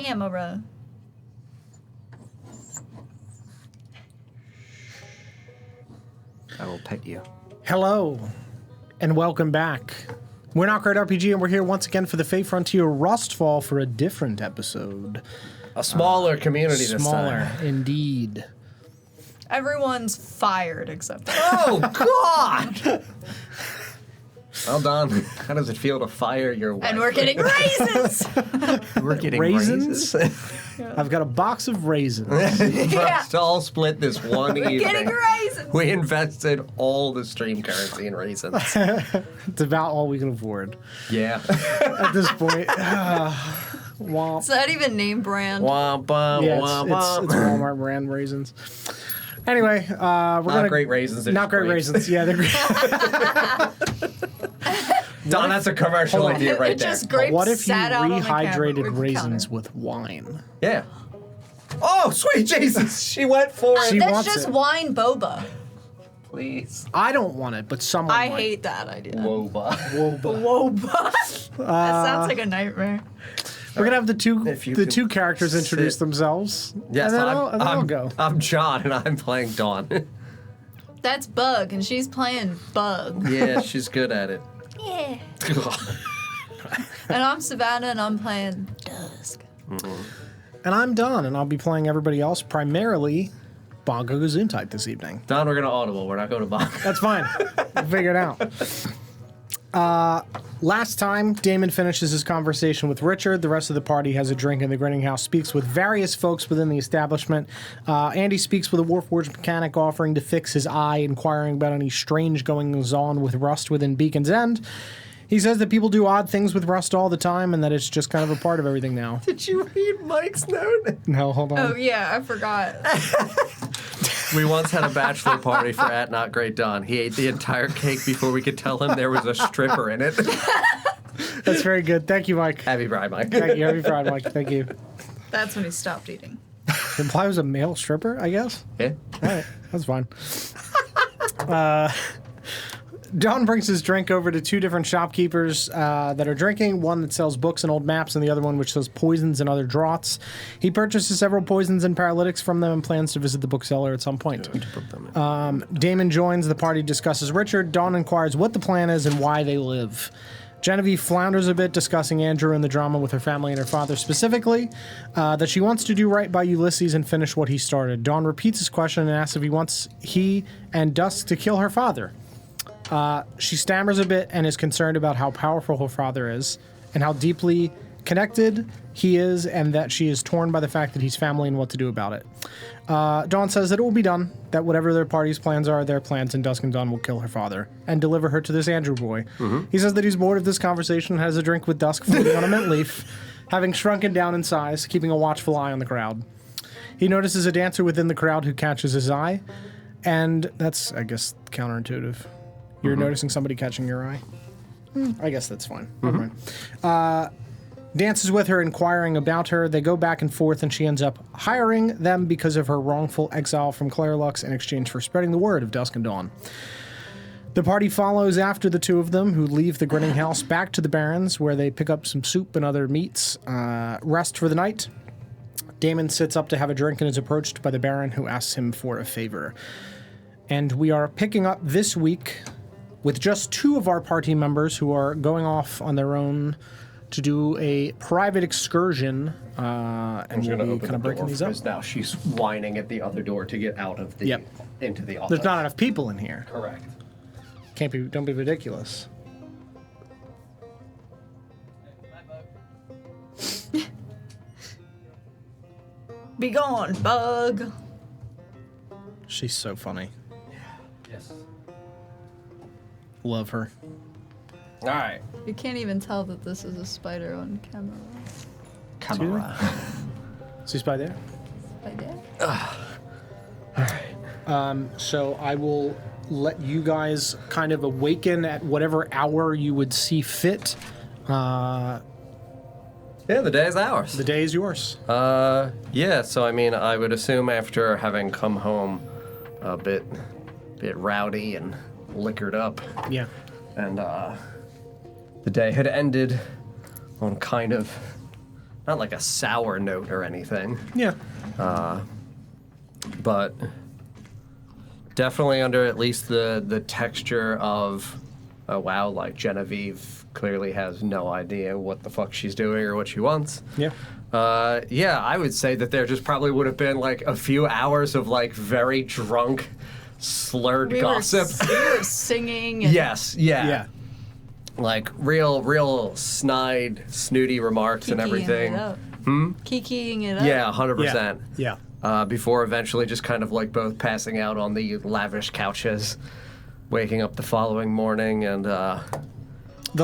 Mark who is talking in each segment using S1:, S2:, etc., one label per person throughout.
S1: camera.
S2: I will pet you.
S3: Hello, and welcome back. We're NotGreatRPG, and we're here once again for the Fey Frontier RUSTFall for a different episode.
S2: A smaller community this time.
S3: Smaller, indeed.
S1: Everyone's fired except
S2: Oh, God! Well, Don, how does it feel to fire your wife?
S1: And we're getting raisins!
S2: We're getting
S3: Raisins?
S2: raisins?
S3: I've got a box of raisins.
S1: Yeah.
S2: Let's all split this one
S1: We're
S2: evening.
S1: getting raisins!
S2: We invested all the stream currency in raisins.
S3: It's about all we can afford
S2: Yeah.
S3: at this point. Womp.
S1: Is that even name brand?
S2: Womp, womp,
S3: Yeah,
S2: womp,
S3: it's
S2: womp.
S3: Walmart brand raisins. Anyway, we're
S2: Not
S3: gonna
S2: great raisins.
S3: not great raisins. Yeah, they're great.
S2: Don, that's a commercial idea right
S1: It
S2: there.
S1: just grapes
S3: What if you
S1: sat out on the
S3: rehydrated
S1: counter.
S3: raisins with wine?
S2: Yeah. Oh, sweet Jesus. She went for it.
S3: She
S1: That's
S3: wants
S1: just
S3: it.
S1: wine boba.
S2: Please.
S3: I don't want it, but someone
S1: I
S3: might.
S1: hate that idea.
S2: Woba.
S1: Woba. That sounds like a nightmare.
S3: We're gonna have the
S2: If you
S3: two
S2: can
S3: characters introduce
S2: sit.
S3: themselves.
S2: Yes,
S3: and then I'll go.
S2: I'm John, and I'm playing Dawn.
S1: That's Bug, and she's playing Bug.
S2: Yeah, she's good at it.
S1: Yeah. And I'm Savannah, and I'm playing Dusk.
S3: And I'm Don, and I'll be playing everybody else, primarily Bongo Gesundheit this evening.
S2: Don, we're going to Audible. We're not going to Bongo.
S3: That's fine. We'll figure it out. Last time, Damon finishes his conversation with Richard. The rest of the party has a drink in the Grinning House, speaks with various folks within the establishment. Andy speaks with a Warforged mechanic offering to fix his eye, inquiring about any strange goings-on with Rust within Beacon's End. He says that people do odd things with Rust all the time, and that it's just kind of a part of everything now.
S2: Did you read Mike's note?
S3: No, hold on.
S1: Oh, yeah, I forgot.
S2: We once had a bachelor party for At Not Great Don. He ate the entire cake before we could tell him there was a stripper in it.
S3: That's very good. Thank you, Mike.
S2: Happy Pride, Mike.
S3: Thank you. Happy Pride, Mike. Thank you.
S1: That's when he stopped eating.
S3: Imply it was a male stripper, I guess?
S2: Yeah.
S3: All right, that's fine. Don brings his drink over to two different shopkeepers that are drinking, one that sells books and old maps, and the other one which sells poisons and other draughts. He purchases several poisons and paralytics from them and plans to visit the bookseller at some point. Damon joins the party, discusses Richard. Don inquires what the plan is and why they live. Genevieve flounders a bit, discussing Andrew and the drama with her family and her father specifically, that she wants to do right by Ulysses and finish what he started. Don repeats his question and asks if he wants he and Dusk to kill her father. She stammers a bit and is concerned about how powerful her father is and how deeply connected he is, and that she is torn by the fact that he's family and what to do about it. Dawn says that it will be done, that whatever their party's plans are their plans, and Dusk and Dawn will kill her father and deliver her to this Andrew boy. He says that he's bored of this conversation and has a drink with Dusk floating on a mint leaf, having shrunken down in size, keeping a watchful eye on the crowd. He notices a dancer within the crowd who catches his eye, and that's, I guess, counterintuitive. You're noticing somebody catching your eye? I guess that's fine. Never mind. Dances with her, inquiring about her. They go back and forth, and she ends up hiring them because of her wrongful exile from Clarelux in exchange for spreading the word of Dusk and Dawn. The party follows after the two of them, who leave the Grinning House back to the Barrens, where they pick up some soup and other meats, rest for the night. Damon sits up to have a drink and is approached by the Baron, who asks him for a favor. And we are picking up this week with just two of our party members who are going off on their own to do a private excursion, and we'll be kind of breaking these up.
S2: Now she's whining at the other door to get out of the into the office.
S3: There's not enough people in here.
S2: Correct.
S3: Don't be ridiculous.
S1: Be gone, Bug.
S3: She's so funny.
S2: Yes.
S3: Love her.
S2: All right.
S1: You can't even tell that this is a spider on camera.
S2: Camera.
S3: See by there?
S1: Right there.
S3: So I will let you guys kind of awaken at whatever hour you would see fit.
S2: Yeah, the day is ours.
S3: The day is yours.
S2: Yeah, so I mean, I would assume after having come home a bit rowdy and liquored up,
S3: Yeah.
S2: and the day had ended on kind of not like a sour note or anything,
S3: Yeah.
S2: but definitely under at least the texture of, oh wow, like Genevieve clearly has no idea what the fuck she's doing or what she wants.
S3: Yeah.
S2: Yeah, I would say that there just probably would have been like a few hours of like very drunk, slurred gossip.
S1: We were singing. And
S2: Yes, yeah.
S3: Yeah.
S2: Like real snide, snooty remarks and everything.
S1: Kikiing it up.
S2: Yeah, 100%.
S3: Yeah.
S2: Before eventually just kind of like both passing out on the lavish couches, waking up the following morning and
S3: The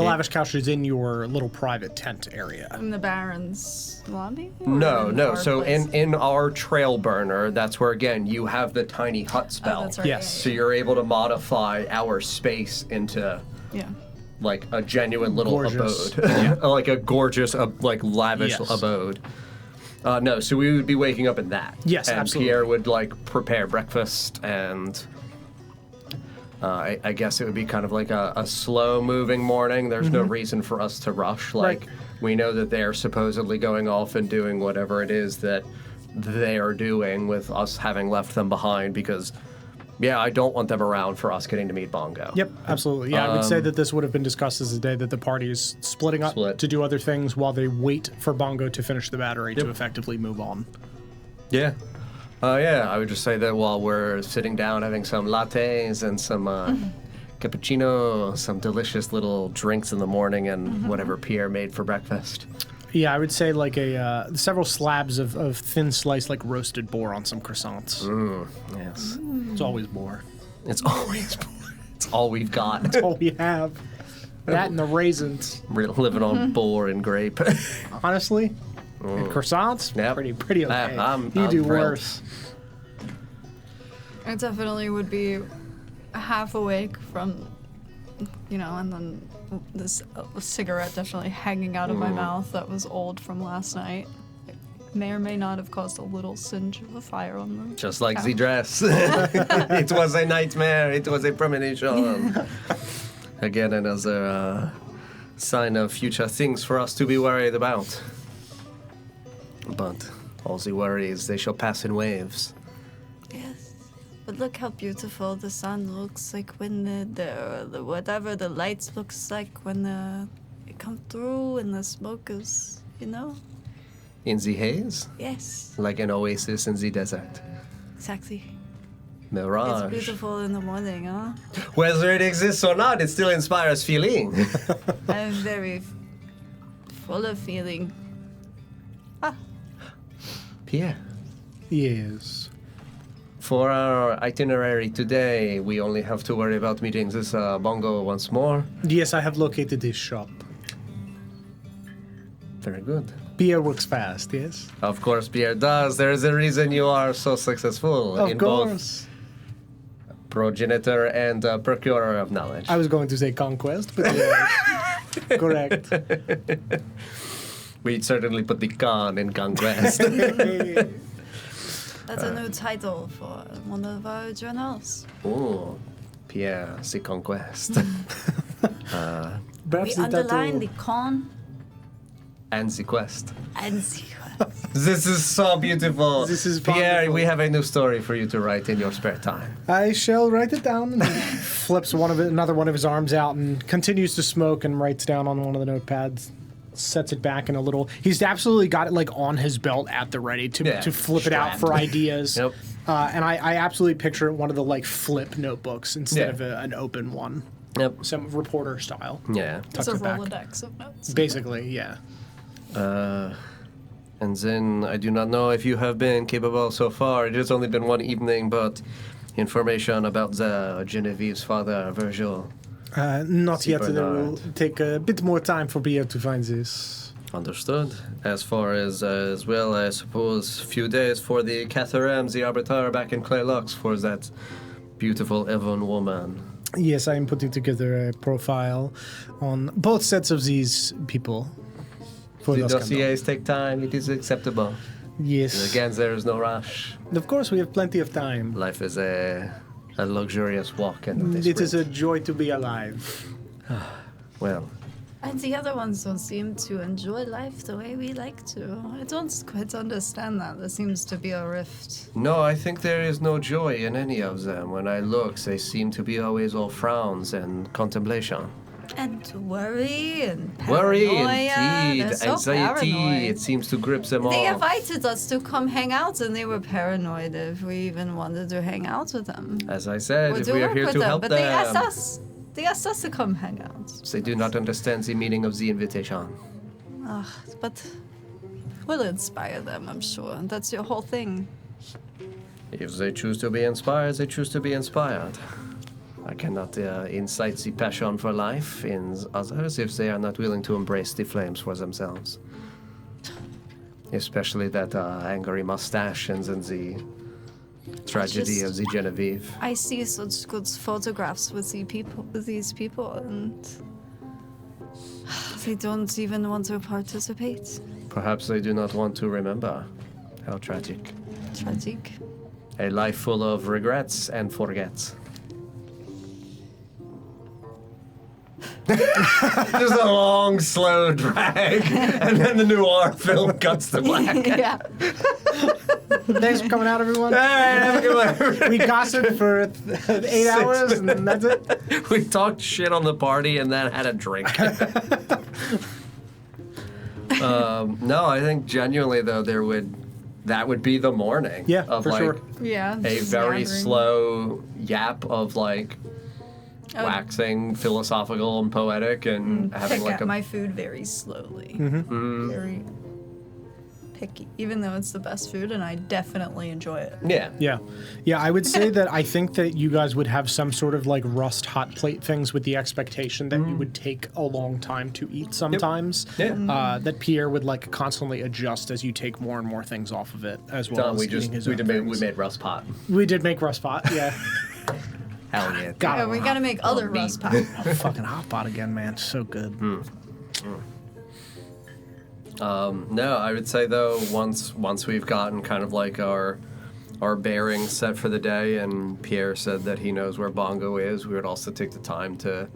S3: lavish couch is in your little private tent area.
S1: In the Baron's lobby? Or
S2: no.
S1: our
S2: So
S1: place?
S2: in our trail burner, that's where again you have the tiny hut spell.
S1: Oh, that's right.
S3: Yes.
S2: So you're able to modify our space into
S1: Yeah.
S2: like a genuine little
S3: Gorgeous.
S2: abode, like a gorgeous, like lavish
S3: Yes.
S2: abode. No, so we would be waking up in that.
S3: Yes,
S2: and
S3: absolutely.
S2: Pierre would like prepare breakfast, and I guess it would be kind of like a slow-moving morning. There's no reason for us to rush. Like
S3: Right.
S2: we know that they're supposedly going off and doing whatever it is that they are doing with us having left them behind because. Yeah, I don't want them around for us getting to meet Bongo.
S3: Yep, absolutely. Yeah, I would say that this would have been discussed as a day that the party is splitting up
S2: Split.
S3: to do other things while they wait for Bongo to finish the battery to effectively move on.
S2: Yeah. Yeah, I would just say that while we're sitting down having some lattes and some cappuccino, some delicious little drinks in the morning and whatever Pierre made for breakfast.
S3: Yeah, I would say like several slabs of thin sliced like roasted boar on some croissants.
S2: Yes.
S3: It's always boar.
S2: It's always it's all we've got.
S3: That's all we have. That and the raisins.
S2: We're living on boar and grape.
S3: Honestly, and croissants,
S2: Yep.
S3: pretty okay.
S2: I'm
S3: you do
S2: thrilled.
S3: worse.
S1: I definitely would be half awake from, and then this cigarette definitely hanging out of my mouth that was old from last night. It may or may not have caused a little singe of a fire on them.
S2: Just like the dress. It was a nightmare. It was a premonition. Again, another sign of future things for us to be worried about. But all the worries, they shall pass in waves.
S1: Yes. But look how beautiful the sun looks like when the whatever the lights looks like when it come through and the smoke is,
S2: In the haze,
S1: Yes,
S2: like an oasis in the desert.
S1: exactly.
S2: Mirage.
S1: It's beautiful in the morning, huh?
S2: Whether it exists or not, it still inspires feeling.
S1: I'm very full of feeling.
S2: Pierre,
S3: Yes.
S2: for our itinerary today, we only have to worry about meeting this Bongo once more.
S3: Yes, I have located his shop.
S2: Very good.
S3: Pierre works fast, yes?
S2: Of course, Pierre does. There is a reason you are so successful
S3: Of
S2: in
S3: course.
S2: both progenitor and procurer of knowledge.
S3: I was going to say conquest, but yes. Correct.
S2: We'd certainly put the con in conquest.
S1: That's a new title for one of our journals.
S2: Ooh, Pierre, the conquest.
S3: Perhaps
S1: We
S3: the
S1: underline
S3: tattoo-
S1: the con
S2: And the quest.
S1: and the quest.
S2: This is so beautiful.
S3: This is
S2: Pierre,
S3: wonderful.
S2: we have a new story for you to write in your spare time.
S3: I shall write it down. And he flips another one of his arms out and continues to smoke and writes down on one of the notepads. Sets it back in a little. He's absolutely got it like on his belt at the ready to flip it out
S2: strapped.
S3: for ideas.
S2: Yep.
S3: And I absolutely picture one of the like flip notebooks instead
S2: Yeah.
S3: of an open one,
S2: Yep.
S3: some reporter style.
S2: Yeah.
S1: It's a
S3: Tucks it back.
S1: Rolodex of notes.
S3: Basically, yeah.
S2: And then I do not know if you have been capable so far. It has only been one evening, but information about the Genevieve's father, Virgil.
S3: Not yet. It
S2: Bernard.
S3: will take a bit more time for Pierre to find this.
S2: Understood. As far as well, I suppose, few days for the Catherine, the Arbiter back in Claylux for that beautiful Evan woman.
S3: Yes, I am putting together a profile on both sets of these people. For
S2: The
S3: Los Cantos.
S2: dossiers take time. It is acceptable.
S3: Yes.
S2: Again, there is no rush.
S3: Of course, we have plenty of time.
S2: Life is a luxurious walk. And
S3: It is a joy to be alive.
S2: Well,
S1: And the other ones don't seem to enjoy life the way we like to. I don't quite understand that. There seems to be a rift.
S2: No, I think there is no joy in any of them. When I look, they seem to be always all frowns and contemplation.
S1: And worry and
S2: Worry,
S1: paranoia.
S2: indeed.
S1: They're so
S2: Anxiety,
S1: paranoid.
S2: it seems to grip them all.
S1: They invited us to come hang out, and they were paranoid if we even wanted to hang out with them.
S2: As I said,
S1: Or
S2: if
S1: to
S2: we are
S1: work
S2: here
S1: with
S2: to
S1: them,
S2: help
S1: but
S2: them.
S1: they asked us. They asked us to come hang out.
S2: They do not understand the meaning of the invitation.
S1: But we'll inspire them, I'm sure. That's your whole thing.
S2: If they choose to be inspired, they choose to be inspired. I cannot incite the passion for life in others if they are not willing to embrace the flames for themselves. Especially that angry mustache and then the tragedy of the Genevieve.
S1: I see such good photographs with these people, and they don't even want to participate.
S2: Perhaps they do not want to remember. How tragic.
S1: Tragic.
S2: A life full of regrets and forgets. Just a long, slow drag, and then the noir film cuts to black.
S1: Yeah.
S3: Thanks for coming out, everyone.
S2: All right, have a good one.
S3: We gossiped for 8 hours, and then that's it.
S2: We talked shit on the party and then had a drink. No, I think genuinely though that would be the morning.
S3: Yeah,
S2: of
S3: for
S2: like
S3: sure.
S1: Yeah.
S2: a
S1: just
S2: very
S1: gathering.
S2: slow yap of like
S1: I would
S2: waxing philosophical and poetic and having
S1: pick
S2: like
S1: at
S2: a
S1: my food very slowly. Very picky, even though it's the best food, and I definitely enjoy it.
S2: yeah.
S3: Yeah, I would say that I think that you guys would have some sort of like rust hot plate things with the expectation that you would take a long time to eat sometimes.
S2: Yeah.
S3: That Pierre would like constantly adjust as you take more and more things off of it, as well
S2: Done.
S3: as
S2: We just
S3: eating his
S2: we
S3: own
S2: did make, we
S3: things.
S2: made rust pot.
S3: We did make rust pot, yeah.
S2: Hell yeah.
S3: Got
S1: Yeah,
S3: it.
S1: we gotta make other
S2: beat.
S1: rust pop.
S3: Fucking hot pot again, man. So good.
S2: No, I would say though once we've gotten kind of like our bearings set for the day, and Pierre said that he knows where Bongo is, we would also take the time to,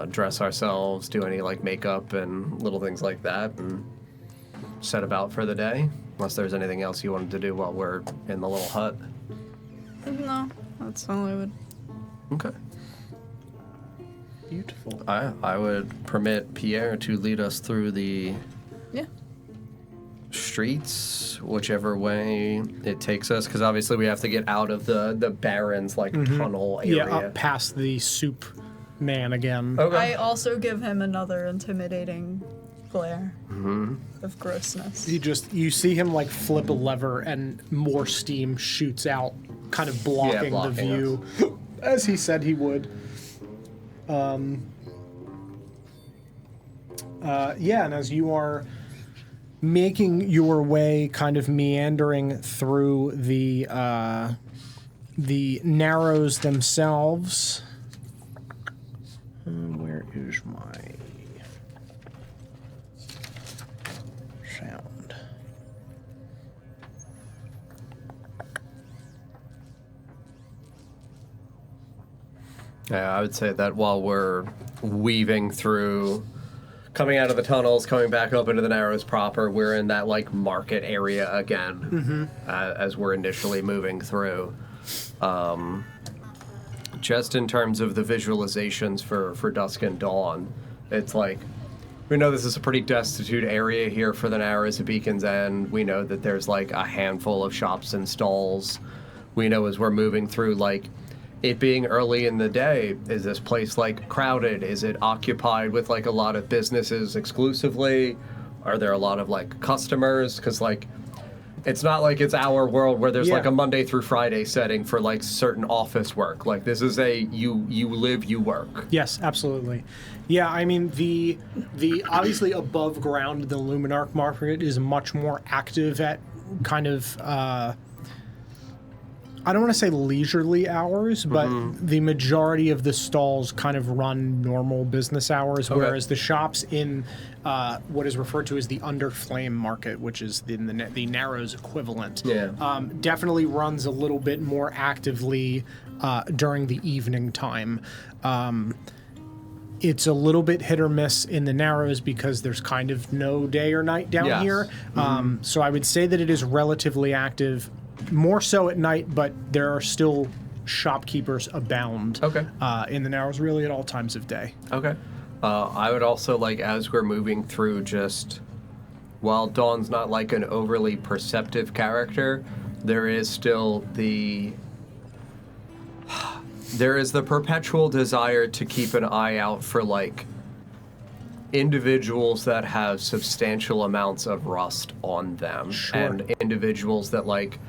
S2: dress ourselves, do any like makeup and little things like that, and set about for the day. Unless there's anything else you wanted to do while we're in the little hut.
S1: No, that's all I would.
S2: Okay.
S3: Beautiful.
S2: I would permit Pierre to lead us through the
S1: Yeah.
S2: streets, whichever way it takes us, because obviously we have to get out of the Baron's like tunnel area.
S3: Yeah, up past the soup man again.
S2: Okay.
S1: I also give him another intimidating glare of grossness.
S3: You see him like flip a lever and more steam shoots out, kind of blocking the
S2: blocking
S3: view, as he said he would. And as you are making your way, kind of meandering through the narrows themselves. Where is my sound?
S2: Yeah, I would say that while we're weaving through, coming out of the tunnels, coming back up into the Narrows proper, we're in that like market area again, as we're initially moving through. Just in terms of the visualizations for Dusk and Dawn, it's like, we know this is a pretty destitute area here for the Narrows of Beacon's End. We know that there's like a handful of shops and stalls. We know as we're moving through, like, it being early in the day, is this place like crowded? Is it occupied with like a lot of businesses exclusively? Are there a lot of like customers? Because like, it's not like it's our world where there's like a Monday through Friday setting for like certain office work. Like this is a you live, you work.
S3: Yes, absolutely. Yeah, I mean the obviously above ground the Luminarch market is much more active at kind of I don't want to say leisurely hours, but the majority of the stalls kind of run normal business hours, whereas the shops in what is referred to as the Under Flame market, which is the Narrows equivalent, definitely runs a little bit more actively during the evening time. It's a little bit hit or miss in the Narrows because there's kind of no day or night down here. So I would say that it is relatively active, more so at night, but there are still shopkeepers abound in the Narrows, really at all times of day.
S2: Okay. I would also like, as we're moving through, just while Dawn's not like an overly perceptive character, there is still the perpetual desire to keep an eye out for like individuals that have substantial amounts of rust on them, and individuals that like,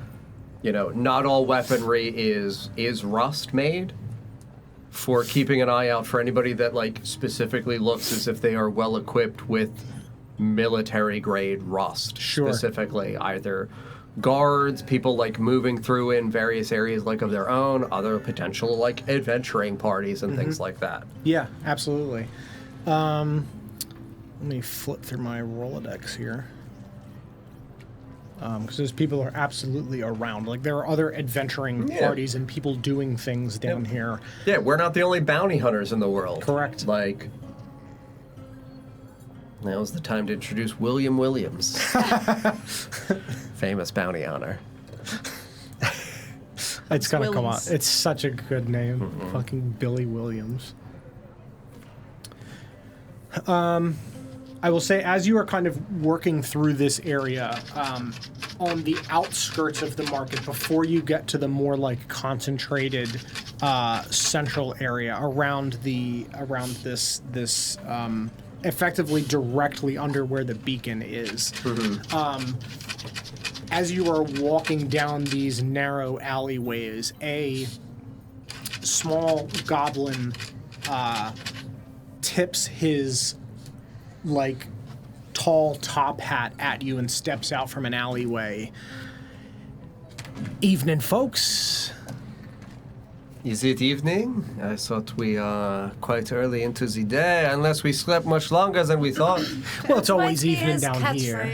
S2: you know, not all weaponry is rust made. For keeping an eye out for anybody that like specifically looks as if they are well equipped with military grade rust. Specifically, either guards, people like moving through in various areas like of their own, other potential like adventuring parties and things like that.
S3: Yeah, absolutely. Let me flip through my Rolodex here. Because those people are absolutely around. Like, there are other adventuring parties and people doing things down here.
S2: Yeah, we're not the only bounty hunters in the world.
S3: Correct.
S2: Like, now's the time to introduce William Williams. Famous bounty hunter.
S3: It's gonna come out. It's such a good name. Fucking Billy Williams. I will say, as you are kind of working through this area, on the outskirts of the market, before you get to the more like concentrated central area around this effectively directly under where the beacon is. As you are walking down these narrow alleyways, a small goblin tips his like tall top hat at you and steps out from an alleyway. Evening, folks.
S2: Is it evening? I thought we are quite early into the day, unless we slept much longer than we thought.
S3: Well, it's always evening down here.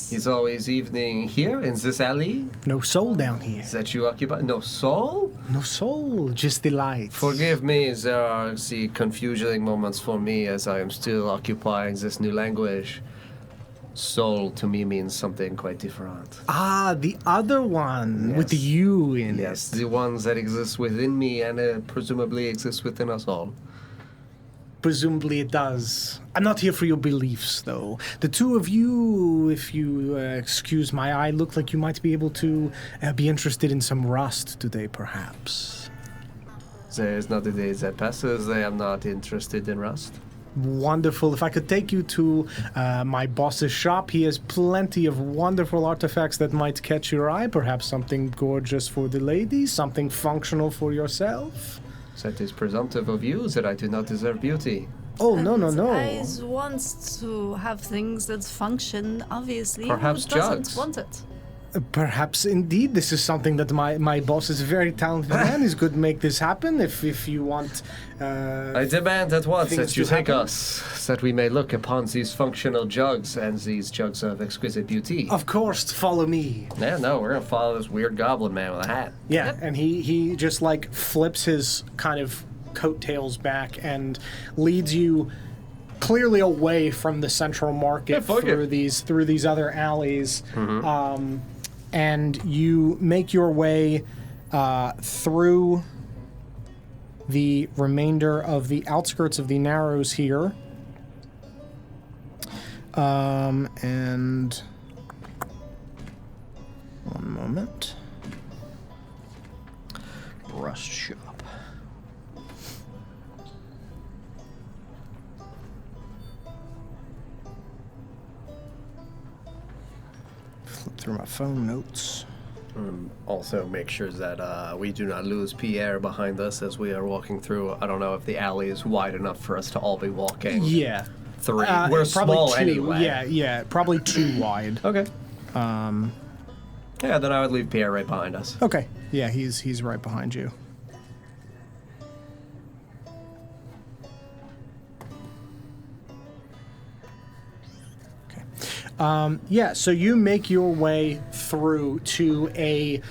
S2: It's always evening here in this alley?
S3: No soul down here.
S2: Is that you occupy? No soul?
S3: No soul, just the lights.
S2: Forgive me, there are the confusing moments for me as I am still occupying this new language. Soul to me means something quite different.
S3: Ah, the other one with the U in it.
S2: Yes, the ones that exist within me and presumably exist within us all.
S3: Presumably it does. I'm not here for your beliefs, though. The two of you, if you excuse my eye, look like you might be able to be interested in some rust today, perhaps.
S2: There is not a day that passes I am not interested in rust.
S3: Wonderful. If I could take you to my boss's shop, he has plenty of wonderful artifacts that might catch your eye. Perhaps something gorgeous for the ladies, something functional for yourself.
S2: That is presumptive of you, that I do not deserve beauty.
S3: Oh, no.
S1: I want to have things that function, obviously.
S2: Perhaps
S1: Who doesn't
S2: jugs.
S1: want it?
S3: Perhaps indeed this is something that my boss is a very talented man. He's good to make this happen if you want.
S2: I demand at once
S3: things
S2: that you
S3: to
S2: take
S3: happen.
S2: us, that we may look upon these functional jugs and these jugs of exquisite beauty.
S3: Of course, follow me.
S2: Yeah, no, we're gonna follow this weird goblin man with a hat.
S3: Yeah, and he just like flips his kind of coattails back and leads you clearly away from the central market through these other alleys. And you make your way through the remainder of the outskirts of the Narrows here. And one moment. Rust shop. Flip through my phone notes.
S2: Also make sure that we do not lose Pierre behind us as we are walking through. I don't know if the alley is wide enough for us to all be walking.
S3: Yeah.
S2: We're probably small anyway.
S3: Yeah, probably too wide.
S2: Okay. Yeah, then I would leave Pierre right behind us.
S3: Okay. Yeah, he's right behind you. Yeah, so you make your way through to a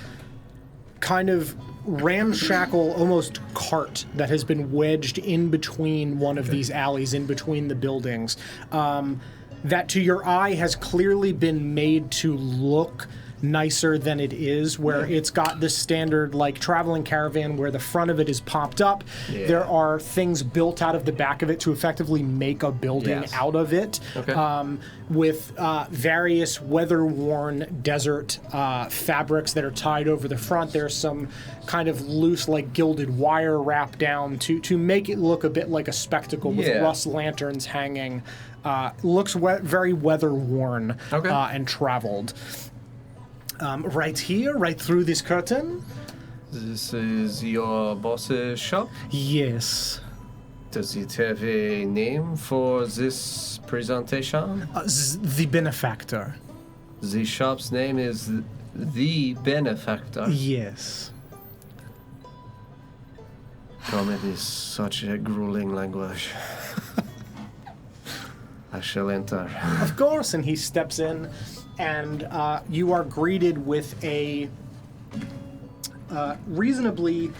S3: kind of ramshackle, almost cart that has been wedged in between one of these alleys, in between the buildings, that to your eye has clearly been made to look nicer than it is, where it's got this standard like traveling caravan where the front of it is popped up.
S2: Yeah.
S3: There are things built out of the back of it to effectively make a building out of it, with various weather-worn desert fabrics that are tied over the front. There's some kind of loose like gilded wire wrapped down to make it look a bit like a spectacle with rust lanterns hanging. Looks very weather-worn and traveled. Right here, right through this curtain.
S2: This is your boss's shop?
S3: Yes.
S2: Does it have a name for this presentation?
S3: The Benefactor.
S2: The shop's name is The Benefactor.
S3: Yes.
S2: Comet is such a grueling language. I shall enter.
S3: Of course, and he steps in, and you are greeted with a reasonably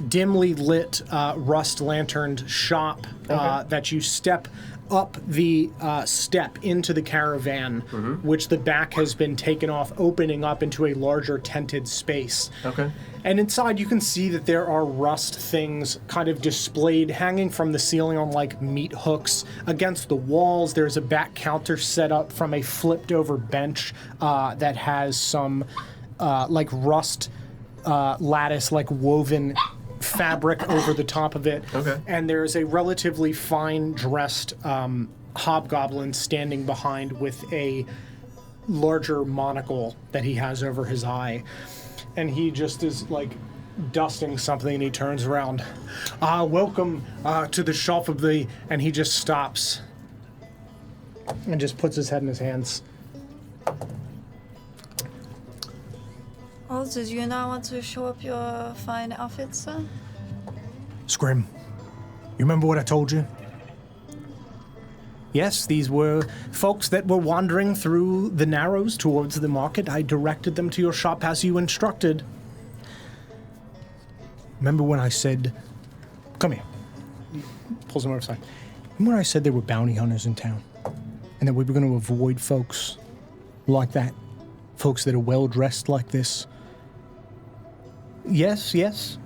S3: dimly lit rust-lanterned shop that you step up the step into the caravan, which the back has been taken off, opening up into a larger tented space.
S2: Okay.
S3: And inside you can see that there are rust things kind of displayed, hanging from the ceiling on like meat hooks. Against the walls, there's a back counter set up from a flipped over bench that has some like rust lattice, like woven fabric over the top of it.
S2: Okay.
S3: And there's a relatively fine dressed hobgoblin standing behind with a larger monocle that he has over his eye. And he just is like dusting something, and he turns around. Welcome to the shop of the... And he just stops and just puts his head in his hands.
S1: Oh, did you not want to show up your fine outfits, sir?
S3: Scrim, you remember what I told you? Yes, these were folks that were wandering through the Narrows towards the market. I directed them to your shop as you instructed. Remember when I said... Come here. He pulls him over side. Remember when I said there were bounty hunters in town? And that we were going to avoid folks like that? Folks that are well-dressed like this? Yes, yes.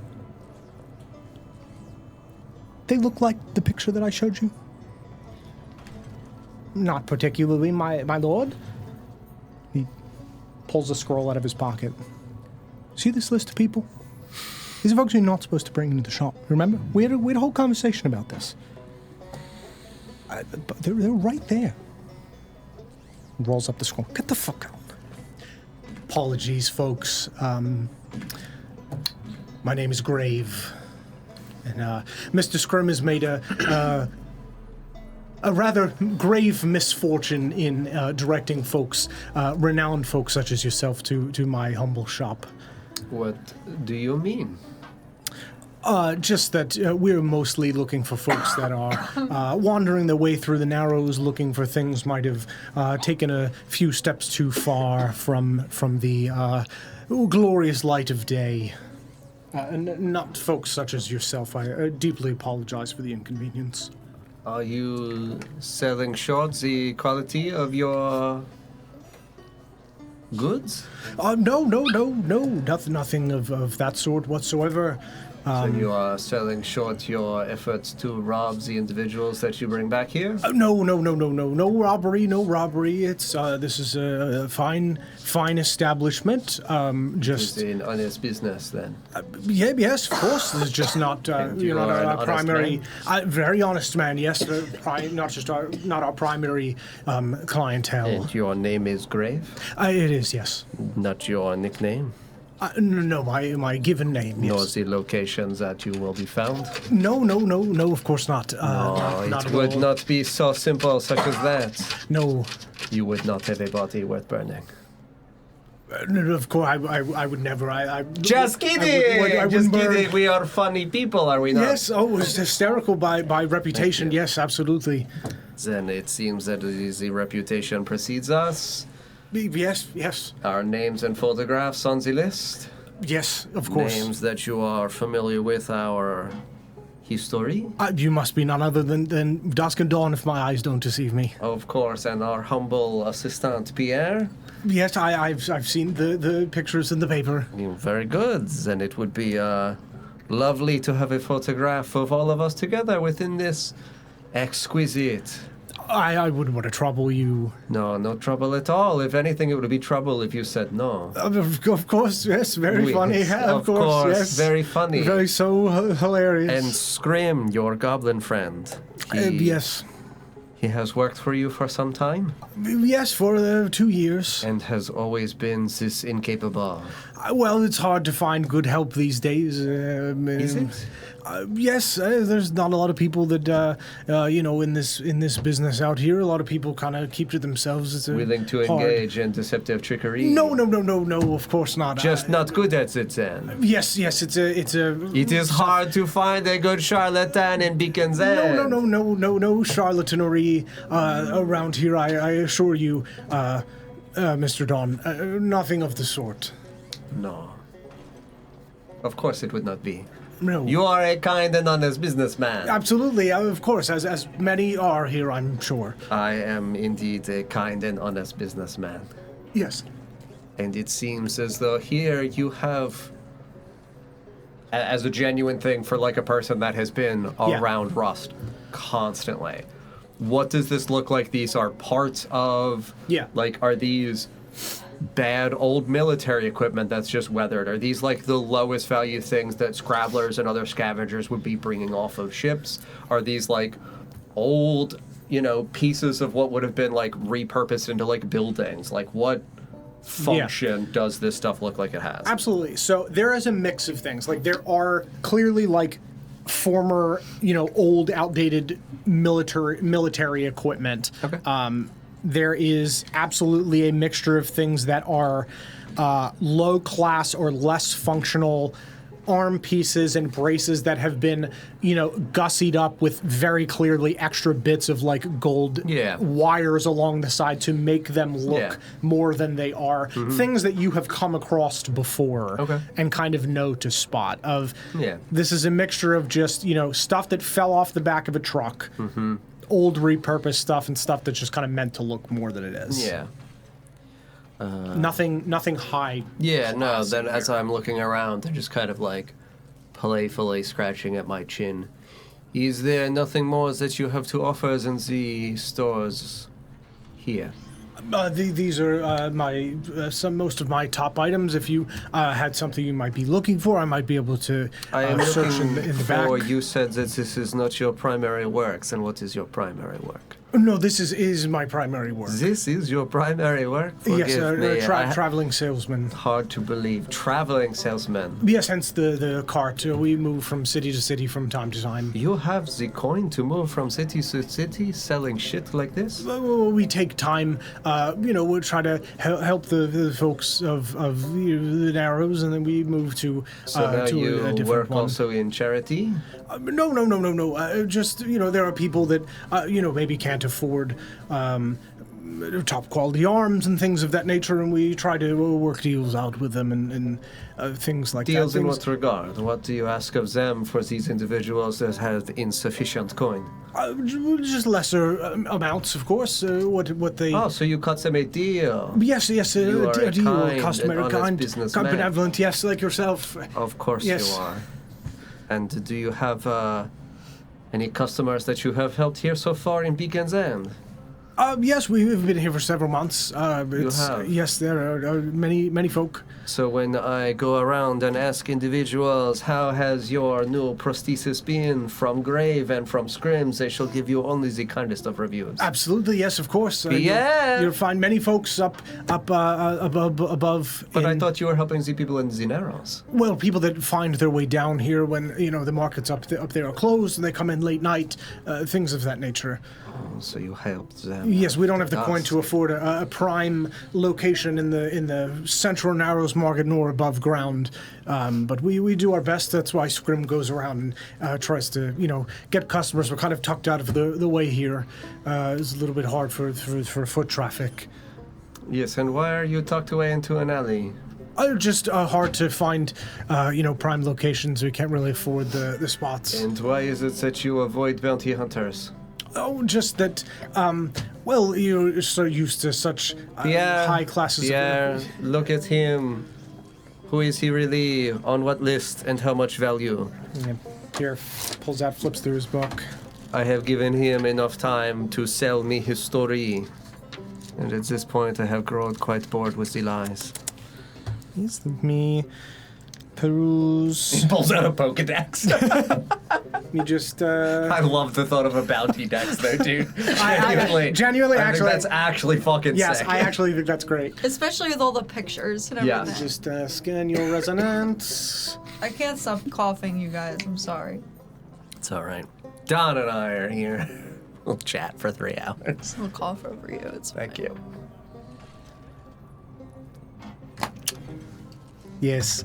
S3: They look like the picture that I showed you? Not particularly, my lord. He pulls a scroll out of his pocket. See this list of people? These are folks you're not supposed to bring into the shop. Remember? We had a whole conversation about this. But they're right there. Rolls up the scroll. Get the fuck out. Apologies, folks. My name is Grave. And Mr. Scrim has made a rather grave misfortune in directing folks, renowned folks such as yourself, to my humble shop.
S2: What do you mean?
S3: Just that we're mostly looking for folks that are wandering their way through the Narrows, looking for things might have taken a few steps too far from the glorious light of day. Not folks such as yourself. I deeply apologize for the inconvenience.
S2: Are you selling short the quality of your goods?
S3: No, nothing of that sort whatsoever.
S2: So you are selling short your efforts to rob the individuals that you bring back here?
S3: No robbery. It's this is a fine establishment.
S2: Just an honest business, then.
S3: Yes, of course. This is just not
S2: you are an
S3: our
S2: honest
S3: primary.
S2: man?
S3: Very honest man. Yes, not our primary clientele.
S2: And your name is Grave?
S3: It is, yes.
S2: Not your nickname?
S3: No, my given name. Yes.
S2: Nor the locations that you will be found?
S3: No, of course not.
S2: It would not be so simple such as that.
S3: No.
S2: You would not have a body worth burning.
S3: No, of course, I would never.
S2: Just kidding! Just kidding. We are funny people, are we not?
S3: Yes, it's hysterical by reputation. Yes, absolutely.
S2: Then it seems that the reputation precedes us.
S3: Yes.
S2: Our names and photographs on the list?
S3: Yes, of course.
S2: Names that you are familiar with our history?
S3: You must be none other than Dusk and Dawn, if my eyes don't deceive me.
S2: Of course, and our humble assistant, Pierre?
S3: Yes, I've seen the pictures in the paper.
S2: Very good. Then it would be lovely to have a photograph of all of us together within this exquisite...
S3: I wouldn't want to trouble you.
S2: No, no trouble at all. If anything, it would be trouble if you said no.
S3: Of course, yes, very funny. Of course, yes.
S2: Very funny.
S3: Very so hilarious.
S2: And Scrim, your goblin friend.
S3: Yes.
S2: He has worked for you for some time?
S3: Yes, for 2 years.
S2: And has always been this incapable?
S3: Well, it's hard to find good help these days.
S2: Is it?
S3: Yes, there's not a lot of people that, in this business out here. A lot of people kind of keep to themselves. It's
S2: willing to
S3: hard.
S2: engage in deceptive trickery?
S3: No, of course not.
S2: Just not good at it then?
S3: Yes, it's a...
S2: It is hard to find a good charlatan in Beacon's End.
S3: No charlatanery around here, I assure you, Mr. Dawn. Nothing of the sort.
S2: No. Of course it would not be.
S3: No.
S2: You are a kind and honest businessman.
S3: Absolutely, of course, as many are here, I'm sure.
S2: I am indeed a kind and honest businessman.
S3: Yes.
S2: And it seems as though here you have, as a genuine thing for like a person that has been around Rust constantly, what does this look like? These are parts of, like, are these bad old military equipment that's just weathered? Are these like the lowest value things that scrabblers and other scavengers would be bringing off of ships? Are these like old, pieces of what would have been like repurposed into like buildings? Like what function does this stuff look like it has?
S3: Absolutely. So there is a mix of things. Like there are clearly like former, old, outdated military equipment.
S2: Okay.
S3: There is absolutely a mixture of things that are low class or less functional arm pieces and braces that have been, gussied up with very clearly extra bits of like gold wires along the side to make them look more than they are. Mm-hmm. Things that you have come across before and kind of know to spot of. This is a mixture of just, stuff that fell off the back of a truck. Mm-hmm. Old repurposed stuff and stuff that's just kind of meant to look more than it is.
S2: Yeah.
S3: Nothing high.
S2: Yeah, no, then as I'm looking around, they're just kind of like playfully scratching at my chin. Is there nothing more that you have to offer in the stores here?
S3: These are most of my top items. If you had something you might be looking for, I might be able to search in the back.
S2: You said that this is not your primary work. Then what is your primary work?
S3: No, this is my primary work.
S2: This is your primary work?
S3: Yes, traveling salesman.
S2: Hard to believe. Traveling salesman.
S3: Yes, hence the cart. We move from city to city from time to time.
S2: You have the coin to move from city to city selling shit like this?
S3: We take time. We'll try to help the folks of the Narrows, and then we move to
S2: now
S3: to
S2: you
S3: a different
S2: work
S3: one.
S2: also in charity?
S3: No. Just, there are people that, maybe can't afford top quality arms and things of that nature, and we try to work deals out with them and things like
S2: deals
S3: that.
S2: In what regard? What do you ask of them for these individuals that have insufficient coin?
S3: Just lesser amounts, of course. What they...
S2: Oh, so you cut them a deal?
S3: Yes,
S2: you are
S3: a deal,
S2: kind,
S3: customary, kind,
S2: businessman.
S3: benevolent, yes, like yourself.
S2: Of course
S3: yes.
S2: You are. And do you have any customers that you have helped here so far in Beacon's End?
S3: Yes, we've been here for several months.
S2: You have?
S3: Yes, there are many folk.
S2: So when I go around and ask individuals, how has your new prosthesis been from Grave and from Scrims, they shall give you only the kindest of reviews.
S3: Absolutely, yes, of course.
S2: Yeah.
S3: You'll find many folks up above.
S2: But I thought you were helping the people in the Narrows.
S3: Well, people that find their way down here when, the markets up there are closed and they come in late night, things of that nature.
S2: Oh, so you helped them.
S3: Yes, we don't have the coin to afford a prime location in the central Narrows market nor above ground, but we do our best. That's why Scrim goes around and tries to get customers. We're kind of tucked out of the way here. It's a little bit hard for foot traffic.
S2: Yes, and why are you tucked away into an alley?
S3: Just hard to find, prime locations. We can't really afford the spots.
S2: And why is it that you avoid bounty hunters?
S3: Oh, just that, you're so used to such high classes of...
S2: Look at him. Who is he really? On what list? And how much value?
S3: Yeah, Pierre pulls out, flips through his book.
S2: I have given him enough time to sell me his story. And at this point, I have grown quite bored with the lies.
S3: Let me peruse.
S2: He pulls out a Pokedex.
S3: Me just.
S2: I love the thought of a bounty dex, though, dude.
S3: Genuinely,
S2: I think that's actually fucking
S3: yes,
S2: sick.
S3: I actually think that's great.
S1: Especially with all the pictures and everything.
S2: Yeah.
S3: Just scan your resonance.
S1: I can't stop coughing, you guys. I'm sorry.
S2: It's all right. Don and I are here. We'll chat for 3 hours.
S1: I'll cough over you. It's fine.
S2: Thank you.
S3: Yes.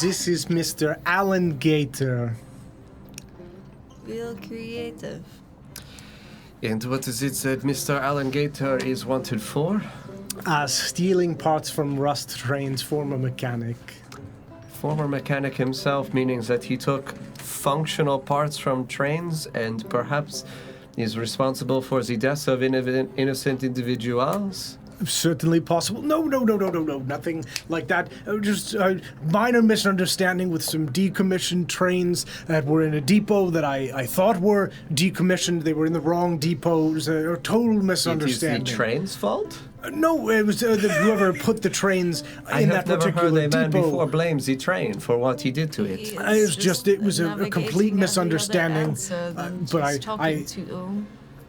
S3: This is Mr. Alan Gator.
S1: Real creative.
S2: And what is it that Mr. Allen Gator is wanted for?
S3: Stealing parts from Rust Train's former mechanic.
S2: Former mechanic himself, meaning that he took functional parts from trains and perhaps is responsible for the deaths of innocent individuals?
S3: Certainly possible. No. Nothing like that. Just a minor misunderstanding with some decommissioned trains that were in a depot that I thought were decommissioned. They were in the wrong depot. It was a total misunderstanding.
S2: It is the train's fault?
S3: No, it was whoever put the trains in that particular depot.
S2: I have never heard a man before blame the train for what he did to it.
S3: It was a complete misunderstanding. But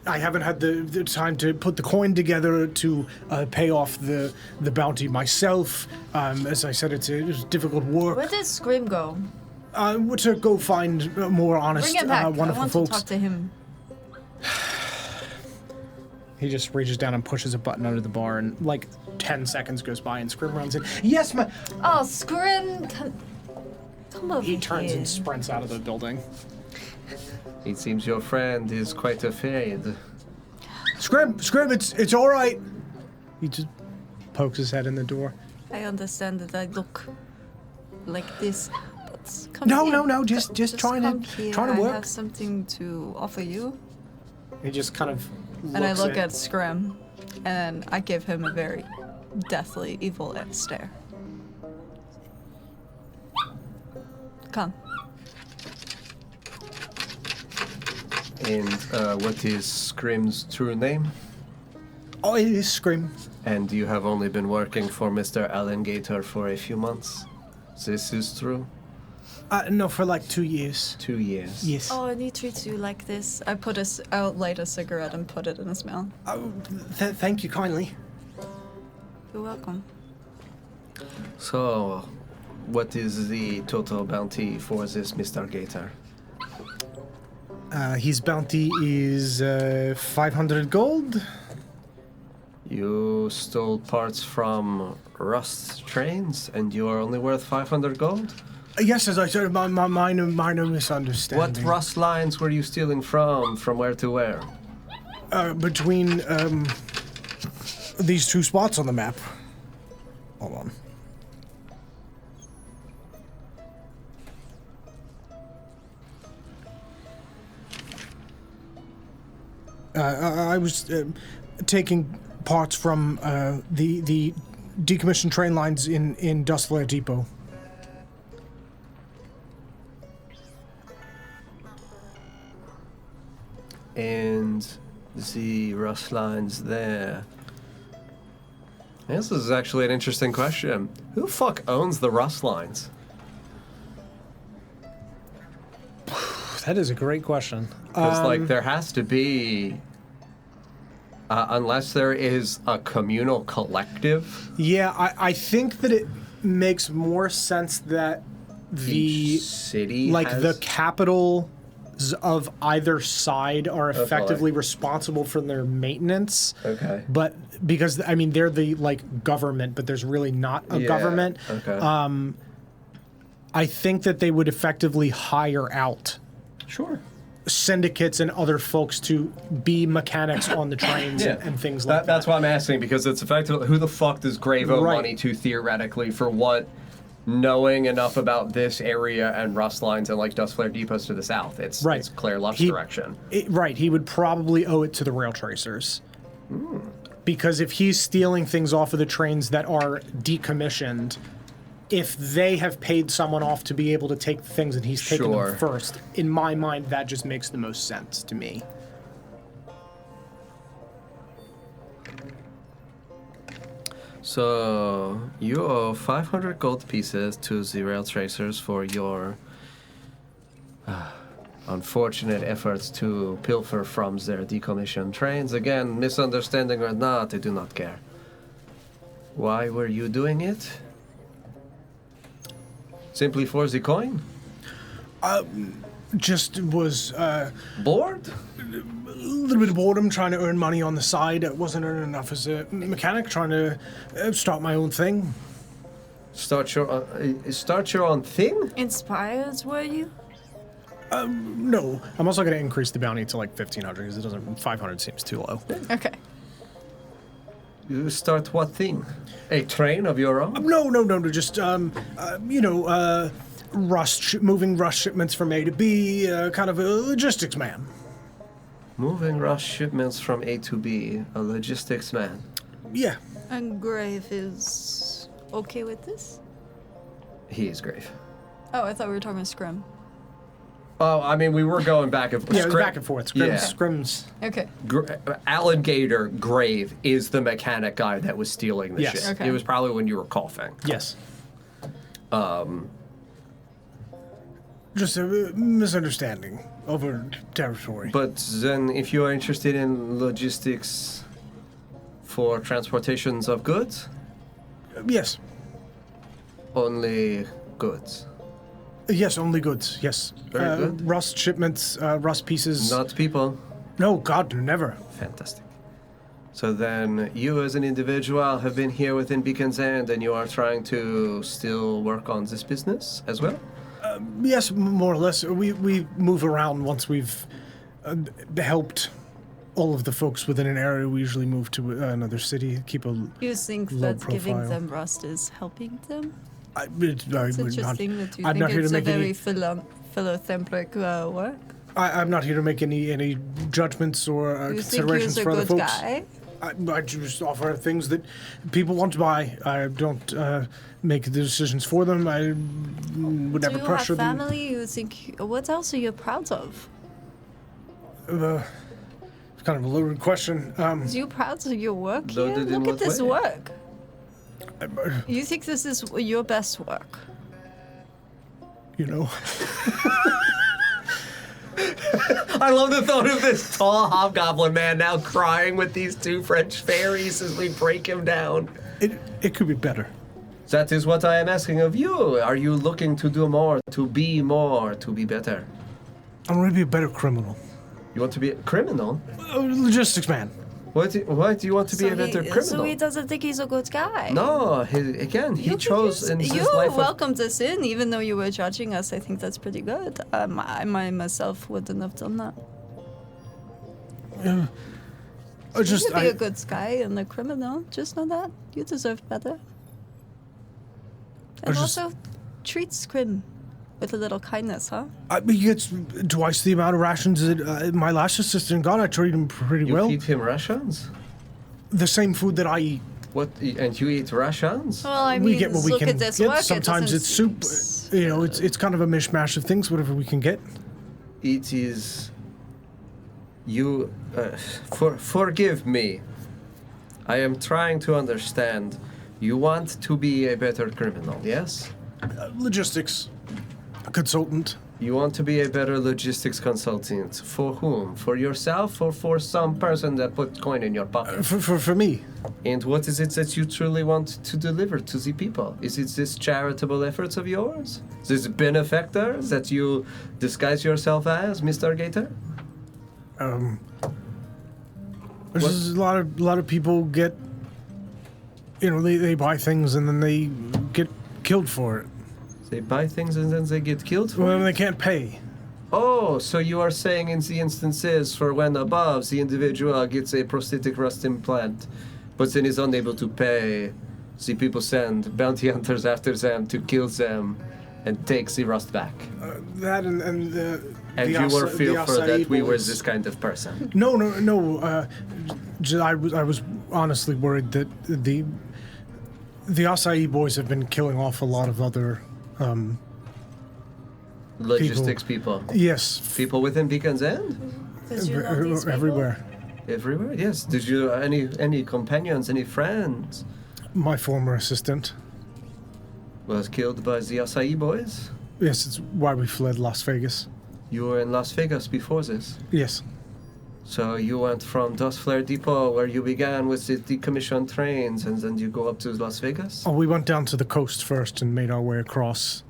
S3: I haven't had the time to put the coin together to pay off the bounty myself. As I said, it's difficult work.
S1: Where did Scream go?
S3: To go find a more honest,
S1: Bring him back.
S3: wonderful
S1: I want
S3: folks.
S1: to talk to him.
S3: He just reaches down and pushes a button under the bar, and 10 seconds goes by, and Scrim runs in. Yes, ma.
S1: Oh, Scrim, come over
S3: He turns
S1: here.
S3: and sprints out of the building.
S2: It seems your friend is quite afraid.
S3: Scrim, it's all right. He just pokes his head in the door.
S1: I understand that I look like this, but come
S3: No,
S1: here.
S3: no, just trying
S1: come
S3: to
S1: here.
S3: trying to
S1: I
S3: work.
S1: have something to offer you.
S3: He just kind of looks
S1: And I look at Scrim, and I give him a very deathly, evil stare. Come.
S2: And what is Scrim's true name?
S3: Oh, it is Scrim.
S2: And you have only been working for Mr. Allen Gator for a few months? This is true?
S3: No, for 2 years.
S2: 2 years.
S3: Yes.
S1: Oh, and he treats you like this. I'll light a cigarette and put it in his mouth.
S3: Oh, thank you kindly.
S1: You're welcome.
S2: So, what is the total bounty for this Mr. Gator?
S3: His bounty is 500 gold.
S2: You stole parts from Rust trains, and you are only worth 500 gold?
S3: Yes, as I said, my minor misunderstanding.
S2: What Rust lines were you stealing from where to where?
S3: Between these 2 spots on the map. Hold on. I was taking parts from the decommissioned train lines in Dustlair Depot.
S2: And the Rust lines there. This is actually an interesting question. Who the fuck owns the Rust lines?
S3: That is a great question.
S2: Because, there has to be... unless there is a communal collective.
S3: Yeah, I think that it makes more sense that
S2: Each city has...
S3: the capitals of either side are effectively responsible for their maintenance.
S2: Okay.
S3: But because, they're the, government, but there's really not a government.
S2: Okay.
S3: I think that they would effectively hire out.
S2: Sure.
S3: syndicates and other folks to be mechanics on the trains and things like that.
S2: That's why I'm asking, because it's effectively, who the fuck does Grave owe
S3: Right.
S2: money to theoretically for what? Knowing enough about this area and rust lines and like Dust Flare depots to the south. It's Claire Luff's direction.
S3: Right, he would probably owe it to the rail tracers. Because if he's stealing things off of the trains that are decommissioned, if they have paid someone off to be able to take the things and he's taken them first, in my mind, that just makes the most sense to me.
S2: So, you owe 500 gold pieces to the rail tracers for your unfortunate efforts to pilfer from their decommissioned trains. Again, misunderstanding or not, I do not care. Why were you doing it? Simply for the coin?
S3: Just was
S2: Bored?
S3: a little bit of boredom, trying to earn money on the side. I wasn't earning enough as a mechanic, trying to start my own thing.
S2: Start your own thing?
S1: Inspired, were you?
S3: No, I'm also going to increase the bounty to like 1,500 because it doesn't. 500 seems too low.
S1: Okay.
S2: You start what thing? A train of your own?
S3: No. Just moving rust shipments from A to B. Kind of a logistics man.
S2: Moving rust shipments from A to B, a logistics man.
S3: Yeah.
S1: And Grave is okay with this?
S2: He is Grave.
S1: Oh, I thought we were talking about Scrim.
S2: Oh, I mean, we were going back and forth.
S3: Yeah, it was back and forth. Scrims.
S1: Okay.
S2: Alligator Grave is the mechanic guy that was stealing the
S3: Yes.
S2: shit.
S1: Okay.
S2: It was probably when you were coughing.
S3: Yes. Just a misunderstanding over territory.
S2: But then, if you are interested in logistics for transportations of goods,
S3: Yes.
S2: only goods.
S3: Yes, only goods. Yes.
S2: Very good.
S3: Rust shipments, rust pieces.
S2: Not people.
S3: No, God, never.
S2: Fantastic. So then, you as an individual have been here within Beacon's End, and you are trying to still work on this business as well?
S3: Yes, more or less. We move around once we've helped all of the folks within an area. We usually move to another city, keep a
S1: You think
S3: low
S1: that giving
S3: profile.
S1: them rust is helping them?
S3: I
S1: It's
S3: would not.
S1: interesting that you
S3: I'm
S1: think
S3: not here to
S1: it's a
S3: make
S1: very
S3: any.
S1: philanthropic work.
S3: I'm not here to make any judgments or
S1: You think
S3: considerations
S1: he's a
S3: for other
S1: good
S3: folks.
S1: guy?
S3: I just offer things that people want to buy. I don't make the decisions for them. I would
S1: Do
S3: never
S1: you
S3: pressure
S1: have
S3: them.
S1: family? You think, what else are you proud of?
S3: It's kind of a loaded question.
S1: Are you proud of your work here?
S2: Loaded in
S1: Look
S2: what
S1: at this
S2: way?
S1: work. You think this is your best work?
S3: You know,
S2: I love the thought of this tall hobgoblin man now crying with these two French fairies as we break him down.
S3: it could be better.
S2: That is what I am asking of you. Are you looking to do more, to be better?
S3: I'm going to be a better criminal.
S2: You want to be a criminal?
S3: Logistics man.
S2: Why do you want to be a better criminal?
S1: So he doesn't think he's a good guy.
S2: No, he
S1: You
S2: chose in his
S1: you
S2: life.
S1: welcomed us in, even though you were judging us. I think that's pretty good. I myself wouldn't have done that. You could be a good guy and a criminal. Just know that you deserve better. And also, treat Scrim with a little kindness, huh?
S3: He gets twice the amount of rations that my last assistant got. I treat him pretty
S2: You
S3: well.
S2: feed him rations?
S3: The same food that I eat.
S2: What? And you eat rations?
S1: Well, I
S3: We
S1: mean,
S3: get what we
S1: look
S3: can
S1: at this
S3: get.
S1: work.
S3: Sometimes
S1: it
S3: it's soup.
S1: doesn't
S3: You know, it's kind of a mishmash of things. Whatever we can get.
S2: It is. You. Forgive me. I am trying to understand. You want to be a better criminal, yes?
S3: Logistics consultant.
S2: You want to be a better logistics consultant. For whom? For yourself or for some person that put coin in your pocket?
S3: For me.
S2: And what is it that you truly want to deliver to the people? Is it this charitable efforts of yours? This benefactor that you disguise yourself as, Mr. Gator?
S3: There's just a lot of people get. You know, they buy things and then they get killed for it.
S2: They buy things and then they get killed for
S3: Well,
S2: it?
S3: they can't pay.
S2: Oh, so you are saying in the instances for when above the individual gets a prosthetic rust implant, but then is unable to pay, the people send bounty hunters after them to kill them and take the rust back.
S3: That and
S2: And you were fearful that we were this kind of person.
S3: No. I was honestly worried that the acai boys have been killing off a lot of other
S2: Logistics people.
S3: Yes,
S2: People within Beacon's End?
S1: Did you know these people?
S3: everywhere.
S2: Everywhere, yes. Did you any companions, any friends
S3: My former assistant.
S2: was killed by the acai boys?
S3: Yes, it's why we fled Las Vegas.
S2: You were in Las Vegas before this.
S3: Yes.
S2: So you went from Dust Flare Depot, where you began with the decommissioned trains, and then you go up to Las Vegas?
S3: Oh, we went down to the coast first and made our way across.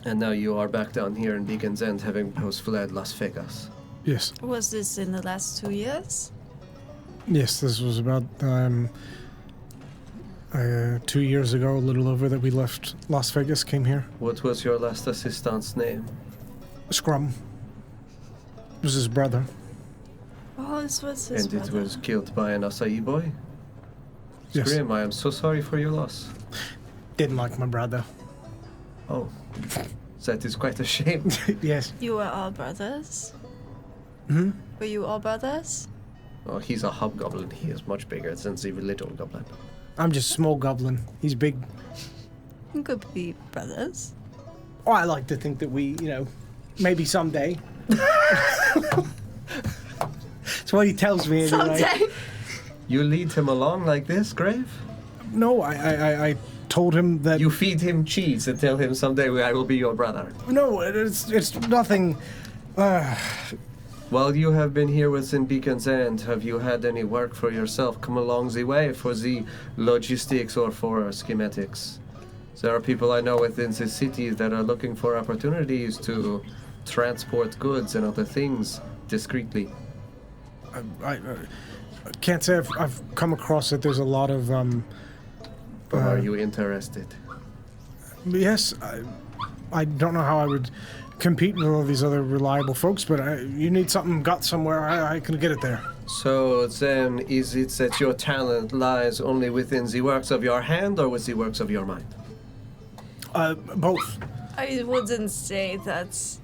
S2: And now you are back down here in Beacon's End, having post-fled Las Vegas.
S3: Yes.
S1: Was this in the last 2 years?
S3: Yes, this was about 2 years ago, a little over, that we left Las Vegas, came here.
S2: What was your last assistant's name?
S3: Scrum. It was his brother.
S1: Oh, this was his
S2: And it
S1: brother.
S2: was killed by an acai boy?
S3: Yes.
S2: Scream, I am so sorry for your loss.
S3: Didn't like my brother.
S2: Oh, that is quite a shame.
S3: Yes.
S1: You were all brothers?
S3: Hmm?
S1: Were you all brothers?
S2: Oh, he's a hobgoblin. He is much bigger than the little goblin.
S3: I'm just small goblin. He's big.
S1: You could be brothers.
S3: Oh, I like to think that we, maybe someday. That's what he tells me anyway.
S1: Someday.
S2: You lead him along like this, Grave?
S3: No, I told him that.
S2: You feed him cheese and tell him someday I will be your brother.
S3: No, it's nothing.
S2: While you have been here within Beacon's End, have you had any work for yourself come along the way for the logistics or for schematics? There are people I know within the city that are looking for opportunities to transport goods and other things discreetly.
S3: I can't say I've come across it. There's a lot of
S2: Or are you interested?
S3: Yes, I don't know how I would compete with all these other reliable folks, but you need something got somewhere. I can get it there.
S2: So then, is it that your talent lies only within the works of your hand or with the works of your mind?
S3: Both.
S1: I wouldn't say that's.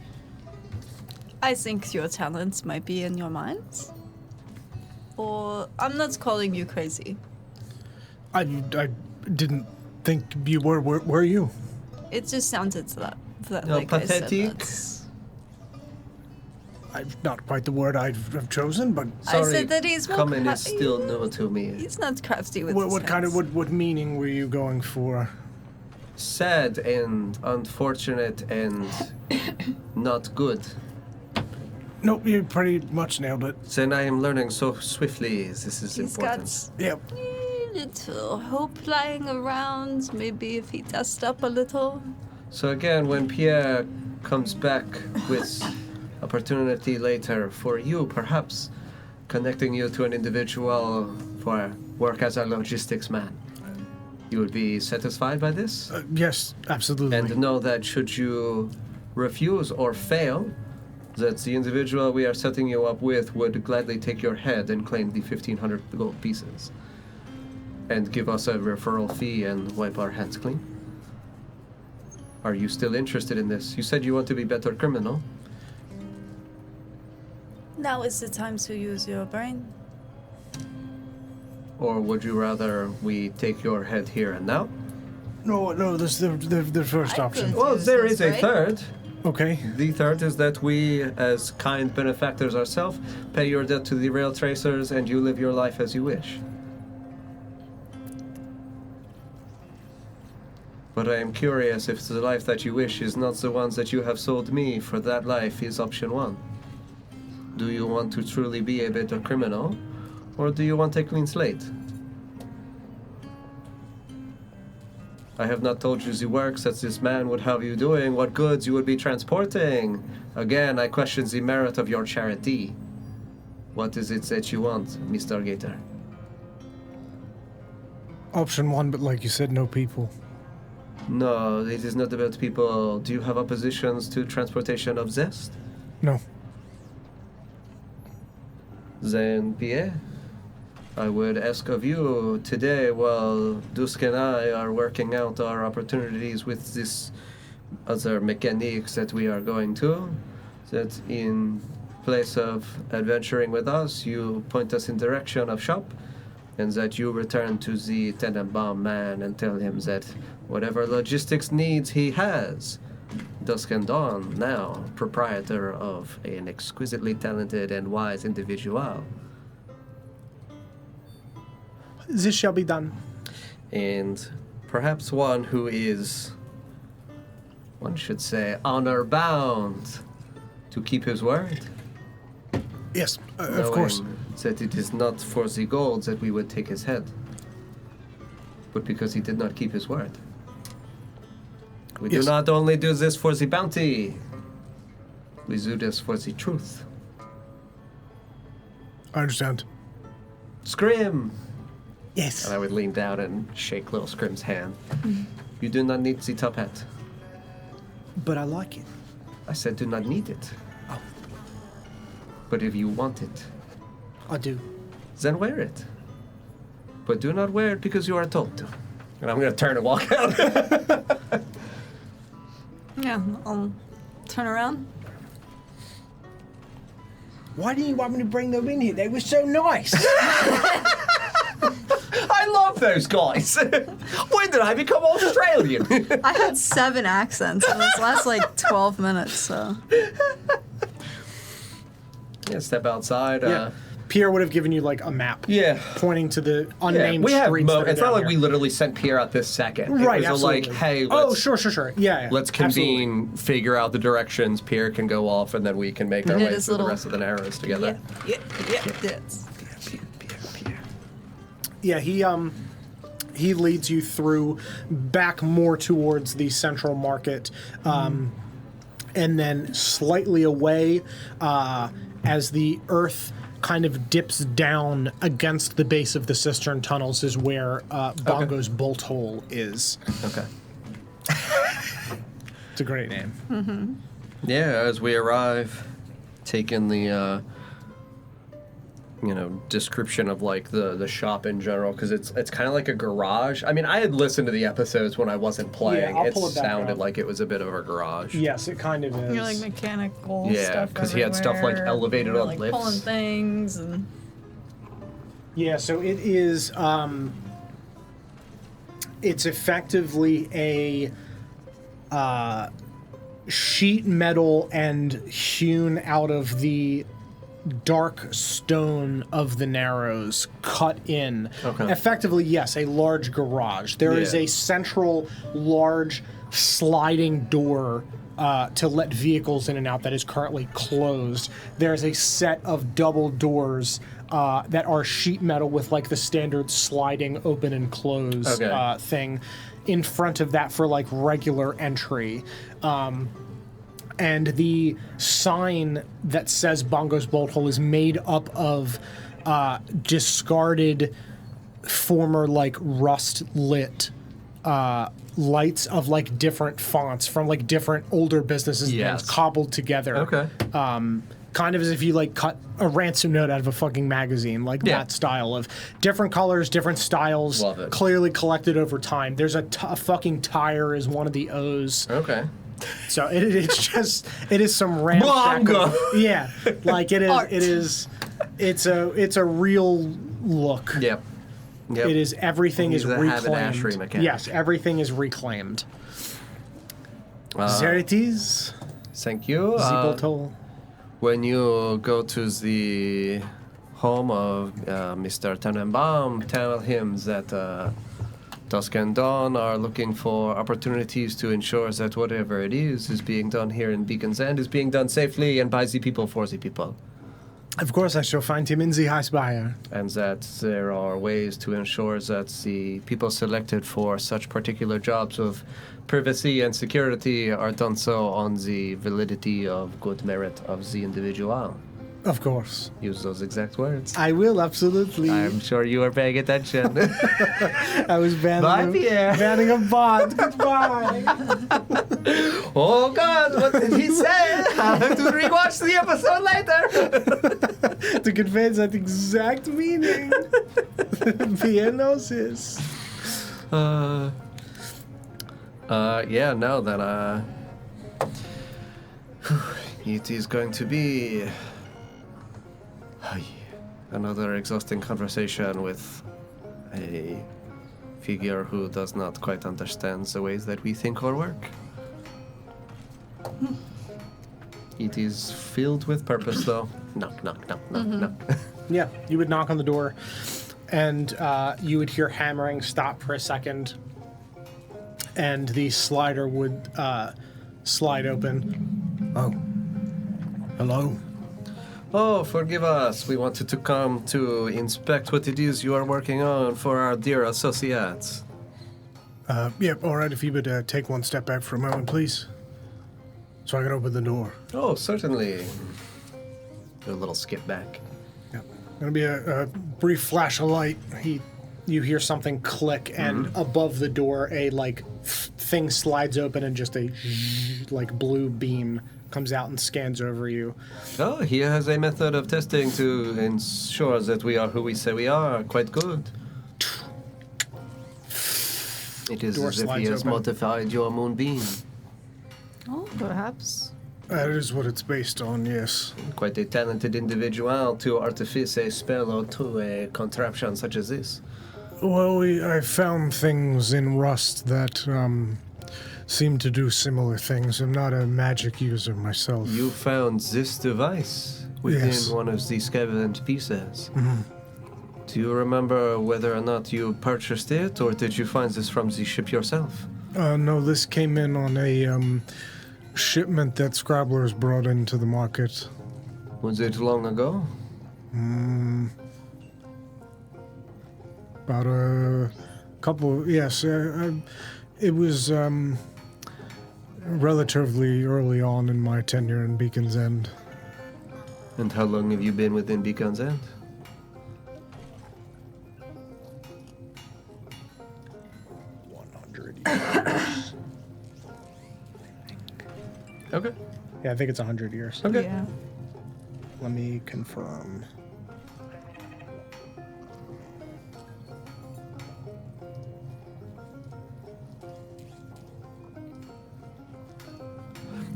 S1: I think your talents might be in your minds. Or I'm not calling you crazy.
S3: I didn't think you were you?
S1: It just sounded that
S2: No,
S1: like I said
S2: pathetic.
S1: that's.
S3: Not quite the word I've chosen, but
S1: I said that he's more
S2: Common is still new to me.
S1: He's not crafty with
S3: what
S1: his
S3: kind of
S1: hands.
S3: what meaning were you going for?
S2: Sad and unfortunate and not good.
S3: Nope, you pretty much nailed it.
S2: Then I am learning so swiftly. This is
S1: He's
S2: important.
S3: Yep.
S1: got little hope lying around. Maybe if he dust up a little.
S2: So again, when Pierre comes back with opportunity later for you, perhaps connecting you to an individual for work as a logistics man, you would be satisfied by this?
S3: Yes, absolutely.
S2: And know that should you refuse or fail, that the individual we are setting you up with would gladly take your head and claim the 1,500 gold pieces and give us a referral fee and wipe our hands clean. Are you still interested in this? You said you want to be better criminal.
S1: Now is the time to use your brain.
S2: Or would you rather we take your head here and now?
S3: No, this is the first
S1: I
S3: option.
S1: could-
S2: Well, there
S1: This
S2: is
S1: is
S2: a
S1: right.
S2: third.
S3: Okay.
S2: The third is that we, as kind benefactors ourselves, pay your debt to the rail tracers and you live your life as you wish. But I am curious if the life that you wish is not the ones that you have sold me, for that life is option one. Do you want to truly be a better criminal, or do you want a clean slate? I have not told you the works that this man would have you doing, what goods you would be transporting. Again, I question the merit of your charity. What is it that you want, Mr. Gator?
S3: Option one, but like you said, no people.
S2: No, it is not about people. Do you have oppositions to transportation of zest?
S3: No.
S2: Then, Pierre, I would ask of you today while Dusk and I are working out our opportunities with this other mechanics that we are going to, that in place of adventuring with us, you point us in direction of shop, and that you return to the Tenenbaum man and tell him that whatever logistics needs he has, Dusk and Dawn, now proprietor of an exquisitely talented and wise individual.
S3: This shall be done.
S2: And perhaps one who is, one should say, honor-bound to keep his word.
S3: Yes, of course.
S2: Knowing that it is not for the gold that we would take his head, but because he did not keep his word. We
S3: Yes.
S2: do not only do this for the bounty, we do this for the truth.
S3: I understand.
S2: Scrim!
S3: Yes.
S2: And I would lean down and shake little Scrim's hand. You do not need the top hat.
S3: But I like it.
S2: I said do not need it.
S3: Oh.
S2: But if you want it,
S3: I do.
S2: then wear it. But do not wear it because you are told to. And I'm going to turn and walk out.
S1: Yeah, I'll turn around.
S3: Why didn't you want me to bring them in here? They were so nice.
S2: I love those guys. When did I become Australian?
S1: I had 7 accents in this last like 12 minutes, so.
S2: Yeah, step outside.
S3: Yeah. Pierre would have given you like a map
S2: Yeah.
S3: pointing to the
S2: Yeah,
S3: unnamed
S2: we have
S3: streets. that are
S2: it's not
S3: down
S2: like
S3: here.
S2: we literally sent Pierre out this second.
S3: Right,
S2: It was
S3: absolutely.
S2: like, hey, let's,
S3: sure. Yeah.
S2: let's convene, figure out the directions. Pierre can go off, and then we can make our
S1: Yeah,
S2: way
S1: this
S2: through the
S1: little-
S2: rest of the narrows together.
S1: Yeah.
S3: Yeah, he leads you through back more towards the central market, and then slightly away as the earth kind of dips down against the base of the cistern tunnels is where Bongo's bolt hole is.
S2: Okay.
S3: It's a great name.
S2: Yeah, as we arrive, taking the description of like the shop in general, because it's kind of like a garage. I mean, I had listened to the episodes when I wasn't playing.
S3: I'll pull it back
S2: sounded
S3: up.
S2: like it was a bit of a garage.
S3: Yes, it kind of is.
S1: You're like mechanical
S2: Yeah,
S1: stuff
S2: 'cause he had stuff, like,
S1: everywhere.
S2: elevated
S1: You're,
S2: on
S1: like
S2: lifts.
S1: pulling things and.
S3: Yeah, so it is. It's effectively a sheet metal and hewn out of the dark stone of the Narrows, cut in.
S2: Okay.
S3: Effectively, yes, a large garage. There is
S2: Yeah.
S3: a central, large sliding door to let vehicles in and out that is currently closed. There's a set of double doors that are sheet metal with like the standard sliding open and close
S2: Okay.
S3: thing in front of that for like regular entry. And the sign that says Bongo's Bolt Hole is made up of discarded former like rust lit lights of like different fonts from like different older businesses and
S2: Yes.
S3: things cobbled together.
S2: Okay.
S3: Kind of as if you like cut a ransom note out of a fucking magazine, like
S2: Yeah.
S3: that style of different colors, different styles,
S2: Love it.
S3: clearly collected over time. There's a fucking tire is one of the O's.
S2: Okay.
S3: So it's just it is some ramshackle.
S2: Bongo!
S3: Yeah, like it is.
S1: Art.
S3: It is. It's a real look.
S2: Yep. Yep.
S3: It is. Everything is
S2: He's a haberdashery
S3: reclaimed.
S2: mechanic.
S3: Yes, everything is reclaimed.
S2: Uh,
S3: There it is.
S2: Thank you.
S3: Zibotol.
S2: When you go to the home of Mr. Tannenbaum, tell him that Dusk and Dawn are looking for opportunities to ensure that whatever it is being done here in Beacon's End is being done safely and by the people for the people.
S3: Of course, I shall find him in the high spire.
S2: And that there are ways to ensure that the people selected for such particular jobs of privacy and security are done so on the validity of good merit of the individual.
S3: Of course.
S2: Use those exact words.
S3: I will, absolutely.
S2: I'm sure you are paying attention.
S3: I was
S2: Bye, Pierre.
S3: banning a bot. Goodbye.
S2: Oh God, what did he say? I'll have to rewatch the episode later.
S3: To convey that exact meaning. Pierre knows this.
S2: Yeah, no, then, it is going to be another exhausting conversation with a figure who does not quite understand the ways that we think or work. It is filled with purpose, though. Knock, knock, knock, knock, knock.
S3: Yeah, you would knock on the door, and you would hear hammering stop for a second, and the slider would slide open.
S4: Oh. Hello?
S2: Oh, forgive us. We wanted to come to inspect what it is you are working on for our dear associates.
S4: Yep, all right, if you would take one step back for a moment, please. So I can open the door.
S2: Oh, certainly. Do a little skip back.
S4: Yep. Gonna be a brief flash of light.
S3: You hear something click, and above the door, a thing slides open, and just a blue beam comes out and scans over you.
S2: Oh, he has a method of testing to ensure that we are who we say we are. Quite good. It is
S3: Door
S2: as if he
S3: slides
S2: has
S3: open.
S2: modified your moonbeam.
S1: Oh, perhaps.
S4: That is what it's based on, yes.
S2: Quite a talented individual to artifice a spell or to a contraption such as this.
S4: Well, I found things in Rust that seem to do similar things. I'm not a magic user myself.
S2: You found this device within
S4: Yes.
S2: one of the scavenged pieces. Do you remember whether or not you purchased it, or did you find this from the ship yourself?
S4: No, this came in on a shipment that Scrabblers brought into the market.
S2: Was it long ago?
S4: About a couple, yes. It was relatively early on in my tenure in Beacon's End.
S2: And how long have you been within Beacon's End?
S3: 100 years.
S2: Okay.
S3: Yeah, I think it's 100 years.
S2: Okay.
S1: Yeah.
S3: Let me confirm.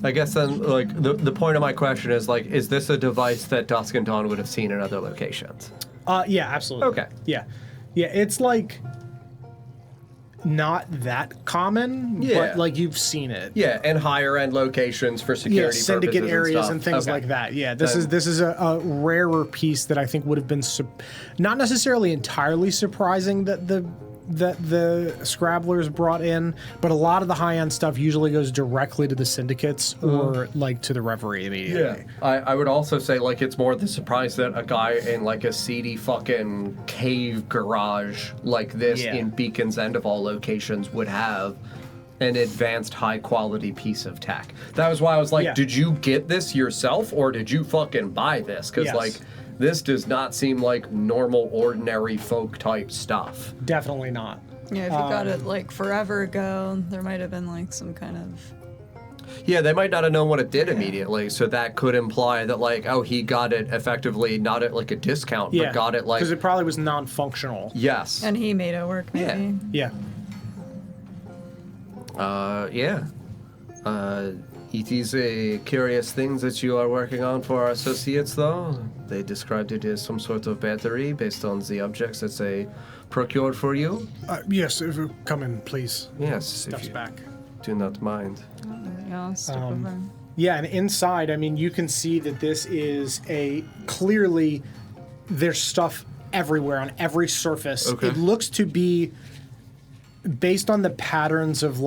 S2: I guess then, the point of my question is, is this a device that Dusk and Dawn would have seen in other locations?
S3: Yeah, absolutely.
S2: Okay.
S3: Yeah. Yeah, it's not that common,
S2: Yeah.
S3: but you've seen it.
S2: Yeah, and higher end locations for
S3: Yeah,
S2: security
S3: syndicate
S2: purposes
S3: areas
S2: stuff.
S3: and things
S2: Okay.
S3: like that. Yeah, this
S2: Then-
S3: is a rarer piece that I think would have been not necessarily entirely surprising that the Scrabblers brought in, but a lot of the high end stuff usually goes directly to the syndicates or to the Reverie immediately.
S2: Yeah, I would also say it's more the surprise that a guy in a seedy fucking cave garage like this
S3: Yeah.
S2: in Beacon's End of all locations would have an advanced high quality piece of tech. That was why I was like,
S3: Yeah.
S2: did you get this yourself or did you fucking buy this? Because
S3: Yes.
S2: this does not seem like normal ordinary folk type stuff.
S3: Definitely not.
S1: Yeah, if you got it forever ago, there might have been some kind of.
S2: Yeah, they might not have known what it did immediately, so that could imply that he got it effectively not at a discount,
S3: Yeah,
S2: but got it
S3: because it probably was non-functional.
S2: yes.
S1: And he made it work, maybe.
S2: Yeah.
S3: Yeah.
S2: Yeah. It is a curious thing that you are working on for our associates, though. They described it as some sort of battery based on the objects that they procured for you.
S4: Yes, if you come in, please.
S2: Yes, if
S3: Stuff's
S2: you
S3: back.
S2: do not mind.
S1: Yeah, I'll step over.
S3: Yeah, and inside, I mean, you can see that this is clearly, there's stuff everywhere on every surface.
S2: Okay.
S3: It looks to be based on the patterns of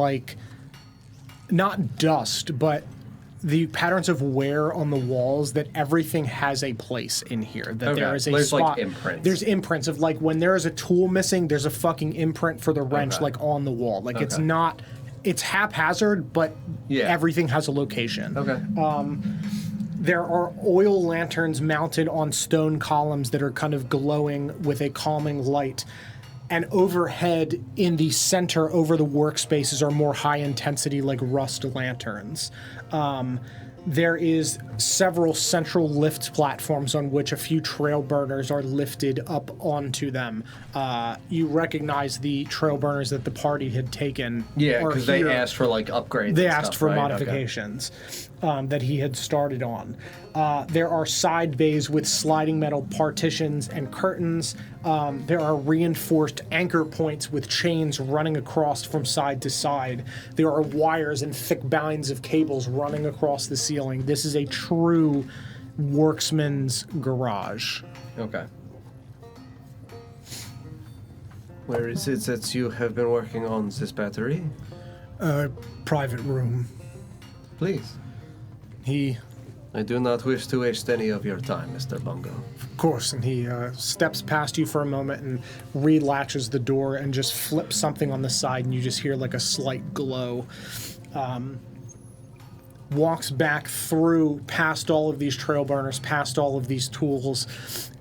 S3: not dust, but the patterns of wear on the walls, that everything has a place in here. That
S2: Okay.
S3: there is a
S2: There's,
S3: spot.
S2: imprints.
S3: There's imprints of when there is a tool missing, there's a fucking imprint for the wrench
S2: Okay.
S3: on the wall. It's
S2: Okay.
S3: not, it's haphazard, but
S2: Yeah.
S3: everything has a location.
S2: Okay.
S3: There are oil lanterns mounted on stone columns that are kind of glowing with a calming light. And overhead in the center over the workspaces are more high intensity like rust lanterns. There is several central lift platforms on which a few trail burners are lifted up onto them. You recognize the trail burners that the party had taken.
S2: Yeah, because they asked for like upgrades.
S3: They
S2: and
S3: asked
S2: stuff,
S3: for
S2: right?
S3: modifications that he had started on. There are side bays with sliding metal partitions and curtains. There are reinforced anchor points with chains running across from side to side. There are wires and thick binds of cables running across the ceiling. This is a true worksman's garage.
S2: Okay. Where is it that you have been working on this battery?
S4: Private room.
S2: Please.
S3: He,
S2: I do not wish to waste any of your time, Mr. Bongo.
S4: Of course,
S3: and he steps past you for a moment and relatches the door and just flips something on the side, and you just hear like a slight glow. Walks back through, past all of these trail burners, past all of these tools,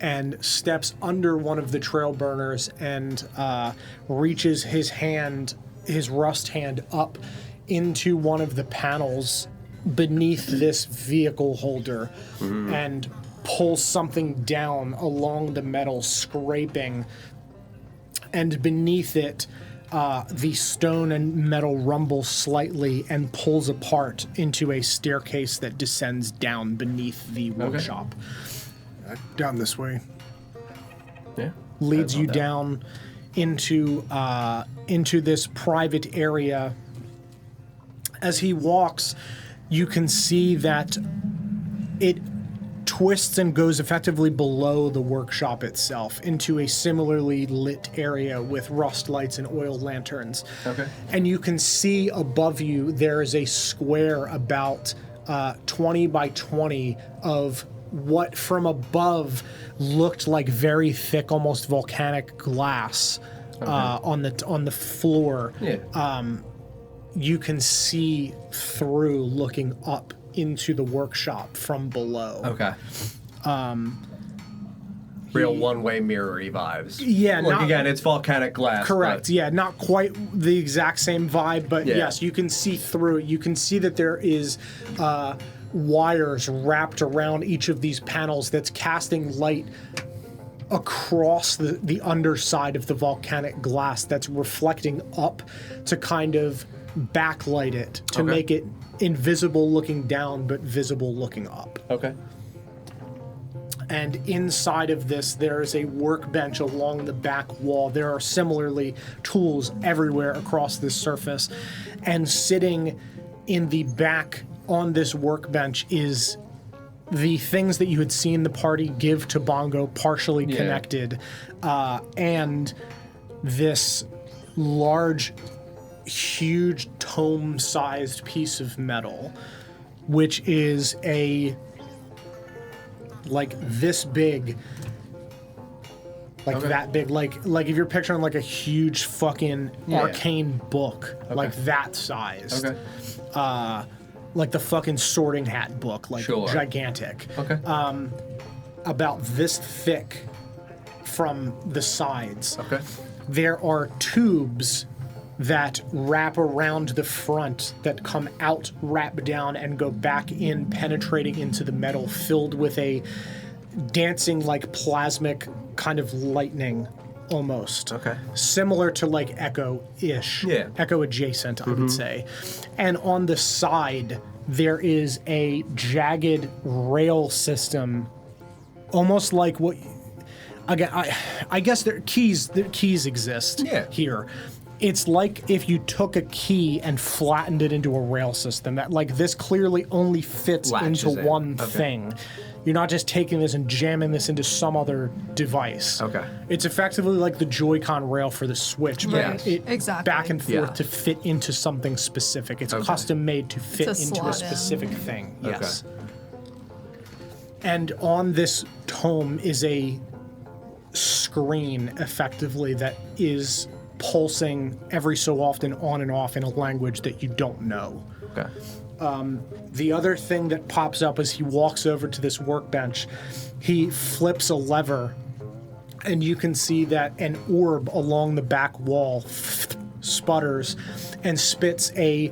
S3: and steps under one of the trail burners and reaches his hand, his rust hand, up into one of the panels beneath this vehicle holder and pulls something down along the metal, scraping, and beneath it the stone and metal rumbles slightly and pulls apart into a staircase that descends down beneath the workshop.
S4: down this way.
S2: Yeah.
S3: Leads you down into this private area. As he walks, you can see that it twists and goes effectively below the workshop itself into a similarly lit area with rust lights and oil lanterns.
S2: Okay.
S3: And you can see above you there is a square about 20 by 20 of what from above looked like very thick, almost volcanic glass on the floor.
S2: Yeah.
S3: You can see through looking up into the workshop from below.
S2: Okay. Real one-way mirror-y vibes.
S3: Yeah,
S2: Like, again, it's volcanic glass.
S3: correct.
S2: But
S3: Yeah, not quite the exact same vibe, but
S2: Yeah.
S3: yes, you can see through it. You can see that there is wires wrapped around each of these panels that's casting light across the underside of the volcanic glass that's reflecting up to kind of backlight it to
S2: Okay.
S3: make it invisible looking down but visible looking up.
S2: Okay.
S3: And inside of this, there is a workbench along the back wall. There are similarly tools everywhere across this surface. And sitting in the back on this workbench is the things that you had seen the party give to Bongo, partially connected, and this large, huge tome-sized piece of metal, which is like this big, like that big, like if you're picturing like a huge fucking arcane book, like that size.
S2: Okay.
S3: Like the fucking Sorting Hat book, like gigantic.
S2: Okay.
S3: About this thick from the sides.
S2: Okay.
S3: There are tubes that wrap around the front that come out, wrap down, and go back in, penetrating into the metal, filled with a dancing, like, plasmic kind of lightning, almost.
S2: Okay.
S3: Similar to, like, Echo-ish.
S2: Yeah.
S3: Echo-adjacent, I would say. And on the side, there is a jagged rail system, almost like what... Again, I guess their keys exist here. It's like if you took a key and flattened it into a rail system. That, like, this clearly only fits into one thing. You're not just taking this and jamming this into some other device.
S2: Okay.
S3: It's effectively like the Joy-Con rail for the Switch, but
S1: exactly.
S3: back and forth to fit into something specific. It's custom made to fit into a specific thing. Yes. And on this tome is a screen, effectively, that is pulsing every so often on and off in a language that you don't know.
S2: Okay.
S3: The other thing that pops up as he walks over to this workbench, he flips a lever, and you can see that an orb along the back wall sputters and spits a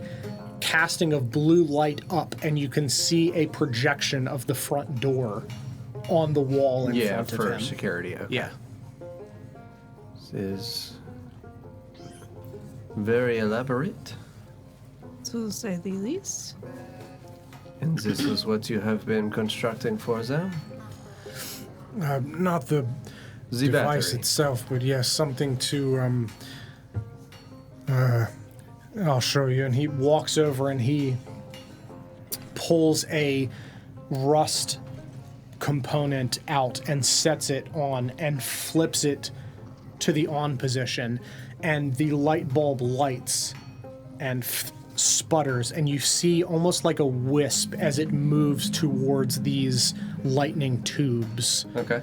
S3: casting of blue light up, and you can see a projection of the front door on the wall in front of him.
S2: Yeah, for security. Okay.
S3: Yeah.
S2: This is very elaborate.
S1: To say the least.
S2: And this is what you have been constructing for them?
S4: Not the
S2: The
S4: device
S2: battery.
S4: itself, but yes, something to
S3: I'll show you. And he walks over and he pulls a rust component out and sets it on and flips it to the on position. And the light bulb lights and sputters, and you see almost like a wisp as it moves towards these lightning tubes.
S2: Okay.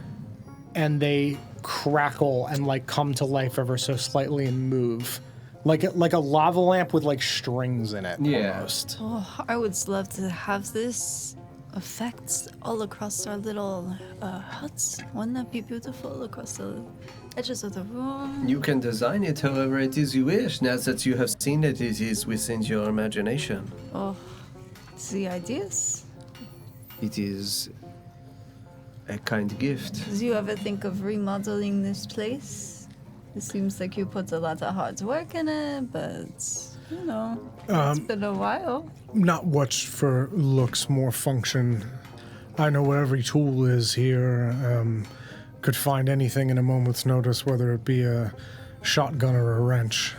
S3: And they crackle and like come to life ever so slightly and move. Like a lava lamp with like strings in it almost.
S1: Oh, I would love to have this effect all across our little huts. Wouldn't that be beautiful across the edges of the room?
S2: You can design it however it is you wish. Now that you have seen it, it is within your imagination.
S1: Oh, the ideas.
S2: It is a kind gift.
S1: Did you ever think of remodeling this place? It seems like you put a lot of hard work in it, but, you know, it's been a while.
S4: not much for looks, more function. I know where every tool is here. Could find anything in a moment's notice, whether it be a shotgun or a wrench.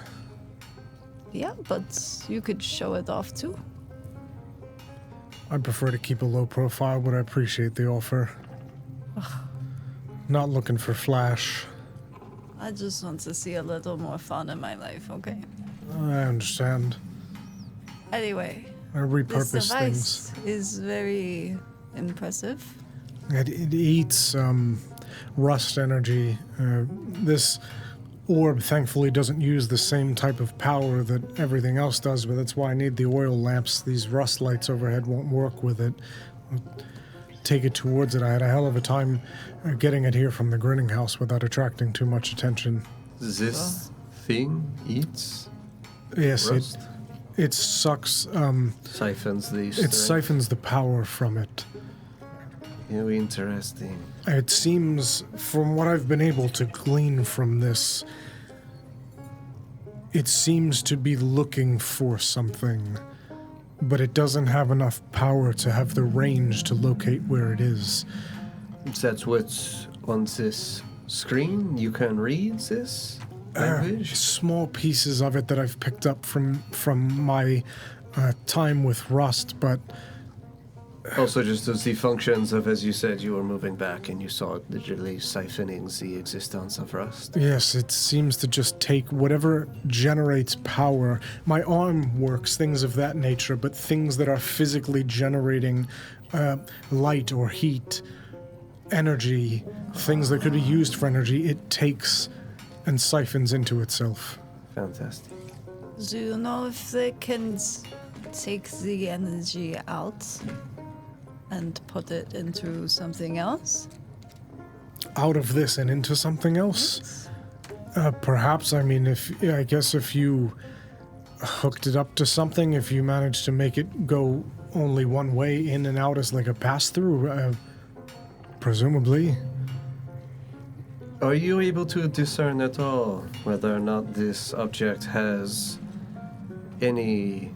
S1: Yeah, but you could show it off too.
S4: I prefer to keep a low profile, but I appreciate the offer. Not looking for flash.
S1: I just want to see a little more fun in my life, okay?
S4: I understand.
S1: Anyway,
S4: I
S1: this
S4: repurpose
S1: device
S4: things.
S1: is very impressive.
S4: It eats rust energy. This orb, thankfully, doesn't use the same type of power that everything else does, but that's why I need the oil lamps. These rust lights overhead won't work with it. Take it towards it. I had a hell of a time getting it here from the grinning house without attracting too much attention.
S2: This thing eats
S4: Yes,
S2: rust?
S4: it sucks.
S2: Siphons the
S4: It
S2: strength.
S4: siphons the power from it.
S2: Oh, interesting.
S4: It seems, from what I've been able to glean from this, it seems to be looking for something, but it doesn't have enough power to have the range to locate where it is.
S2: That's what's on this screen? You can read this language?
S4: Small pieces of it that I've picked up from my time with Rust, but
S2: Also, just to see functions of, as you said, you were moving back and you saw it literally siphoning the existence of rust.
S4: yes, it seems to just take whatever generates power. My arm works, things of that nature, but things that are physically generating light or heat, energy, things that could be used for energy, it takes and siphons into itself.
S2: Fantastic.
S1: Do you know if they can take the energy out and put it into something else?
S4: Out of this and into something else? Perhaps, I mean, I guess if you hooked it up to something, if you managed to make it go only one way in and out as like a pass-through, presumably.
S2: Are you able to discern at all whether or not this object has any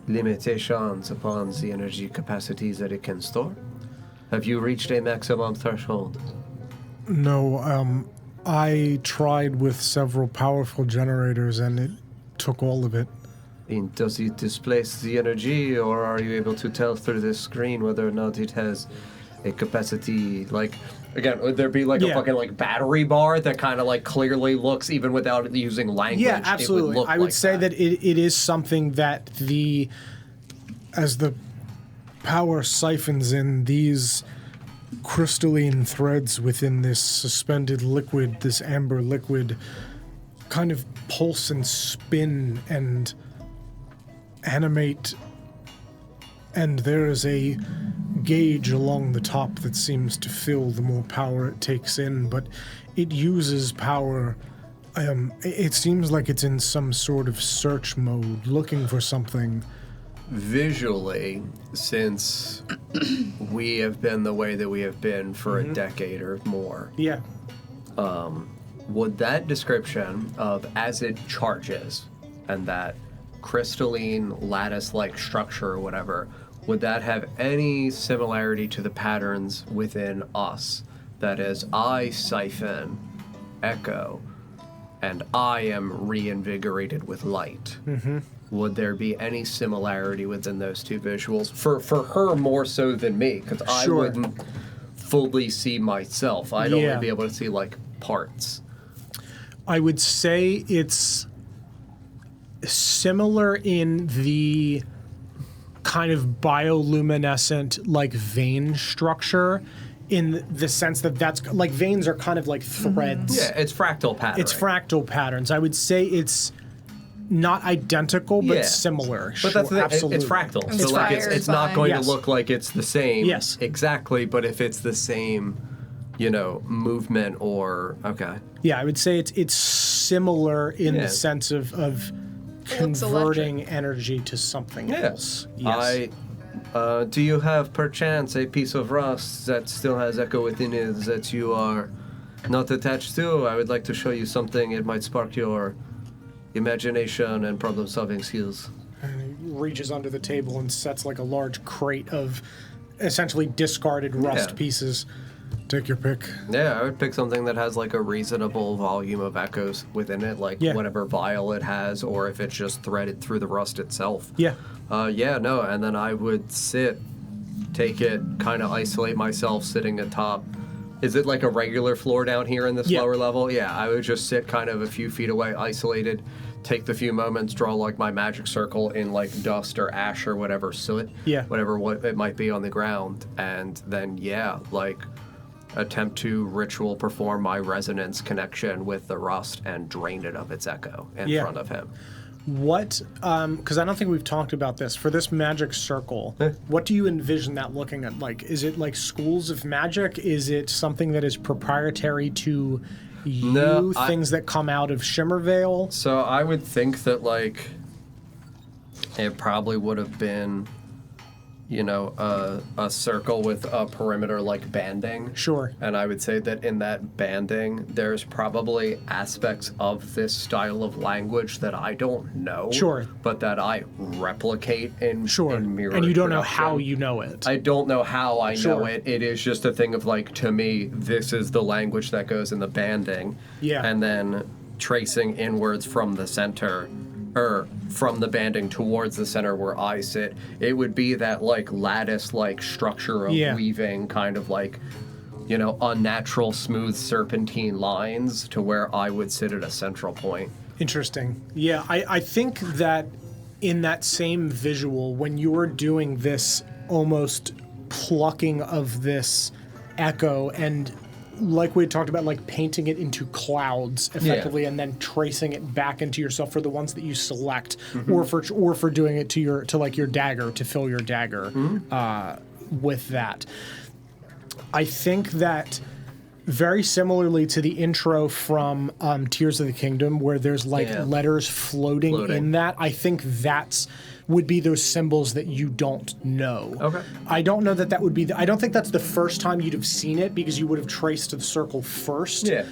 S2: limitations upon the energy capacities that it can store? Have you reached a maximum threshold?
S4: No, I tried with several powerful generators and it took all of it.
S2: And does it displace the energy, or are you able to tell through this screen whether or not it has a capacity, like, again, would there be like a
S3: Yeah.
S2: fucking like battery bar that kind of like clearly looks, even without using language?
S3: Yeah,
S2: it
S3: absolutely.
S2: would look
S3: I would
S2: like
S3: say that it is something that as the power siphons in, these crystalline threads within this suspended liquid, this amber liquid, kind of pulse and spin and animate
S4: and there is a gauge along the top that seems to fill the more power it takes in, but it uses power. It seems like it's in some sort of search mode, looking for something.
S2: Visually, since we have been the way that we have been for a decade or more,
S3: Yeah.
S2: would that description of as it charges and that crystalline lattice-like structure or whatever, would that have any similarity to the patterns within us? That is, I siphon echo, and I am reinvigorated with light. Mm-hmm. Would there be any similarity within those two visuals? For her more so than me, because I wouldn't fully see myself. I'd only be able to see, like, parts.
S3: I would say it's similar in the kind of bioluminescent, like, vein structure, in the sense that that's, like, veins are kind of like threads.
S2: Yeah, it's fractal patterns.
S3: It's fractal patterns. I would say it's not identical, but similar.
S2: But that's the thing. It's fractal. So like it's not going to look like it's the same exactly, but if it's the same, movement or
S3: Yeah, I would say it's similar in the sense of converting energy to something else. Yes.
S2: Do you have perchance a piece of rust that still has echo within it that you are not attached to? I would like to show you something. It might spark your imagination and problem-solving skills.
S3: And he reaches under the table and sets like a large crate of essentially discarded rust pieces.
S4: Take your pick.
S2: Yeah, I would pick something that has like a reasonable volume of echoes within it, like whatever vial it has, or if it's just threaded through the rust itself. And then I would take it, kind of isolate myself sitting atop. Is it like a regular floor down here in this lower level? Yeah, I would just sit kind of a few feet away, isolated, take the few moments, draw like my magic circle in like dust or ash or whatever soot, whatever it might be on the ground, and then attempt to ritual perform my resonance connection with the rust and drain it of its echo in front of him.
S3: What, because I don't think we've talked about this, for this magic circle, what do you envision that looking at? Like, is it like schools of magic? Is it something that is proprietary to you, things that come out of Shimmervale?
S2: So I would think that, like, it probably would have been, a circle with a perimeter, like, banding.
S3: Sure.
S2: And I would say that in that banding, there's probably aspects of this style of language that I don't know.
S3: Sure.
S2: But that I replicate in mirror
S3: and you don't know
S2: production.
S3: how you know it.
S2: I don't know how I know it. It is just a thing of, like, to me, this is the language that goes in the banding.
S3: Yeah.
S2: And then tracing inwards from the center, or from the banding towards the center where I sit, it would be that, like, lattice-like structure of weaving, kind of like, unnatural, smooth, serpentine lines to where I would sit at a central point.
S3: Interesting. Yeah, I think that in that same visual, when you were doing this almost plucking of this echo and like we had talked about, like painting it into clouds effectively, and then tracing it back into yourself for the ones that you select, or for doing it to your dagger, to fill your dagger with that. I think that very similarly to the intro from Tears of the Kingdom, where there's like letters floating in that, I think that's would be those symbols that you don't know.
S2: Okay.
S3: I don't know that would be I don't think that's the first time you'd have seen it, because you would have traced the circle first.
S2: Yeah.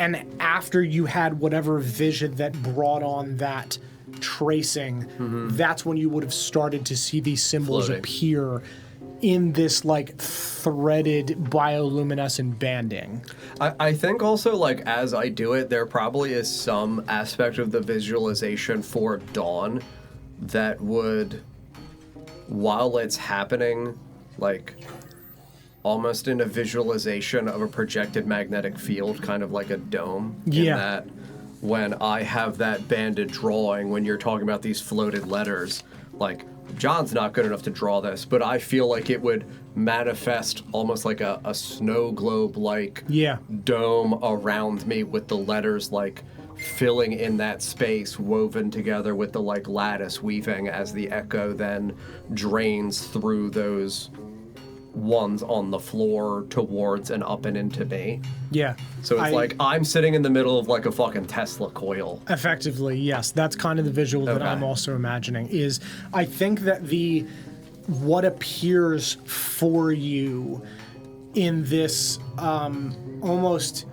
S3: And after you had whatever vision that brought on that tracing, that's when you would have started to see these symbols appear in this like threaded bioluminescent banding.
S2: I think also, like, as I do it, there probably is some aspect of the visualization for Dawn that would, while it's happening, like, almost in a visualization of a projected magnetic field, kind of like a dome. In that when I have that banded drawing, when you're talking about these floated letters, like, John's not good enough to draw this, but I feel like it would manifest almost like a snow globe-like dome around me with the letters, like, filling in that space, woven together with the like lattice weaving as the echo then drains through those ones on the floor towards and up and into me.
S3: Yeah.
S2: So it's like I'm sitting in the middle of like a fucking Tesla coil.
S3: Effectively, yes. That's kind of the visual that I'm also imagining. Is I think that what appears for you in this almost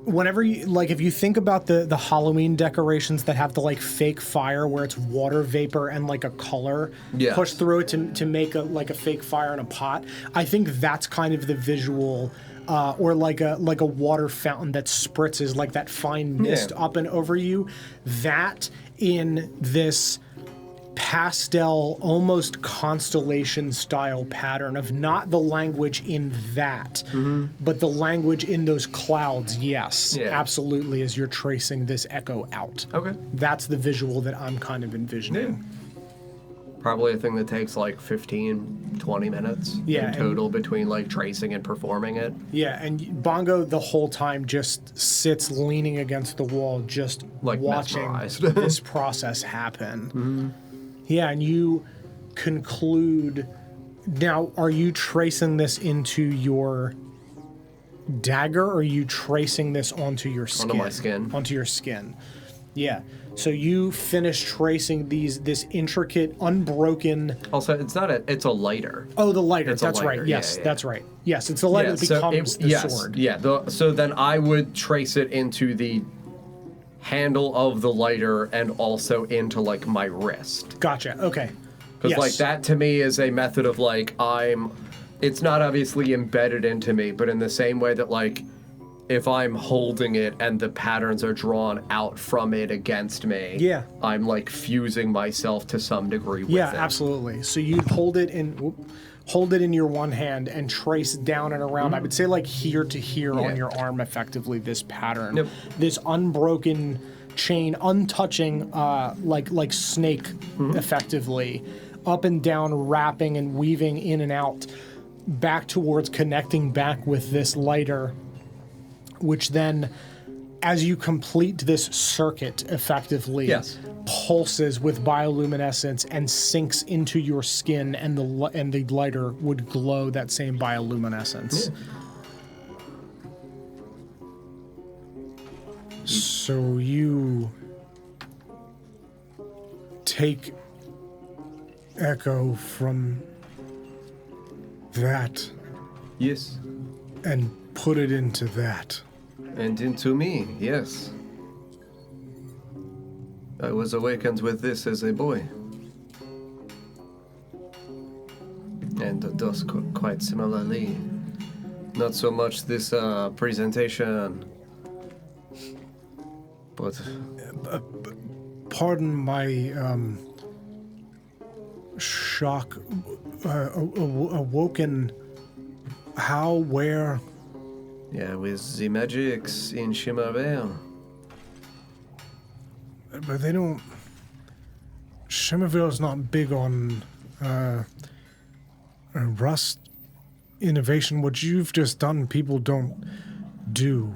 S3: whenever you like if you think about the Halloween decorations that have the like fake fire where it's water vapor and like a color pushed through it to make a fake fire in a pot, I think that's kind of the visual or like a water fountain that spritzes like that fine mist up and over you. That in this pastel, almost constellation style pattern of not the language in that, but the language in those clouds, absolutely, as you're tracing this echo out.
S2: Okay.
S3: That's the visual that I'm kind of envisioning.
S2: Yeah. Probably a thing that takes like 15, 20 minutes in total between like tracing and performing it.
S3: Yeah, and Bongo the whole time just sits leaning against the wall, just
S2: like
S3: watching
S2: mesmerized.
S3: this process happen. Yeah, and you conclude. Now, are you tracing this into your dagger, or are you tracing this onto your skin?
S2: Onto my skin.
S3: Onto your skin. Yeah. So you finish tracing this intricate, unbroken.
S2: Also, it's a lighter.
S3: Oh, the lighter.
S2: It's a
S3: that's
S2: lighter.
S3: right. Yes,
S2: Yeah.
S3: that's right. Yes, it's the lighter that becomes the sword.
S2: Yeah. So then I would trace it into the handle of the lighter and also into like my wrist.
S3: Gotcha. Okay.
S2: Because like that to me is a method of like it's not obviously embedded into me, but in the same way that like if I'm holding it and the patterns are drawn out from it against me, I'm like fusing myself to some degree with it.
S3: Yeah, absolutely. So you'd hold it in your one hand and trace down and around. I would say like here to here on your arm, effectively this pattern, this unbroken chain, untouching, like snake, effectively, up and down, wrapping and weaving in and out, back towards connecting back with this lighter, which then, as you complete this circuit, effectively pulses with bioluminescence and sinks into your skin, and the lighter would glow that same bioluminescence. So you take echo from that,
S2: yes,
S4: and put it into that.
S2: And into me, yes. I was awakened with this as a boy. And does quite similarly. Not so much this presentation, but...
S4: Pardon my shock. Awoken. How? Where?
S2: Yeah, with the magics in Shimmervale.
S4: But they don't... Shimmerville's not big on rust innovation. What you've just done, people don't do.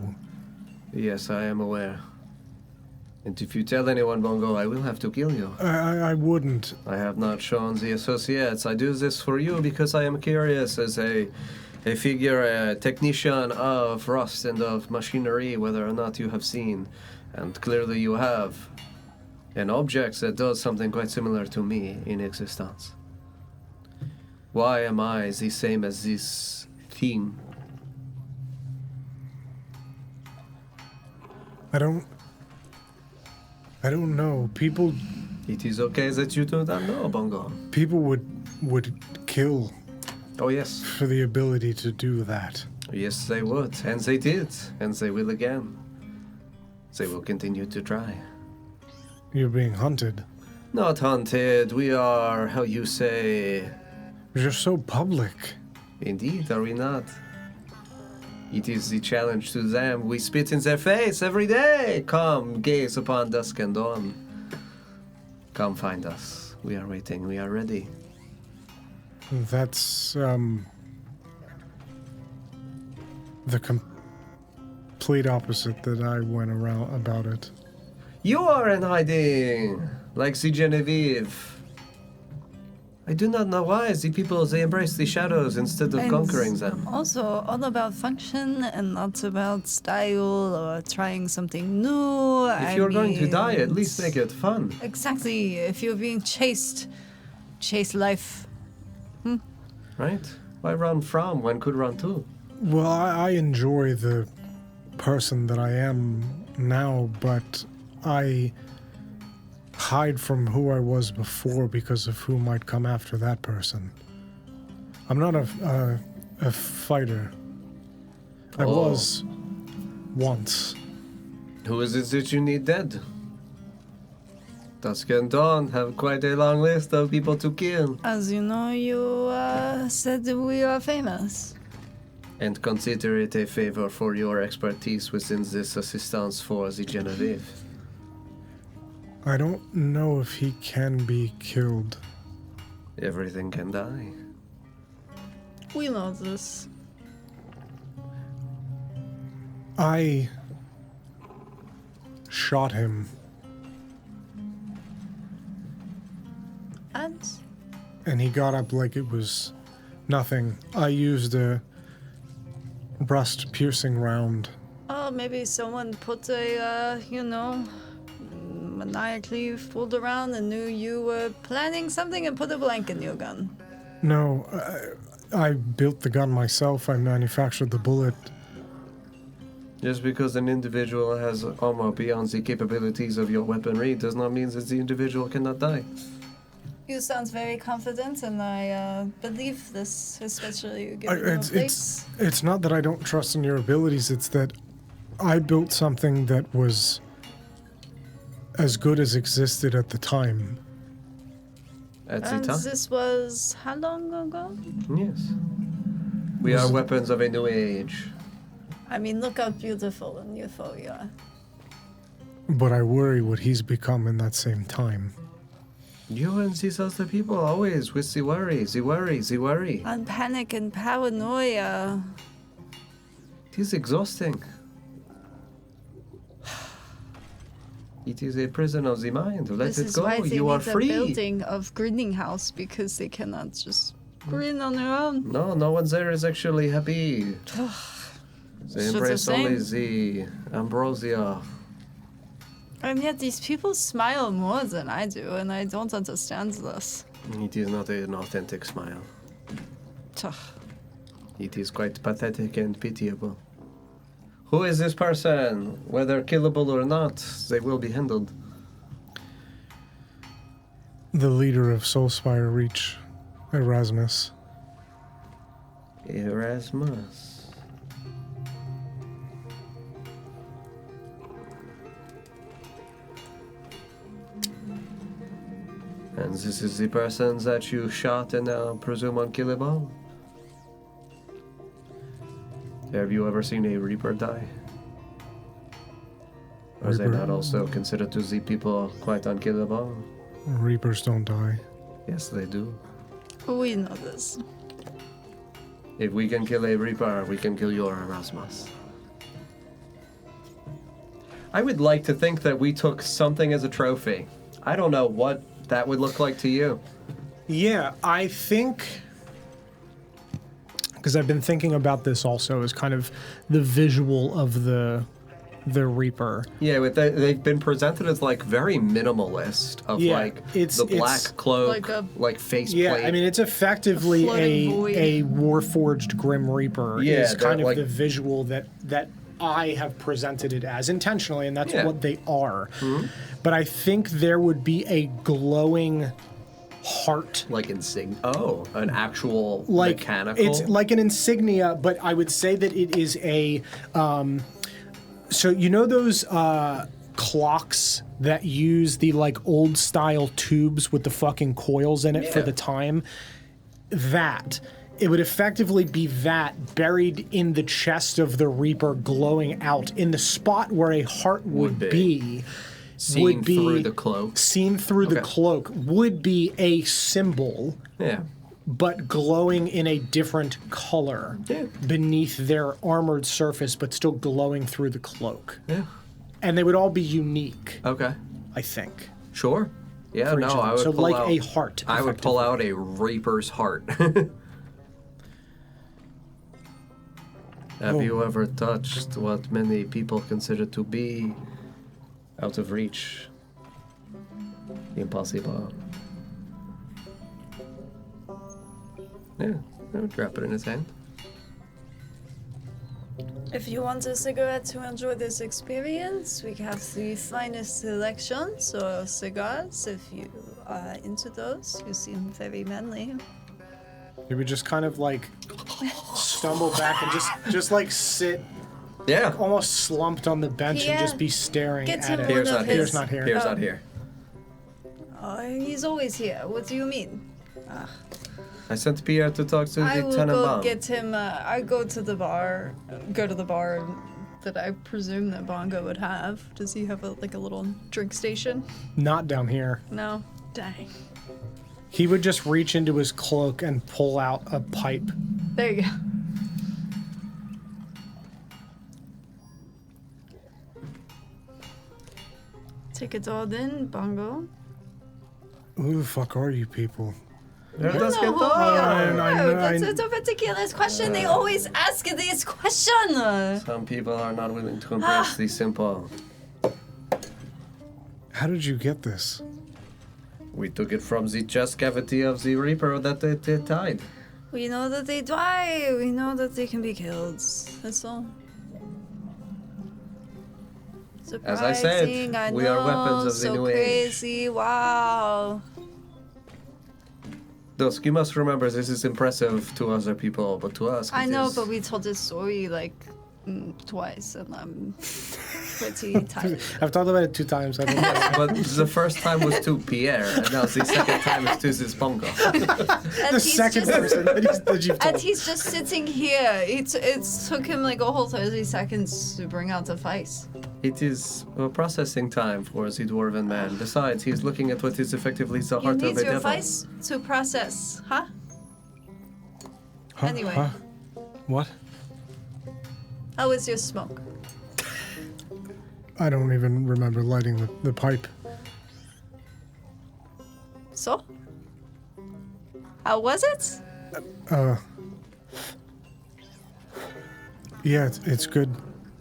S2: Yes, I am aware. And if you tell anyone, Bongo, I will have to kill you.
S4: I wouldn't.
S2: I have not shown the associates. I do this for you because I am curious as a figure, a technician of rust and of machinery, whether or not you have seen. And clearly you have an object that does something quite similar to me in existence. Why am I the same as this thing?
S4: I don't know. People...
S2: It is okay that you do not know, Bongo.
S4: People would kill...
S2: Oh, yes.
S4: For the ability to do that.
S2: Yes, they would. And they did. And they will again. They will continue to try.
S4: You're being hunted.
S2: Not hunted. We are, how you say...
S4: You're so public.
S2: Indeed, are we not? It is the challenge to them. We spit in their face every day. Come, gaze upon dusk and dawn. Come find us. We are waiting. We are ready.
S4: That's, the complete opposite that I went around about it.
S2: You are in hiding, like the Genevieve. I do not know why the people, they embrace the shadows instead of conquering them.
S1: Also, all about function and not about style or trying something new.
S2: If you're going to die, at least make it fun.
S1: Exactly. If you're being chased, chase life.
S2: Right? Why run from when could run to?
S4: Well, I enjoy the person that I am now, but I hide from who I was before because of who might come after that person. I'm not a fighter. I was once.
S2: Who is it that you need dead? Dusk and Dawn have quite a long list of people to kill.
S1: As you know, you said that we are famous.
S2: And consider it a favor for your expertise within this assistance for the Genevieve.
S4: I don't know if he can be killed.
S2: Everything can die.
S1: We know this.
S4: I shot him,
S1: And
S4: he got up like it was nothing. I used a rust-piercing round.
S1: maybe someone put a, maniacally fooled around and knew you were planning something and put a blank in your gun.
S4: No, I built the gun myself. I manufactured the bullet.
S2: Just because an individual has armor beyond the capabilities of your weaponry does not mean that the individual cannot die.
S1: You sound very confident, and I believe this, especially given your place.
S4: It's not that I don't trust in your abilities. It's that I built something that was as good as existed at the time.
S2: At the
S1: And
S2: time?
S1: this was how long ago?
S2: Yes. We are weapons of a new age.
S1: I mean, look how beautiful and youthful you are.
S4: But I worry what he's become in that same time.
S2: You and these other people always with the worry.
S1: And panic and paranoia.
S2: It is exhausting. It is a prison of the mind. Let
S1: This
S2: it
S1: is
S2: go.
S1: why they
S2: You are
S1: need a
S2: free.
S1: building of grinning house, because they cannot just grin on their own.
S2: No one there is actually happy. They
S1: Should
S2: embrace
S1: the
S2: only
S1: same.
S2: the ambrosia.
S1: And yet these people smile more than I do, and I don't understand this.
S2: It is not an authentic smile.
S1: Ugh.
S2: It is quite pathetic and pitiable. Who is this person? Whether killable or not, they will be handled.
S4: The leader of Soulspire Reach, Erasmus.
S2: Erasmus. And this is the person that you shot and now presume unkillable? Have you ever seen a Reaper die? Or is they
S4: Reaper?
S2: not also considered to the people quite unkillable?
S4: Reapers don't die.
S2: Yes, they do.
S1: We know this.
S2: If we can kill a Reaper, we can kill your Erasmus. I would like to think that we took something as a trophy. I don't know what that would look like to you.
S3: Yeah, I think, because I've been thinking about this also as kind of the visual of the Reaper.
S2: Yeah, but they've been presented as like very minimalist of
S3: Yeah,
S2: like
S3: it's-
S2: the black
S3: it's
S2: cloak,
S1: like
S2: like
S1: a-
S2: faceplate.
S3: Yeah, I mean, it's effectively
S1: floating void.
S3: a Warforged Grim Reaper
S2: Yeah,
S3: is kind
S2: that,
S3: of
S2: like-
S3: the visual that I have presented it as intentionally, and that's
S2: Yeah.
S3: what they are. But I think there would be a glowing heart.
S2: like an actual
S3: Like
S2: mechanical.
S3: it's like an insignia, but I would say that it is a so you know those clocks that use the like old style tubes with the fucking coils in it for
S2: Yeah.
S3: the time? That it would effectively be that buried in the chest of the Reaper, glowing out in the spot where a heart would be.
S2: seen
S3: would be
S2: through the cloak.
S3: Seen through the
S2: Okay.
S3: cloak would be a symbol
S2: Yeah.
S3: but glowing in a different color beneath their armored surface, but still glowing through the cloak.
S2: Yeah.
S3: And they would all be unique,
S2: Okay.
S3: I think.
S2: Sure. Yeah,
S3: for each
S2: no,
S3: of
S2: I
S3: them.
S2: would
S3: So
S2: pull
S3: like
S2: out...
S3: a heart.
S2: I would pull
S3: effectively.
S2: out a Reaper's heart. Have you ever touched what many people consider to be out of reach? Impossible. Yeah, I would drop it in his hand.
S1: If you want a cigarette to enjoy this experience, we have the finest selections of cigars. If you are into those, you seem very manly.
S3: He would just kind of like stumble back and just like sit
S2: Yeah.
S3: almost slumped on the bench and
S1: Yeah.
S3: just be staring
S1: Get
S3: at
S1: him
S3: it.
S2: Pierre's
S1: one
S2: not
S1: of
S2: here.
S3: Pierre's not here.
S2: Pierre's
S1: Oh.
S2: not here.
S1: He's always here. What do you mean?
S2: I sent Pierre to talk to
S1: I will
S2: Lieutenant
S1: go
S2: Baum.
S1: get him. I go to the bar that I presume that Bongo would have. Does he have a little drink station?
S3: Not down here.
S1: No. Dang.
S3: He would just reach into his cloak and pull out a pipe.
S1: There you go. Take it all in, Bongo.
S4: Who the fuck are you people?
S2: Let us
S1: No,
S2: get
S1: who
S2: on.
S1: are you?
S4: I-
S1: That's a ridiculous question. They always ask these questions.
S2: Some people are not willing to embrace the simple.
S4: How did you get this?
S2: We took it from the chest cavity of the Reaper that they tied.
S1: We know that they die. We know that they can be killed. That's all.
S2: As I said,
S1: Surprising, I
S2: we are weapons
S1: know,
S2: of the
S1: so
S2: new age.
S1: crazy. Wow.
S2: Dusk, you must remember this is impressive to other people, but to us,
S1: I
S2: it
S1: know,
S2: is-
S1: but we told this story twice, and I'm pretty tired.
S3: I've talked about it 2 times. I don't know.
S2: But the first time was to Pierre, and now the second time is to this Bongo.
S1: And
S3: The
S1: he's
S3: second
S1: just,
S3: person that you've
S1: and
S3: told.
S1: he's just sitting here. It took him like a whole 30 seconds to bring out the face.
S2: It is a processing time for the dwarven man. Besides, he's looking at what is effectively the
S1: You
S2: heart of
S1: need
S2: a
S1: your
S2: devil.
S1: face to process, huh?
S4: Huh?
S1: Anyway.
S4: Huh? What?
S1: How is your smoke?
S4: I don't even remember lighting the pipe.
S1: So? How was it?
S4: Yeah, it's good.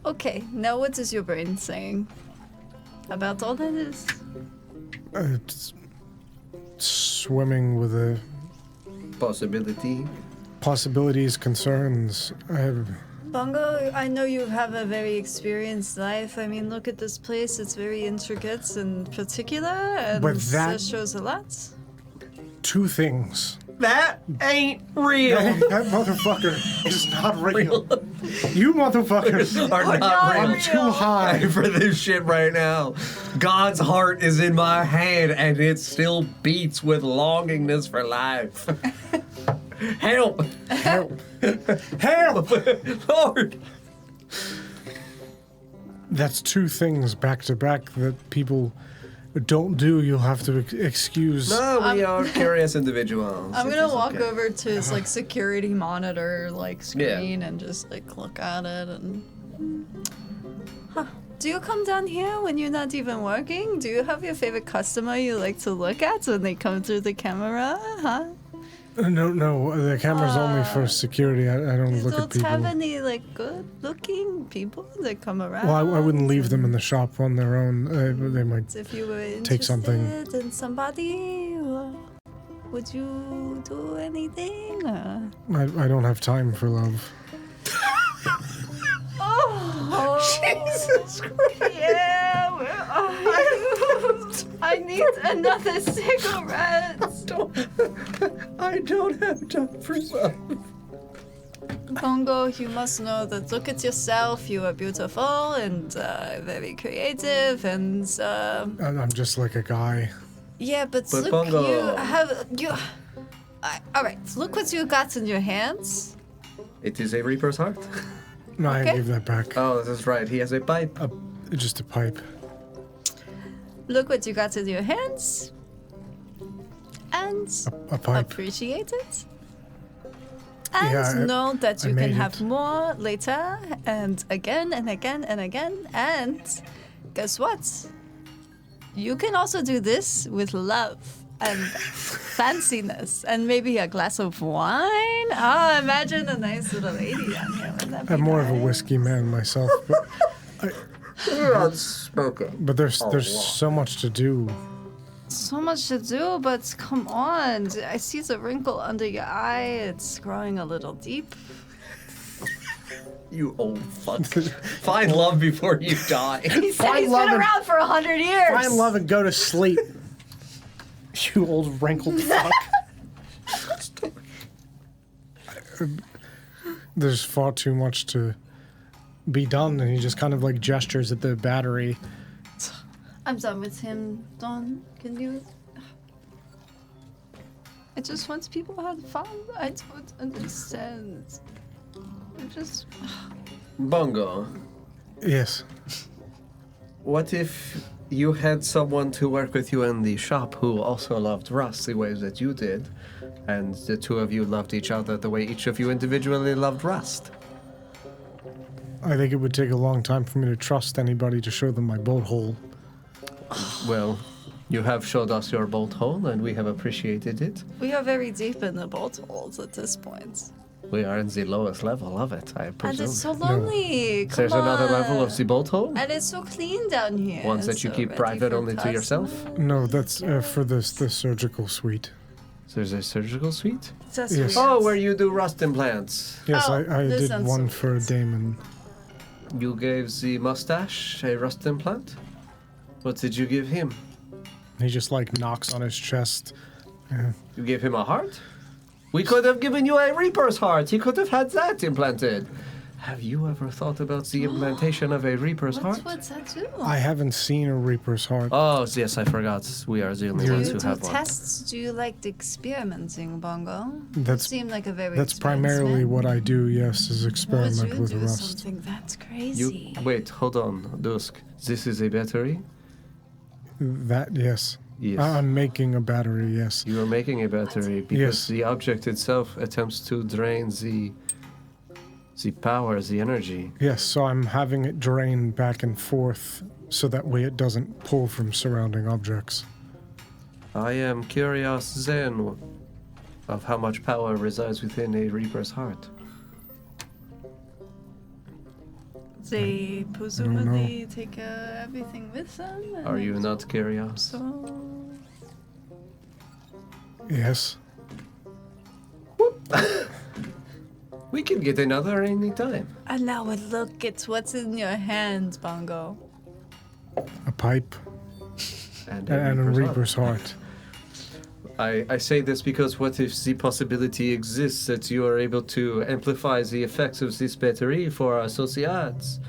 S1: Okay, now what is your brain saying about all that is?
S4: It's swimming with the
S2: Possibility.
S4: possibilities, concerns. I have.
S1: Bongo, I know you have a very experienced life. I mean, look at this place. It's very intricate and particular, and
S4: But that-
S1: shows a lot.
S4: 2 things.
S2: That ain't real.
S4: That motherfucker is not real. You motherfuckers
S2: Are not
S1: not
S2: real.
S1: real.
S4: too high.
S2: For this shit right now. God's heart is in my head and it still beats with longingness for life. Help!
S4: Help.
S2: Help! Lord!
S4: That's 2 things back to back that people don't do. You'll have to excuse.
S2: No, we are curious individuals.
S1: I'm
S2: It
S1: gonna
S2: is
S1: walk
S2: okay.
S1: over to his security monitor screen and just look at it and. Huh. Do you come down here when you're not even working? Do you have your favorite customer you like to look at when they come through the camera? Huh?
S4: No, the camera's only for security. I don't
S1: You
S4: look at
S1: don't
S4: people.
S1: have any good-looking people that come around.
S4: Well, I wouldn't leave them in the shop on their own. They might.
S1: If you were interested
S4: Take something.
S1: in somebody, would you do anything?
S4: I don't have time for love.
S1: Oh, Jesus Christ! Yeah, where are you? I need another cigarette.
S2: I don't have time for some.
S1: Bongo, you must know that look at yourself. You are beautiful and very creative, and
S4: I'm just like a guy.
S1: yeah, but
S2: But
S1: look,
S2: Bongo-
S1: you have you. All right, look what you got in your hands.
S2: It is a Reaper's heart.
S4: No, I
S1: Okay.
S4: give that back.
S2: Oh, that's right. He has a pipe.
S4: Just a pipe.
S1: Look what you got in your hands. And
S4: A pipe.
S1: appreciate it. And
S4: Yeah,
S1: know that
S4: I
S1: you can
S4: made
S1: have
S4: it.
S1: more later, and again, and again, and again. And guess what? You can also do this with love and fanciness, and maybe a glass of wine. Oh, imagine a nice little lady down here. Wouldn't that be
S4: I'm more of a
S1: nice?
S4: whiskey man myself, but there's so much to do.
S1: So much to do, but come on. I see the wrinkle under your eye. It's growing a little deep.
S2: You old fuck. Find love before you die.
S1: He said
S3: Find
S1: he's
S3: love
S1: been
S3: and-
S1: around for 100 years.
S3: Find love and go to sleep. You old wrinkled fuck.
S4: There's far too much to be done, and he just kind of like gestures at the battery.
S1: I'm done with him, Don. Can you? I just want people to have fun. I don't understand. I just.
S2: Bongo,
S4: Yes.
S2: what if you had someone to work with you in the shop who also loved Rust the way that you did, and the two of you loved each other the way each of you individually loved Rust?
S4: I think it would take a long time for me to trust anybody to show them my bolt hole.
S2: Well, you have showed us your bolt hole, and we have appreciated it.
S1: We are very deep in the bolt holes at this point.
S2: We are in the lowest level of it, I
S1: And
S2: presume.
S1: it's so lonely. Come
S2: There's another level of
S1: on.
S2: the bolt hole?
S1: And it's so clean down here.
S2: Ones that you
S1: so
S2: keep
S1: ready
S2: private
S1: for
S2: only to
S1: customers.
S2: yourself?
S4: No, that's for the surgical suite.
S2: So there's a surgical suite?
S1: That's
S4: Yes.
S1: weird.
S2: Oh, where you do Rust implants.
S4: Yes,
S1: Oh,
S4: I
S1: this
S4: did
S1: sounds
S4: one
S1: so
S4: for
S1: weird.
S4: Damon.
S2: You gave the mustache a Rust implant? What did you give him?
S4: He just like knocks on his chest.
S2: You gave him a heart? We could have given you a Reaper's heart. He could have had that implanted. Have you ever thought about the implantation of a Reaper's heart?
S1: What's that do?
S4: I haven't seen a Reaper's heart.
S2: Oh, yes, I forgot. We are the only
S1: Do
S2: ones
S1: you
S2: who
S1: do
S2: have one.
S1: tests? Do you like the experimenting, Bongo?
S4: That's-
S1: you seem like a very
S4: That's
S1: experienced
S4: primarily
S1: man.
S4: what I do. Yes, is
S1: What would
S4: experiment
S1: you
S4: with
S1: do
S4: rust.
S1: something that's
S2: You
S1: crazy?
S2: wait, hold on, Dusk. This is a battery?
S4: That yes.
S2: Yes.
S4: I'm making a battery. Yes.
S2: You are making a battery because
S4: Yes.
S2: the object itself attempts to drain the power, the energy.
S4: Yes. So I'm having it drain back and forth, so that way it doesn't pull from surrounding objects.
S2: I am curious then of how much power resides within a Reaper's heart.
S1: They presumably take everything with them. and
S2: Are you
S1: then-
S2: not curious?
S1: So
S4: Yes.
S2: We can get another any time.
S1: and now look at what's in your hand, Bongo.
S4: A pipe
S2: And
S4: and a
S2: heart.
S4: Reaper's heart.
S2: I say this because what if the possibility exists that you are able to amplify the effects of this battery for our associates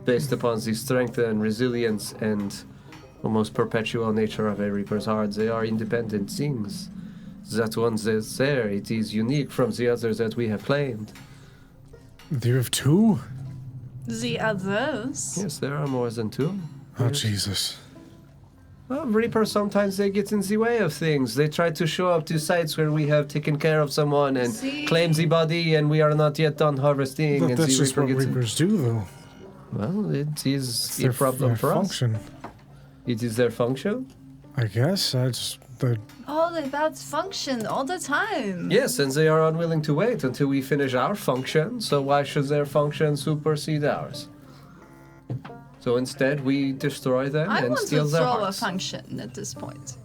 S2: based upon the strength and resilience and almost perpetual nature of a Reaper's heart? They are independent things. That one that's there, it is unique from the others that we have claimed.
S4: Do you have two?
S1: The others.
S2: Yes, there are more than two.
S4: Oh
S2: Yes.
S4: Jesus.
S2: Well, Reapers, sometimes they get in the way of things. They try to show up to sites where we have taken care of someone and
S1: See?
S2: claim the body and we are not yet done harvesting.
S4: But
S2: and
S4: that's
S2: the
S4: just
S2: Reaper
S4: what
S2: gets in.
S4: Reapers do, though.
S2: Well, it is
S4: It's
S2: a problem
S4: their
S2: for us.
S4: function.
S2: It is their function.
S4: I guess that's the.
S1: All about function all the time.
S2: Yes, and they are unwilling to wait until we finish our function, so why should their function supersede ours? So instead, we destroy them
S1: I
S2: and
S1: want to
S2: steal their
S1: throw a
S2: hearts.
S1: function at this point.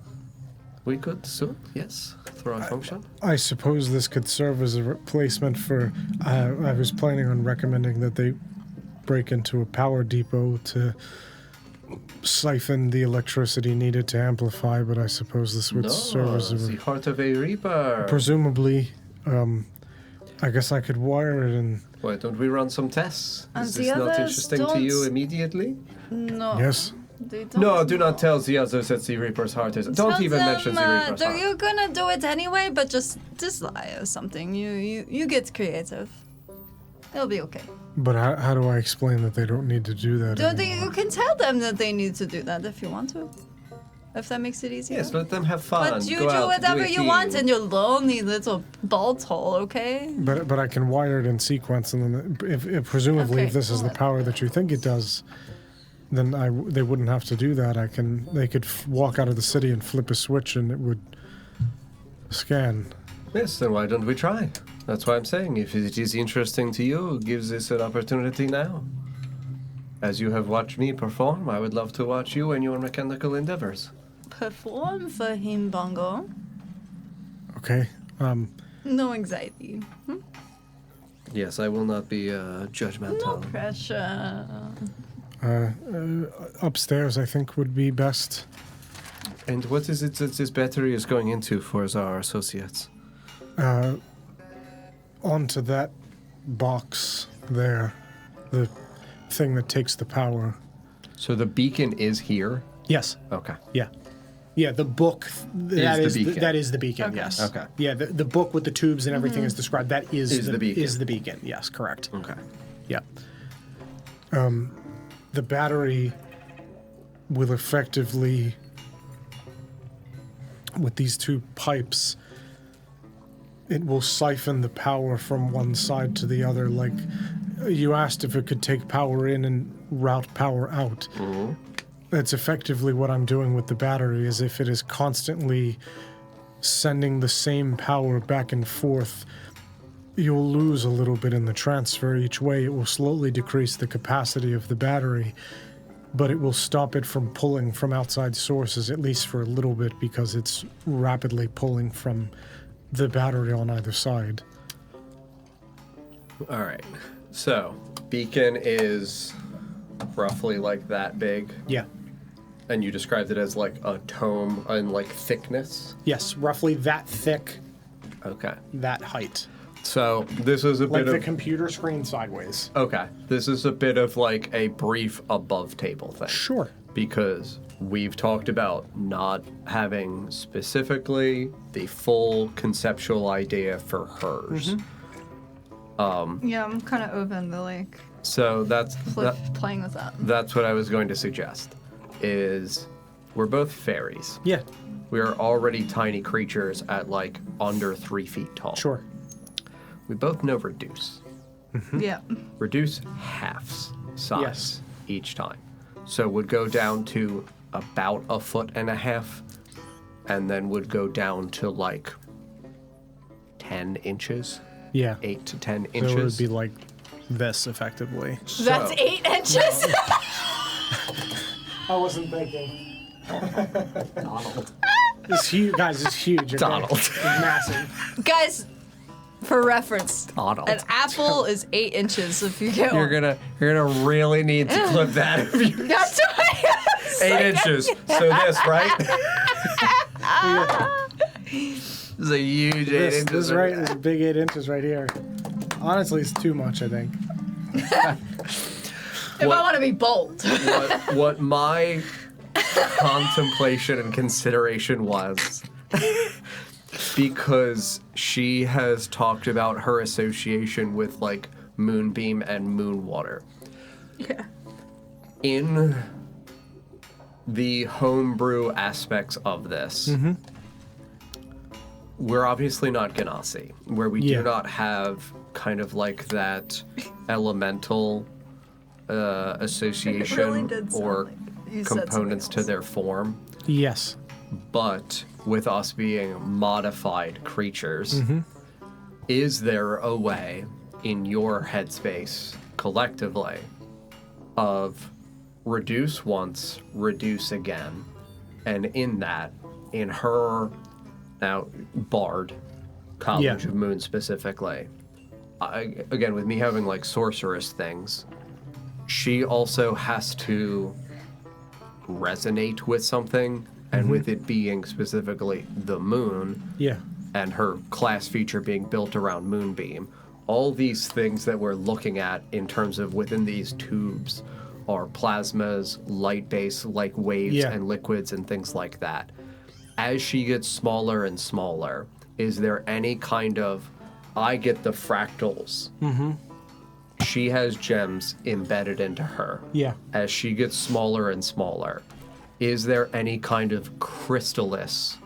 S2: We could soon, yes, throw a function.
S4: I suppose this could serve as a replacement for. I was planning on recommending that they break into a power depot to siphon the electricity needed to amplify, but I suppose this would serve as
S2: the
S4: a.
S2: heart of a Reaper.
S4: Presumably, I guess I could wire it and.
S2: Why don't we run some tests?
S1: And
S2: Is
S1: the
S2: this not
S1: others
S2: interesting to you
S1: don't-
S2: immediately?
S1: No.
S4: Yes.
S1: They don't
S2: No, do not
S1: know.
S2: tell the others that the Reaper's heart is. Don't
S1: Tell
S2: even
S1: them,
S2: mention the Reaper's heart.
S1: You're gonna do it anyway, but just lie or something. You get creative. It'll be okay.
S4: But how do I explain that they don't need to do that?
S1: Don't
S4: anymore?
S1: you can tell them that they need to do that if you want to. If that makes it easier.
S2: Yes, let them have fun.
S1: But you
S2: Go
S1: do
S2: out,
S1: whatever
S2: a
S1: you want
S2: theme.
S1: in your lonely little bolt hole, okay?
S4: But I can wire it in sequence, and then if presumably
S1: Okay,
S4: if this is the
S1: well,
S4: power that you think it does, then they wouldn't have to do that. They could walk out of the city and flip a switch, and it would scan.
S2: Yes, then why don't we try? That's why I'm saying, if it is interesting to you, gives this an opportunity now. As you have watched me perform, I would love to watch you and your mechanical endeavors.
S1: Perform for him, Bongo.
S4: Okay.
S1: No anxiety.
S2: Yes, I will not be judgmental.
S1: No pressure.
S4: Upstairs, I think, would be best.
S2: And what is it that this battery is going into for our associates?
S4: Onto that box there, the thing that takes the power.
S2: So the beacon is here?
S3: Yes.
S2: Okay.
S3: Yeah. Yeah, the book that
S2: the
S3: is
S2: beacon.
S3: that is the beacon.
S1: Okay.
S3: Yes.
S2: Okay.
S3: Yeah, the book with the tubes and everything is described. That is
S2: the beacon.
S3: Is the beacon? Yes, correct.
S2: Okay.
S3: Yeah.
S4: The battery will effectively, with these two pipes, it will siphon the power from one side to the other. Like you asked if it could take power in and route power out.
S2: Mm-hmm.
S4: That's effectively what I'm doing with the battery, is if it is constantly sending the same power back and forth, you'll lose a little bit in the transfer each way. It will slowly decrease the capacity of the battery, but it will stop it from pulling from outside sources, at least for a little bit, because it's rapidly pulling from the battery on either side.
S2: All right. So, beacon is roughly like that big,
S3: Yeah.
S2: and you described it as like a tome in like thickness.
S3: Yes, roughly that thick,
S2: Okay.
S3: that height.
S2: So this is a
S3: Like
S2: bit
S3: the
S2: of
S3: computer screen sideways.
S2: okay. This is a bit of like a brief above table thing.
S3: Sure.
S2: Because we've talked about not having specifically the full conceptual idea for hers.
S1: Yeah, I'm kind of open to like
S2: So that's
S1: playing with that.
S2: that's what I was going to suggest. Is we're both fairies.
S3: Yeah,
S2: We are already tiny creatures at like under 3 feet tall.
S3: sure.
S2: We both know reduce.
S1: Yeah.
S2: Reduce halves size
S3: Yes.
S2: each time. So would go down to about 1.5 feet, and then would go down to like 10 inches,
S3: Yeah.
S2: 8 to 10
S3: So
S2: inches.
S3: it would be like this, effectively.
S1: That's
S2: So-
S1: 8 inches.
S3: I wasn't thinking.
S2: Donald.
S3: It's huge, guys. It's huge. Okay?
S2: Donald.
S3: It's massive.
S1: Guys, for reference,
S2: Donald.
S1: an apple is 8 inches if you get
S2: You're
S1: one.
S2: gonna really need to clip that if you
S1: That's why.
S2: 8 inches. So this, right? This is a huge 8
S3: This
S2: inches.
S3: right, this big 8 inches right here. Honestly, it's too much, I think.
S1: If I want to be bold.
S2: What my contemplation and consideration was, because she has talked about her association with like moonbeam and moon water.
S1: Yeah.
S2: In the homebrew aspects of this, we're obviously not Ganassi, where we
S3: Yeah.
S2: do not have kind of like that elemental association
S1: really did sound
S2: or
S1: like you said
S2: components
S1: something
S2: to
S1: else.
S2: their form.
S3: Yes.
S2: But with us being modified creatures, is there a way in your headspace collectively of reduce once, reduce again, and in that, in her now Bard, College
S3: Yeah.
S2: of Moon specifically, again with me having like sorceress things, she also has to resonate with something, and with it being specifically the moon
S3: Yeah.
S2: and her class feature being built around Moonbeam, all these things that we're looking at in terms of within these tubes are plasmas, light-based like waves
S3: Yeah.
S2: and liquids and things like that. As she gets smaller and smaller, is there any kind of, I get the fractals. She has gems embedded into her.
S3: Yeah.
S2: As she gets smaller and smaller, is there any kind of chrysalis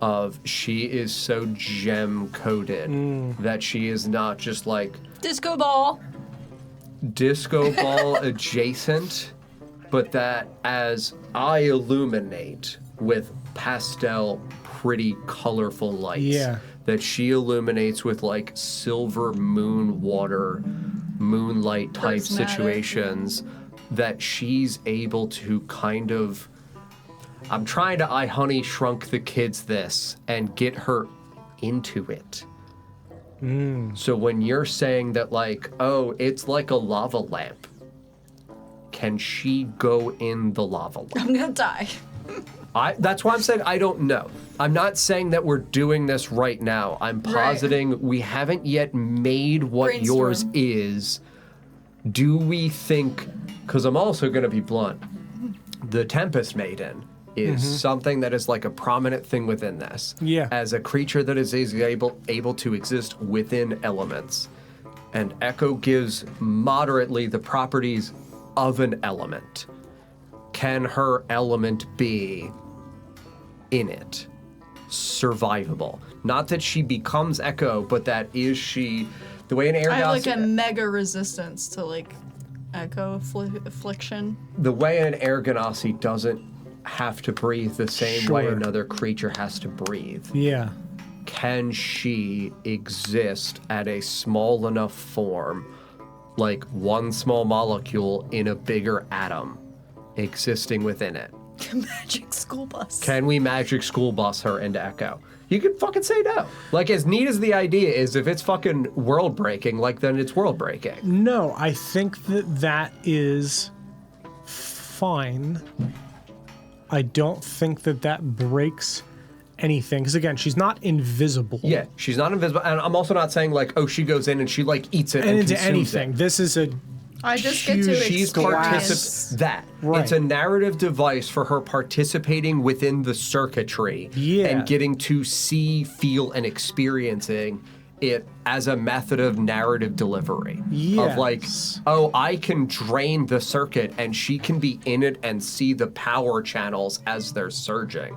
S2: of she is so gem-coated that she is not just like
S1: Disco ball.
S2: disco ball adjacent, but that as I illuminate with pastel, pretty colorful lights,
S3: Yeah.
S2: that she illuminates with like silver moon water, moonlight type
S1: Prismatic.
S2: situations, that she's able to kind of. I'm trying to I Honey Shrunk the Kids this and get her into it. So when you're saying that, like, oh, it's like a lava lamp, can she go in the lava lamp?
S1: I'm gonna die.
S2: That's why I'm saying I don't know. I'm not saying that we're doing this right now. I'm positing we haven't yet made what yours
S1: Brainstorm.
S2: is. Do we think, because I'm also going to be blunt, the Tempest Maiden is something that is like a prominent thing within this.
S3: Yeah.
S2: As a creature that is able to exist within elements. And Echo gives moderately the properties of an element. Can her element be in it? Survivable. Not that she becomes Echo, but that is she. The way an air
S1: I have like
S2: goss-
S1: a mega resistance to like echo affliction.
S2: the way an air ganassi doesn't have to breathe the same way
S3: Sure.
S2: another creature has to breathe.
S3: Yeah.
S2: Can she exist at a small enough form, like one small molecule in a bigger atom, existing within it?
S1: Magic school bus.
S2: Can we magic school bus her into Echo? You could fucking say no. Like, as neat as the idea is, if it's fucking world breaking, like, then it's world breaking.
S3: No, I think that is fine. I don't think that breaks anything. Because again, she's not invisible.
S2: Yeah, she's not invisible. And I'm also not saying, like, oh, she goes in and she, like, eats it and
S3: And into
S2: consumes
S3: anything.
S2: it.
S3: This is a
S1: I just get to
S3: huge-
S2: She's
S1: experience.
S2: that.
S3: Right.
S2: It's a narrative device for her participating within the circuitry
S3: Yeah.
S2: and getting to see, feel, and experiencing it as a method of narrative delivery. Of like,
S3: Yes.
S2: oh, I can drain the circuit and she can be in it and see the power channels as they're surging.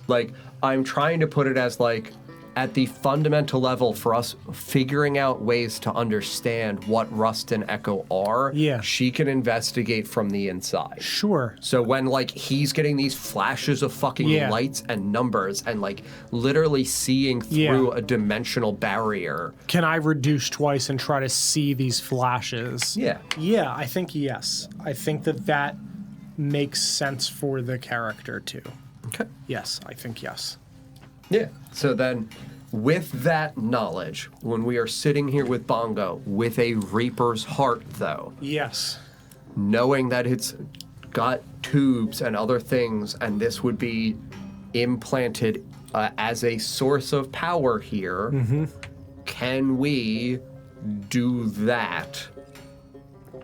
S2: Like, I'm trying to put it as like, at the fundamental level for us figuring out ways to understand what Rust and Echo are,
S3: Yeah.
S2: she can investigate from the inside.
S3: sure.
S2: So when like he's getting these flashes of fucking
S3: Yeah.
S2: lights and numbers and like literally seeing through a dimensional barrier.
S3: Can I reduce twice and try to see these flashes?
S2: Yeah.
S3: Yeah, I think yes. I think that makes sense for the character too.
S2: Okay.
S3: Yes, I think yes.
S2: Yeah. So then, with that knowledge, when we are sitting here with Bongo, with a Reaper's heart, though,
S3: Yes.
S2: knowing that it's got tubes and other things, and this would be implanted as a source of power here, can we do that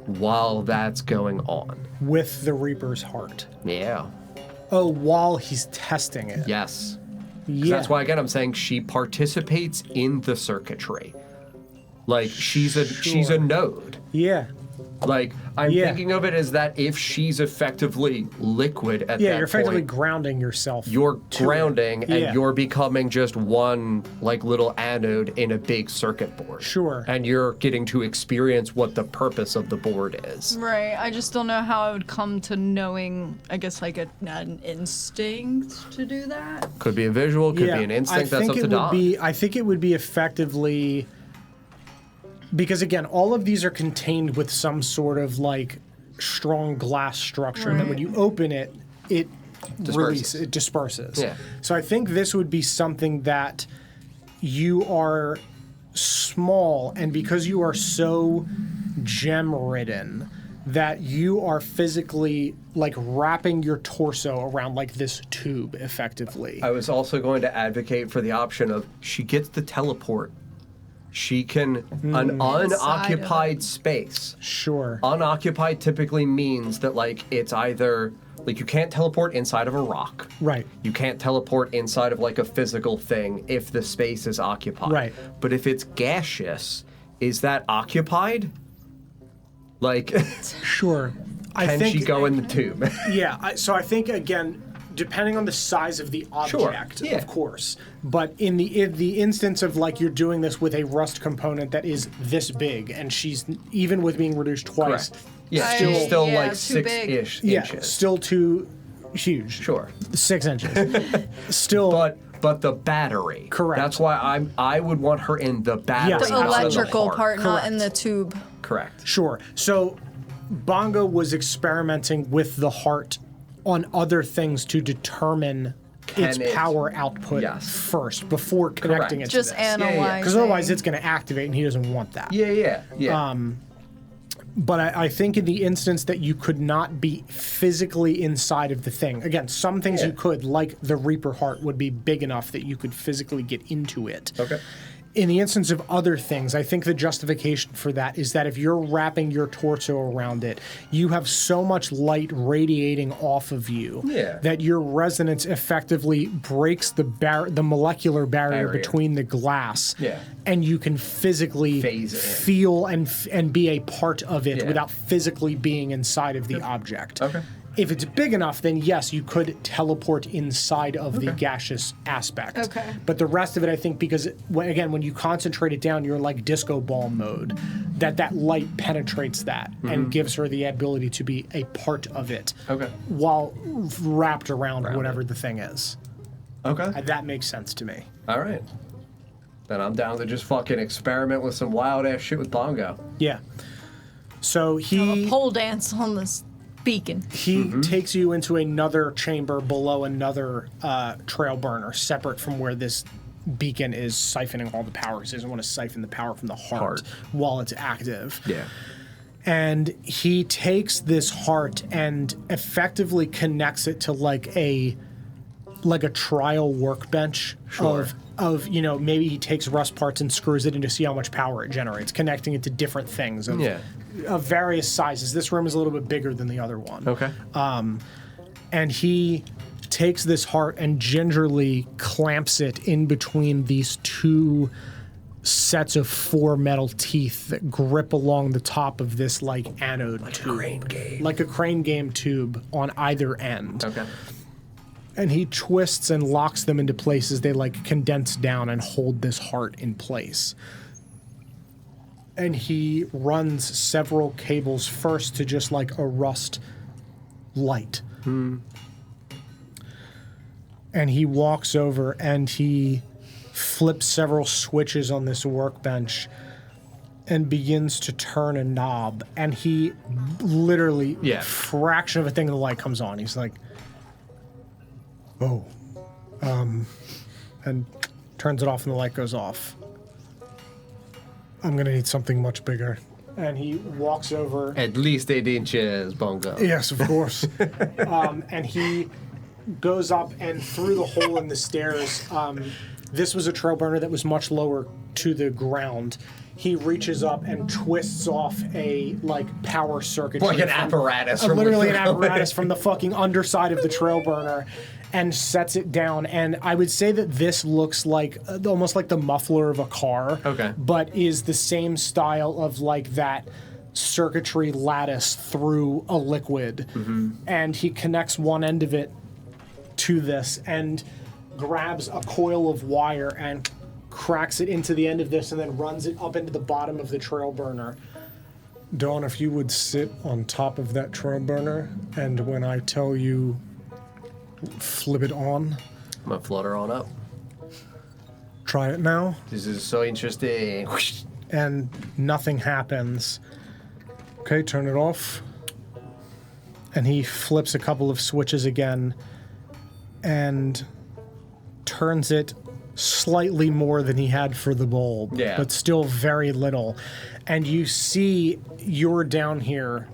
S2: while that's going on?
S3: With the Reaper's heart.
S2: Yeah.
S3: Oh, while he's testing it.
S2: Yes. 'Cause
S3: Yeah.
S2: That's why, again, I'm saying she participates in the circuitry. Like, she's a node.
S3: Yeah.
S2: Like, I'm
S3: Yeah.
S2: thinking of it as that if she's effectively liquid at
S3: Yeah,
S2: that
S3: you're effectively
S2: point,
S3: grounding yourself.
S2: you're
S3: to it.
S2: grounding and
S3: Yeah.
S2: you're becoming just one, like, little anode in a big circuit board.
S3: Sure.
S2: And you're getting to experience what the purpose of the board is.
S1: Right. I just don't know how I would come to knowing, I guess, like an instinct to do that.
S2: Could be a visual, could be an instinct, that's up to Don.
S3: I think it would be effectively because again, all of these are contained with some sort of like strong glass structure that when you open it, it disperses.
S2: Yeah.
S3: So I think this would be something that you are small, and because you are so gem ridden that you are physically like wrapping your torso around like this tube effectively.
S2: I was also going to advocate for the option of she gets the teleport. She can, an unoccupied space.
S3: Sure.
S2: Unoccupied typically means that, like, it's either, like, you can't teleport inside of a rock.
S3: Right.
S2: You can't teleport inside of, like, a physical thing if the space is occupied.
S3: Right.
S2: But if it's gaseous, is that occupied? Like,
S3: Sure.
S2: Can she go in the tube?
S3: Yeah, so I think, again, depending on the size of the object,
S2: yeah.
S3: of course. But in the instance of, like, you're doing this with a rust component that is this big, and she's, even with being reduced twice,
S2: Correct. Yeah, she's still
S1: yeah,
S2: like
S1: too big.
S2: 6-ish
S3: yeah,
S2: inches.
S3: still too huge.
S2: Sure.
S3: 6 inches. Still.
S2: But the battery.
S3: Correct.
S2: That's why I would want her in the battery.
S3: Yes,
S1: The
S2: not in the
S1: electrical
S2: heart.
S1: part, not in
S3: Correct.
S1: the tube.
S2: Correct.
S3: Sure. So Bongo was experimenting with the heart on other things to determine its
S2: it-
S3: power output
S2: Yes.
S3: first before connecting
S2: Correct.
S3: it
S1: Just
S3: to this.
S1: analyzing.
S3: Because otherwise it's going to activate and he doesn't want that.
S2: Yeah.
S3: But I think in the instance that you could not be physically inside of the thing, again, some things you could, like the Reaper heart, would be big enough that you could physically get into it.
S2: Okay.
S3: In the instance of other things, I think the justification for that is that if you're wrapping your torso around it, you have so much light radiating off of you that your resonance effectively breaks the molecular barrier between the glass, and you can physically
S2: Phase it in.
S3: feel and be a part of it without physically being inside of the object.
S2: Okay.
S3: If it's big enough, then yes, you could teleport inside of the gaseous aspect.
S1: Okay.
S3: But the rest of it, I think, because when you concentrate it down, you're in like disco ball mode, that light penetrates that and gives her the ability to be a part of it.
S2: Okay.
S3: While wrapped around whatever the thing is.
S2: Okay.
S3: That makes sense to me.
S2: All right. Then I'm down to just fucking experiment with some wild ass shit with Bongo.
S3: Yeah. So
S1: A
S3: he
S1: pole dance on this beacon.
S3: takes you into another chamber below another trail burner, separate from where this beacon is siphoning all the power. Because he doesn't want to siphon the power from the heart while it's active.
S2: Yeah.
S3: And he takes this heart and effectively connects it to like a trial workbench of maybe he takes rust parts and screws it in to see how much power it generates, connecting it to different things of various sizes. This room is a little bit bigger than the other one.
S2: Okay.
S3: And he takes this heart and gingerly clamps it in between these two sets of 4 metal teeth that grip along the top of this like anode tube. Like a crane game tube on either end.
S2: Okay.
S3: And he twists and locks them into places. They like condense down and hold this heart in place. And he runs several cables first to just like a rust light. And he walks over and he flips several switches on this workbench and begins to turn a knob. And he literally, fraction of a thing of the light comes on. He's like, and turns it off and the light goes off. I'm gonna need something much bigger. And he walks over.
S2: At least 8 inches, Bongo.
S3: Yes, of course. And he goes up and through the hole in the stairs. This was a trail burner that was much lower to the ground. He reaches up and twists off a power circuit.
S2: Like an apparatus.
S3: Literally an apparatus from the fucking underside of the trail burner, and sets it down. And I would say that this looks like almost like the muffler of a car.
S2: Okay.
S3: But is the same style of that circuitry lattice through a liquid. And he connects one end of it to this and grabs a coil of wire and cracks it into the end of this and then runs it up into the bottom of the trail burner.
S4: Dawn, if you would sit on top of that trail burner, and when I tell you flip it on,
S2: I'm gonna flutter on up.
S4: try it now,
S2: This is so interesting.
S3: And nothing happens.
S4: okay, turn it off.
S3: And he flips a couple of switches again and turns it slightly more than he had for the bulb, but still very little. And you see, you're down here,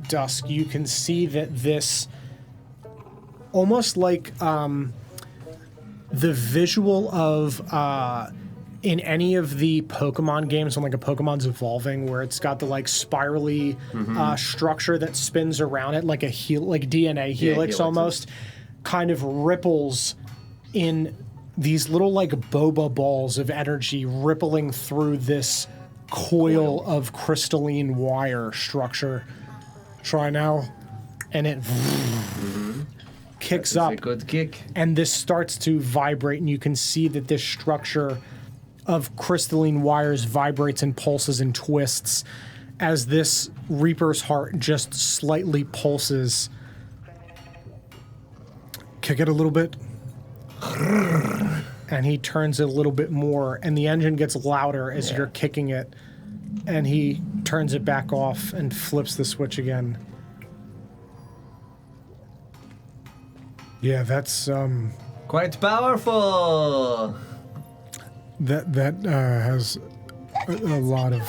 S3: Dusk, you can see that this, almost like the visual of in any of the Pokemon games when a Pokemon's evolving, where it's got the spirally structure that spins around it like a DNA helix almost, kind of ripples in these little boba balls of energy rippling through this coil of crystalline wire structure.
S4: Try now.
S3: And it kicks
S2: It's
S3: up.
S2: a good kick.
S3: And this starts to vibrate, and you can see that this structure of crystalline wires vibrates and pulses and twists as this Reaper's heart just slightly pulses.
S4: Kick it a little bit.
S3: And he turns it a little bit more, and the engine gets louder as you're kicking it, and he turns it back off and flips the switch again.
S4: Yeah, that's
S2: Quite powerful.
S4: that has a lot of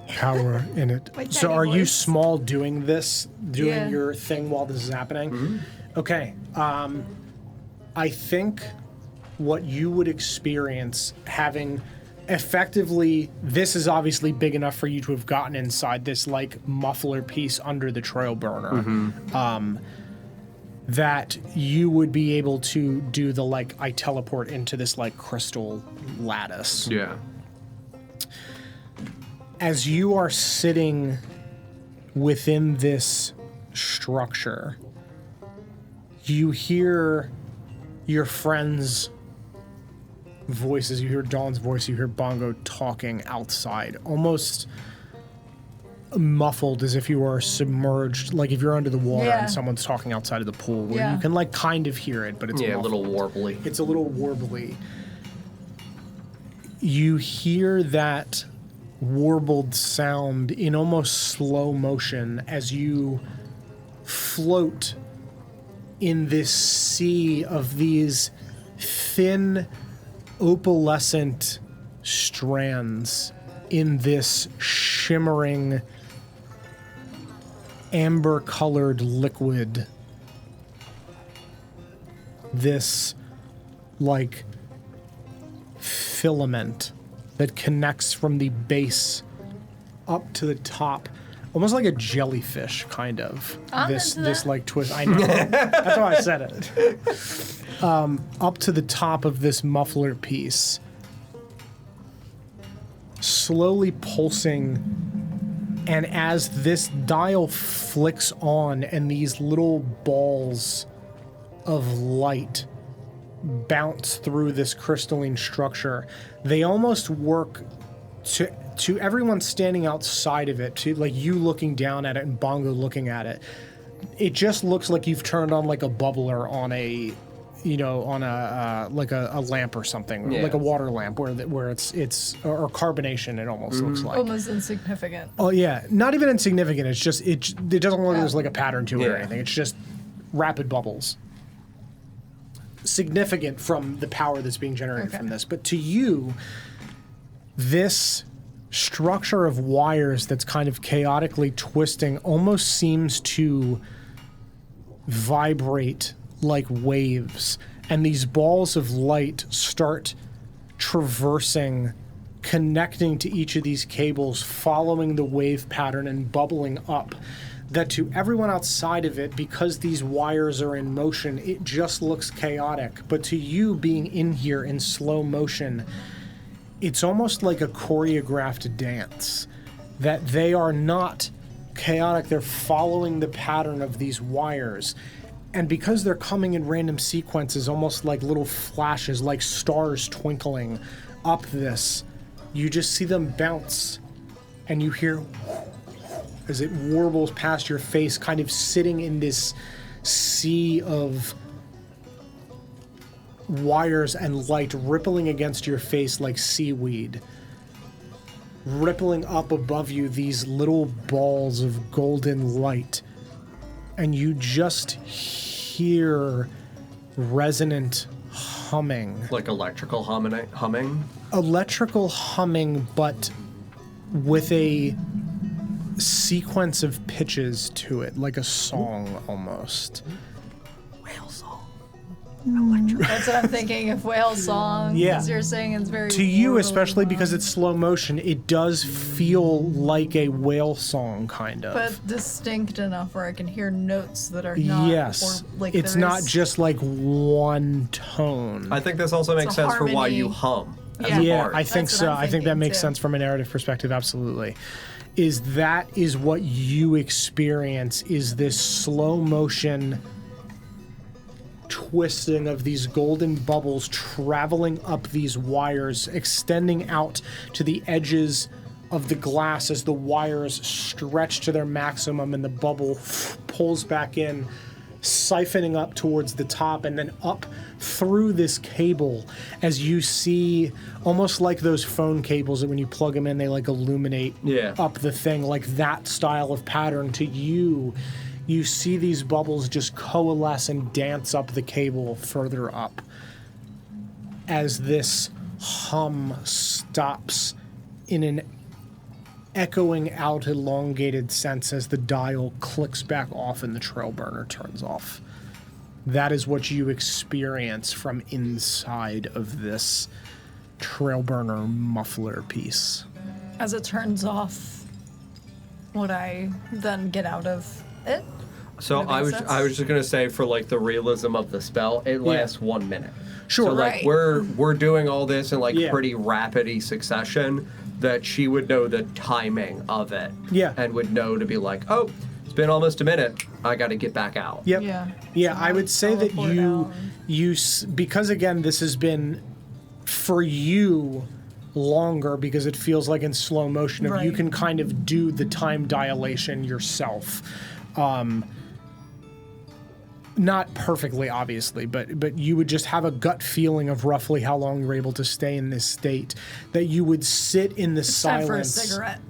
S4: power in it.
S3: So are you small doing this, doing
S1: Yeah.
S3: your thing while this is happening? Okay. I think what you would experience having effectively, this is obviously big enough for you to have gotten inside this like muffler piece under the trail burner. That you would be able to do the like, I teleport into this like crystal lattice.
S2: Yeah.
S3: As you are sitting within this structure, you hear your friends' voices. You hear Dawn's voice. You hear Bongo talking outside, almost muffled, as if you were submerged, like if you're under the water
S1: Yeah.
S3: and someone's talking outside of the pool, where
S1: Yeah.
S3: you can like kind of hear it, but it's
S2: Yeah, a
S3: muffled.
S2: little warbly.
S3: It's a little warbly. You hear that warbled sound in almost slow motion as you float in this sea of these thin, opalescent strands in this shimmering, amber-colored liquid. This, like, filament that connects from the base up to the top, almost like a jellyfish, kind of.
S1: I'm
S3: This
S1: into
S3: this
S1: that.
S3: like twist. I know. That's why I said it. Up to the top of this muffler piece, slowly pulsing. And as this dial flicks on, and these little balls of light bounce through this crystalline structure, they almost work to everyone standing outside of it, to like you looking down at it and Bongo looking at it. It just looks like you've turned on like a bubbler on a, you know, on a like a lamp or something,
S2: Yeah.
S3: like a water lamp where it's or carbonation. It almost looks like.
S1: Almost insignificant.
S3: Oh yeah, not even insignificant. It's just it doesn't look like there's like a pattern to it or
S2: Yeah.
S3: anything. It's just rapid bubbles. Significant from the power that's being generated
S1: Okay.
S3: from this, but to you, this structure of wires that's kind of chaotically twisting almost seems to vibrate like waves, and these balls of light start traversing, connecting to each of these cables, following the wave pattern and bubbling up. That to everyone outside of it, because these wires are in motion, it just looks chaotic. But to you being in here in slow motion, it's almost like a choreographed dance. That they are not chaotic, they're following the pattern of these wires. And because they're coming in random sequences, almost like little flashes, like stars twinkling up this, you just see them bounce, and you hear as it warbles past your face, kind of sitting in this sea of wires and light rippling against your face like seaweed. Rippling up above you, these little balls of golden light. And you just hear resonant humming.
S2: Like electrical humming.
S3: Electrical humming, but with a sequence of pitches to it, like a song almost.
S2: Whale song.
S1: That's what I'm thinking of whale song.
S3: Yeah.
S1: As you're saying, it's very
S3: To you,
S1: warbly
S3: especially because
S1: long,
S3: it's slow motion, it does feel like a whale song, kind of.
S1: but distinct enough where I can hear notes that are not.
S3: Yes,
S1: or, like
S3: it's
S1: there
S3: not
S1: is-
S3: just like one tone.
S2: I think this also makes
S1: a
S2: sense for why you
S1: harmony.
S2: hum. As
S1: Yeah.
S2: a
S3: Yeah,
S2: bard.
S3: I think
S1: That's
S3: so.
S1: what I'm
S3: I think that
S1: thinking,
S3: makes
S1: too.
S3: sense from a narrative perspective, absolutely. is what you experience, is this slow motion twisting of these golden bubbles traveling up these wires, extending out to the edges of the glass as the wires stretch to their maximum and the bubble pulls back in, siphoning up towards the top and then up through this cable as you see, almost like those phone cables that when you plug them in they like illuminate up the thing, like that style of pattern. To you see these bubbles just coalesce and dance up the cable further up as this hum stops in an echoing out elongated sense as the dial clicks back off and the trail burner turns off. That is what you experience from inside of this trail burner muffler piece.
S1: As it turns off, would I then get out of it?
S2: So I was just gonna say, for like the realism of the spell, it lasts 1 minute.
S3: Sure.
S2: So like
S1: Right.
S2: we're doing all this in like pretty rapid succession, that she would know the timing of it.
S3: Yeah.
S2: And would know to be like, oh, it's been almost a minute. I got to get back out.
S3: Yep.
S1: Yeah.
S3: Yeah, I would say that
S1: Teleport
S3: you because again this has been for you longer because it feels like in slow motion. If you
S1: Right.
S3: can kind of do the time dilation yourself. Not perfectly, obviously, but you would just have a gut feeling of roughly how long you're able to stay in this state. That you would sit in the
S1: Time for a
S3: silence
S1: cigarette.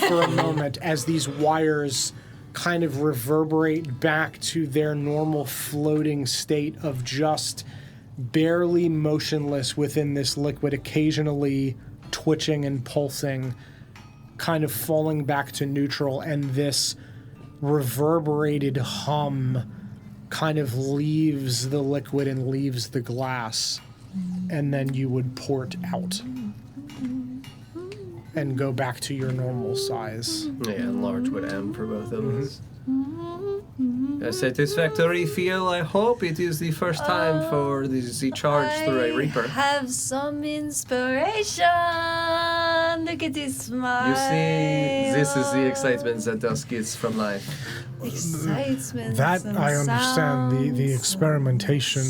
S3: for a moment as these wires kind of reverberate back to their normal floating state of just barely motionless within this liquid, occasionally twitching and pulsing, kind of falling back to neutral, and this reverberated hum kind of leaves the liquid and leaves the glass, and then you would port out and go back to your normal size.
S2: Yeah, and large with M for both of us. A satisfactory feel. I hope it is the first time for the charge through a Reaper.
S1: Have some inspiration. Look at this smile.
S2: You see, this is the excitement that dusk gets from life.
S1: Excitement.
S4: That
S1: and
S4: I understand. The
S1: sounds.
S4: experimentation.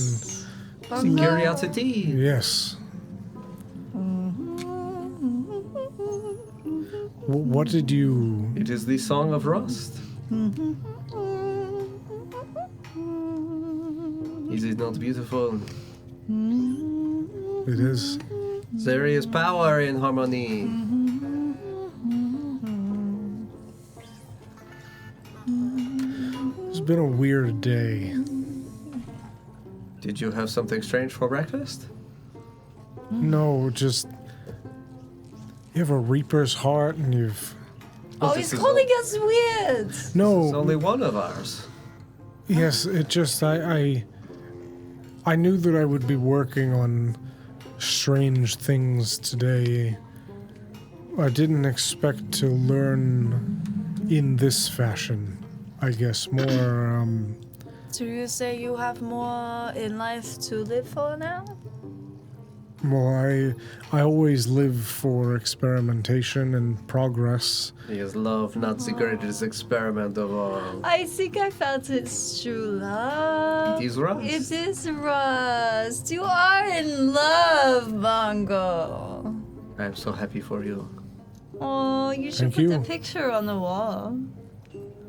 S1: Bongo.
S2: Curiosity.
S4: Yes. What did you?
S2: It is the song of Rust. Is it not beautiful?
S4: It is.
S2: There is power in harmony.
S4: It's been a weird day.
S2: Did you have something strange for breakfast?
S4: No, just you have a Reaper's heart, and you've
S1: Oh,
S2: This
S1: he's
S2: is
S1: calling us weird.
S2: It's
S4: no.
S2: only one of ours.
S4: Yes, it just I knew that I would be working on strange things today. I didn't expect to learn in this fashion. I guess more
S1: Do you say you have more in life to live for now?
S4: well, I always live for experimentation and progress.
S2: He is love, not the greatest experiment of all.
S1: I think I felt his true love.
S2: It is Rust.
S1: It is Rust. You are in love, Bongo.
S2: I am so happy for you.
S1: Oh, you should
S4: Thank
S1: put
S4: you.
S1: the picture on the wall.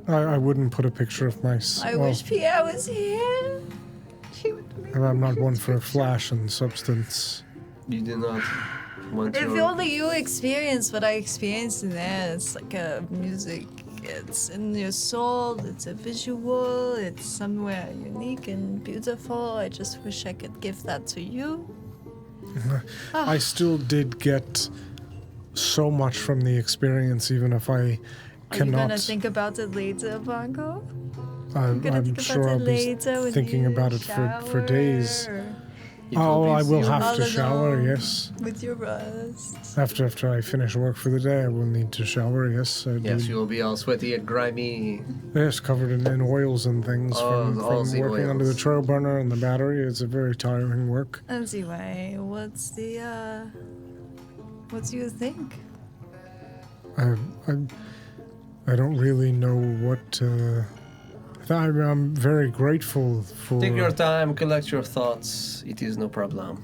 S4: I wouldn't put a picture of myself.
S1: I wish Pierre was here. She would be.
S4: I'm not one for flash and substance.
S2: You do not want
S1: If
S2: to.
S1: only you experienced what I experienced in there. It's like a music. It's in your soul. It's a visual. It's somewhere unique and beautiful. I just wish I could give that to you.
S4: I still did get so much from the experience, even if I
S1: Are you
S4: cannot.
S1: gonna think about it later, Bongo?
S4: I'm
S1: Gonna think
S4: sure
S1: about
S4: I'll
S1: it
S4: be
S1: later when
S4: thinking
S1: you
S4: about it for days.
S1: shower
S2: It will
S4: Oh,
S2: be
S4: I will
S2: soon.
S4: have to
S1: All
S4: shower,
S1: alone.
S4: yes.
S1: with your rust.
S4: After I finish work for the day, I will need to shower, yes. I
S2: Yes,
S4: do.
S2: you will be all sweaty and grimy.
S4: Yes, covered in oils and things
S2: Oh, all
S4: from
S2: the
S4: working under the
S2: oils.
S4: trail burner and the battery. It's a very tiring work.
S1: Anyway, what do you think?
S4: I I don't really know what. I'm very grateful for.
S2: Take your time, collect your thoughts. It is no problem.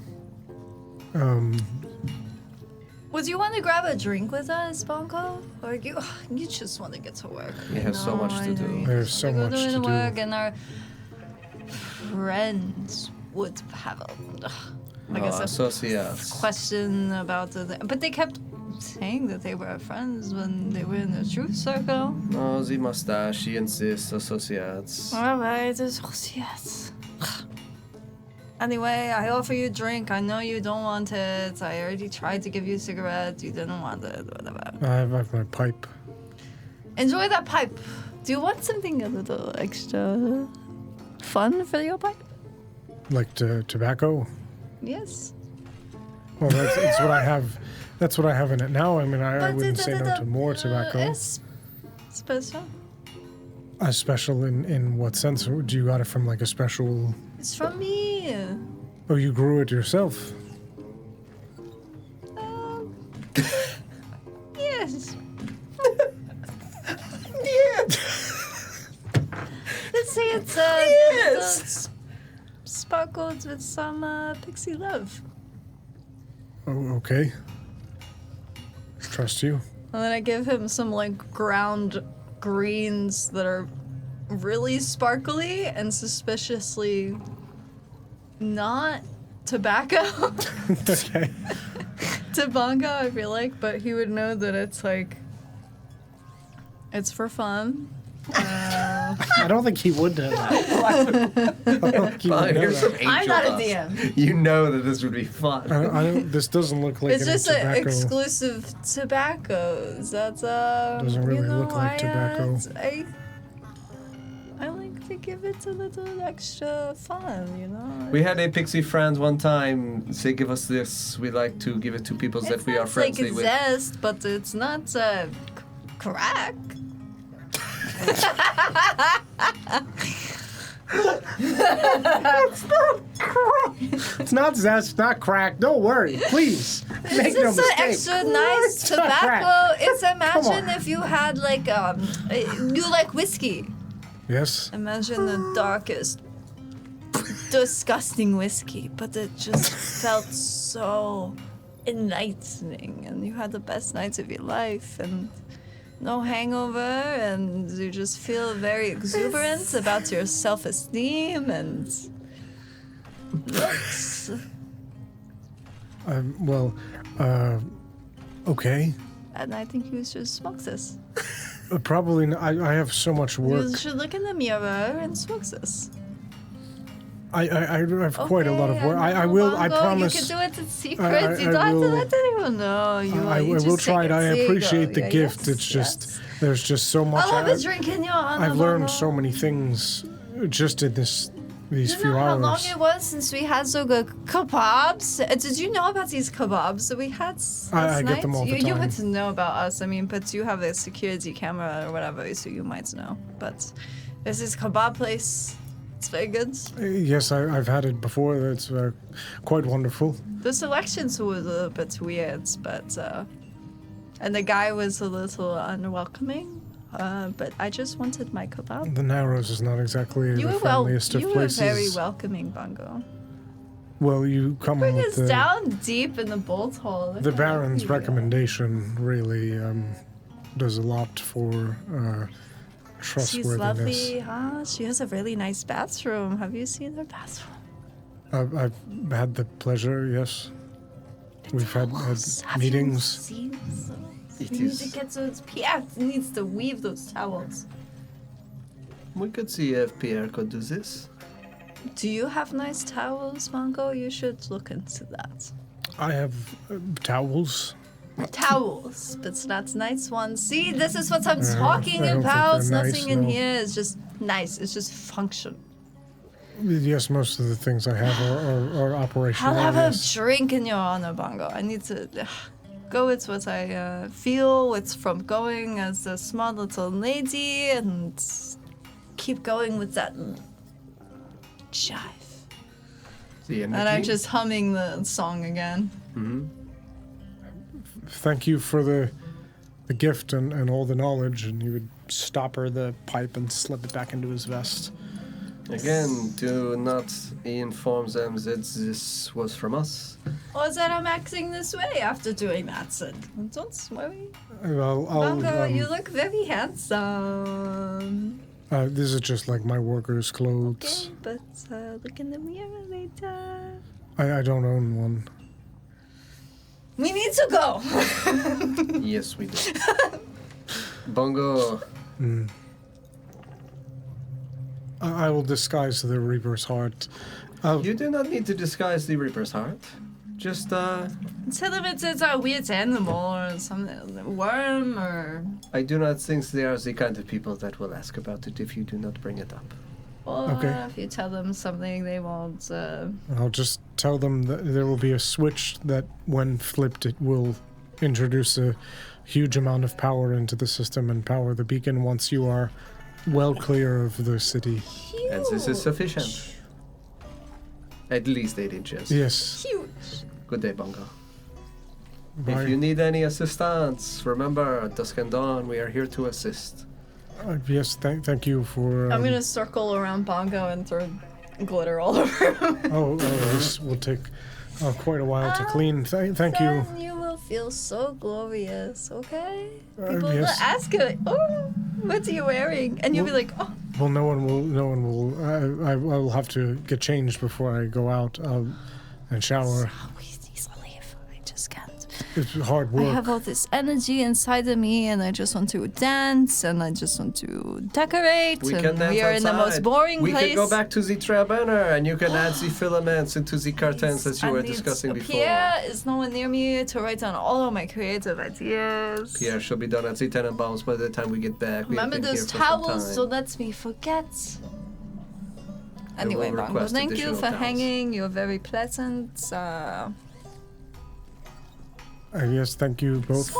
S1: Would you want to grab a drink with us, Bongo? Or you just want to get to work?
S2: We have so much to do.
S4: There's so much to do.
S1: Work and our friends would have a
S2: associates.
S1: question about but they kept saying that they were friends when they were in the truth circle.
S2: No, the mustache, he insists, associates.
S1: Alright, associates. Anyway, I offer you a drink. I know you don't want it. I already tried to give you a cigarette. You didn't want it. Whatever.
S4: I have my pipe.
S1: Enjoy that pipe. Do you want something a little extra fun for your pipe?
S4: Like tobacco?
S1: Yes.
S4: Well, that's what I have. That's what I have in it now. I mean, I wouldn't say no to more tobacco.
S1: Special.
S4: A special in what sense? Do you got it from like a special?
S1: It's from me.
S4: Oh, you grew it yourself?
S1: Yes. Let's say it's yes. Sparkled with some pixie love.
S4: Oh, okay. Trust you.
S1: And then I give him some like ground greens that are really sparkly and suspiciously not tobacco.
S4: Okay.
S1: To Bongo, I feel like, but he would know that it's like, it's for fun.
S4: I don't think he would know that. I don't think he would know
S2: Here's some
S4: that.
S2: angel
S1: I'm not a
S2: dust.
S1: DM.
S2: You know that this would be fun.
S4: I don't, this doesn't look like
S1: It's
S4: any
S1: just
S4: tobacco.
S1: exclusive tobaccos. That's
S4: Doesn't really look like tobacco.
S1: I like to give it a little extra fun, you know.
S2: We had a pixie friend one time say, give us this. We like to give it to people that we are friendly
S1: like
S2: with.
S1: zest, but it's not crack.
S3: It's not zest, not crack. Don't worry, please. Make
S1: It's
S3: no
S1: just
S3: mistake.
S1: an extra nice
S3: It's not crack.
S1: tobacco. It's
S3: Come
S1: imagine
S3: on.
S1: if you had like you like whiskey.
S4: Yes.
S1: Imagine the darkest, disgusting whiskey, but it just felt so enlightening, and you had the best nights of your life, and no hangover, and you just feel very exuberant about your self-esteem and looks.
S4: Well, okay.
S1: And I think you should smoke this.
S4: Probably. I have so much work.
S1: You should look in the mirror and smoke this.
S4: I have quite a lot of
S1: Okay,
S4: work. I
S1: know,
S4: will. I
S1: Bongo,
S4: promise.
S1: You can do it in secret.
S4: I
S1: You don't have to
S4: will-
S1: let anyone know.
S4: I will try it. I appreciate the gift.
S1: Yes,
S4: It's just
S1: yes.
S4: there's just so much.
S1: I love a drink in your honor.
S4: I've learned
S1: Bongo.
S4: so many things just in these
S1: You
S4: few
S1: know how long
S4: hours.
S1: it was since we had so good kebabs? Did you know about these kebabs that we had last
S4: I
S1: night?
S4: get them all the
S1: You
S4: time.
S1: would know about us. I mean, but you have a security camera or whatever, so you might know. But there's this kebab place. It's very good.
S4: Yes, I've had it before. It's quite wonderful.
S1: The selections were a little bit weird, but and the guy was a little unwelcoming. But I just wanted my kebab.
S4: The Narrows is not exactly the friendliest of
S1: you were
S4: places.
S1: very welcoming, Bongo.
S4: Well, you come
S1: Bring
S4: with
S1: us
S4: the
S1: down deep in the bolt hole. Look
S4: the
S1: how
S4: Baron's
S1: lucky we are.
S4: recommendation. Really does a lot for
S1: She's
S4: trustworthiness.
S1: lovely, huh? She has a really nice bathroom. Have you seen her bathroom?
S4: I've had the pleasure. Yes, we've had
S1: Have
S4: meetings.
S1: You seen those?
S2: It
S1: We need
S2: is-
S1: to get those. Pierre needs to weave those towels.
S2: We could see if Pierre could do this.
S1: Do you have nice towels, Bongo? You should look into that.
S4: I have towels.
S1: Towels, but not nice ones. See, this is what I'm
S4: I
S1: talking
S4: don't think
S1: about.
S4: they're nice,
S1: Nothing in
S4: no.
S1: here is just nice. It's just function.
S4: Yes, most of the things I have are operational.
S1: I'll have
S4: yes.
S1: a drink in your honor, Bongo. I need to go with what I feel. It's from going as a smart little lady and keep going with that jive.
S2: The
S1: And I'm just humming the song again.
S4: Thank you for the the gift and all the knowledge. And
S3: He would stop her the pipe and slip it back into his vest.
S2: Again, do not inform them that this was from us.
S1: Or that I'm acting this way after doing that, so don't worry.
S4: I'll
S1: Bongo, you look very handsome.
S4: this is just like my workers' clothes.
S1: Okay, but look in the mirror later.
S4: I don't own one.
S1: We need to go.
S2: Yes, we do. Bongo,
S4: I will disguise the Reaper's heart.
S2: you do not need to disguise the Reaper's heart. Just,
S1: Tell them it's a weird animal or something, a worm or...
S2: I do not think they are the kind of people that will ask about it if you do not bring it up.
S1: Or
S4: Okay.
S1: if you tell them something they won't...
S4: I'll just tell them that there will be a switch that, when flipped, it will introduce a huge amount of power into the system and power the beacon once you are well clear of the city.
S2: And this is sufficient. At least 8 inches.
S4: Yes.
S1: Huge.
S2: Good day, Bongo.
S4: Bye.
S2: If you need any assistance, remember, at dusk and dawn, we are here to assist.
S4: Yes, thank you for.
S1: I'm gonna circle around Bongo and throw glitter all over him.
S4: Oh, this will take quite a while to clean. Thank you.
S1: Then you will feel so glorious, okay? People will
S4: yes.
S1: ask you, oh, what are you wearing? And you'll be like, oh.
S4: Well, no one will. I will have to get changed before I go out and shower.
S1: Please leave. I just can't.
S4: It's hard
S1: I
S4: work.
S1: have all this energy inside of me, and I just want to dance, and I just want to decorate.
S2: We
S1: and
S2: can dance
S1: we are in the most
S2: outside.
S1: boring
S2: We
S1: place.
S2: can go back to the trail banner, and you can add the filaments into the curtains as you
S1: I
S2: were
S1: need
S2: discussing before.
S1: Pierre is no one near me to write down all of my creative ideas.
S2: Pierre shall be done at the Tenenbaums by the time we get back. We have
S1: Remember
S2: been
S1: those
S2: here for some
S1: towels,
S2: time.
S1: so lets me forget.
S2: I
S1: Anyway,
S2: will
S1: Bongo,
S2: request
S1: thank you
S2: additional
S1: for
S2: towels.
S1: hanging. You're very pleasant.
S4: Yes, thank you both.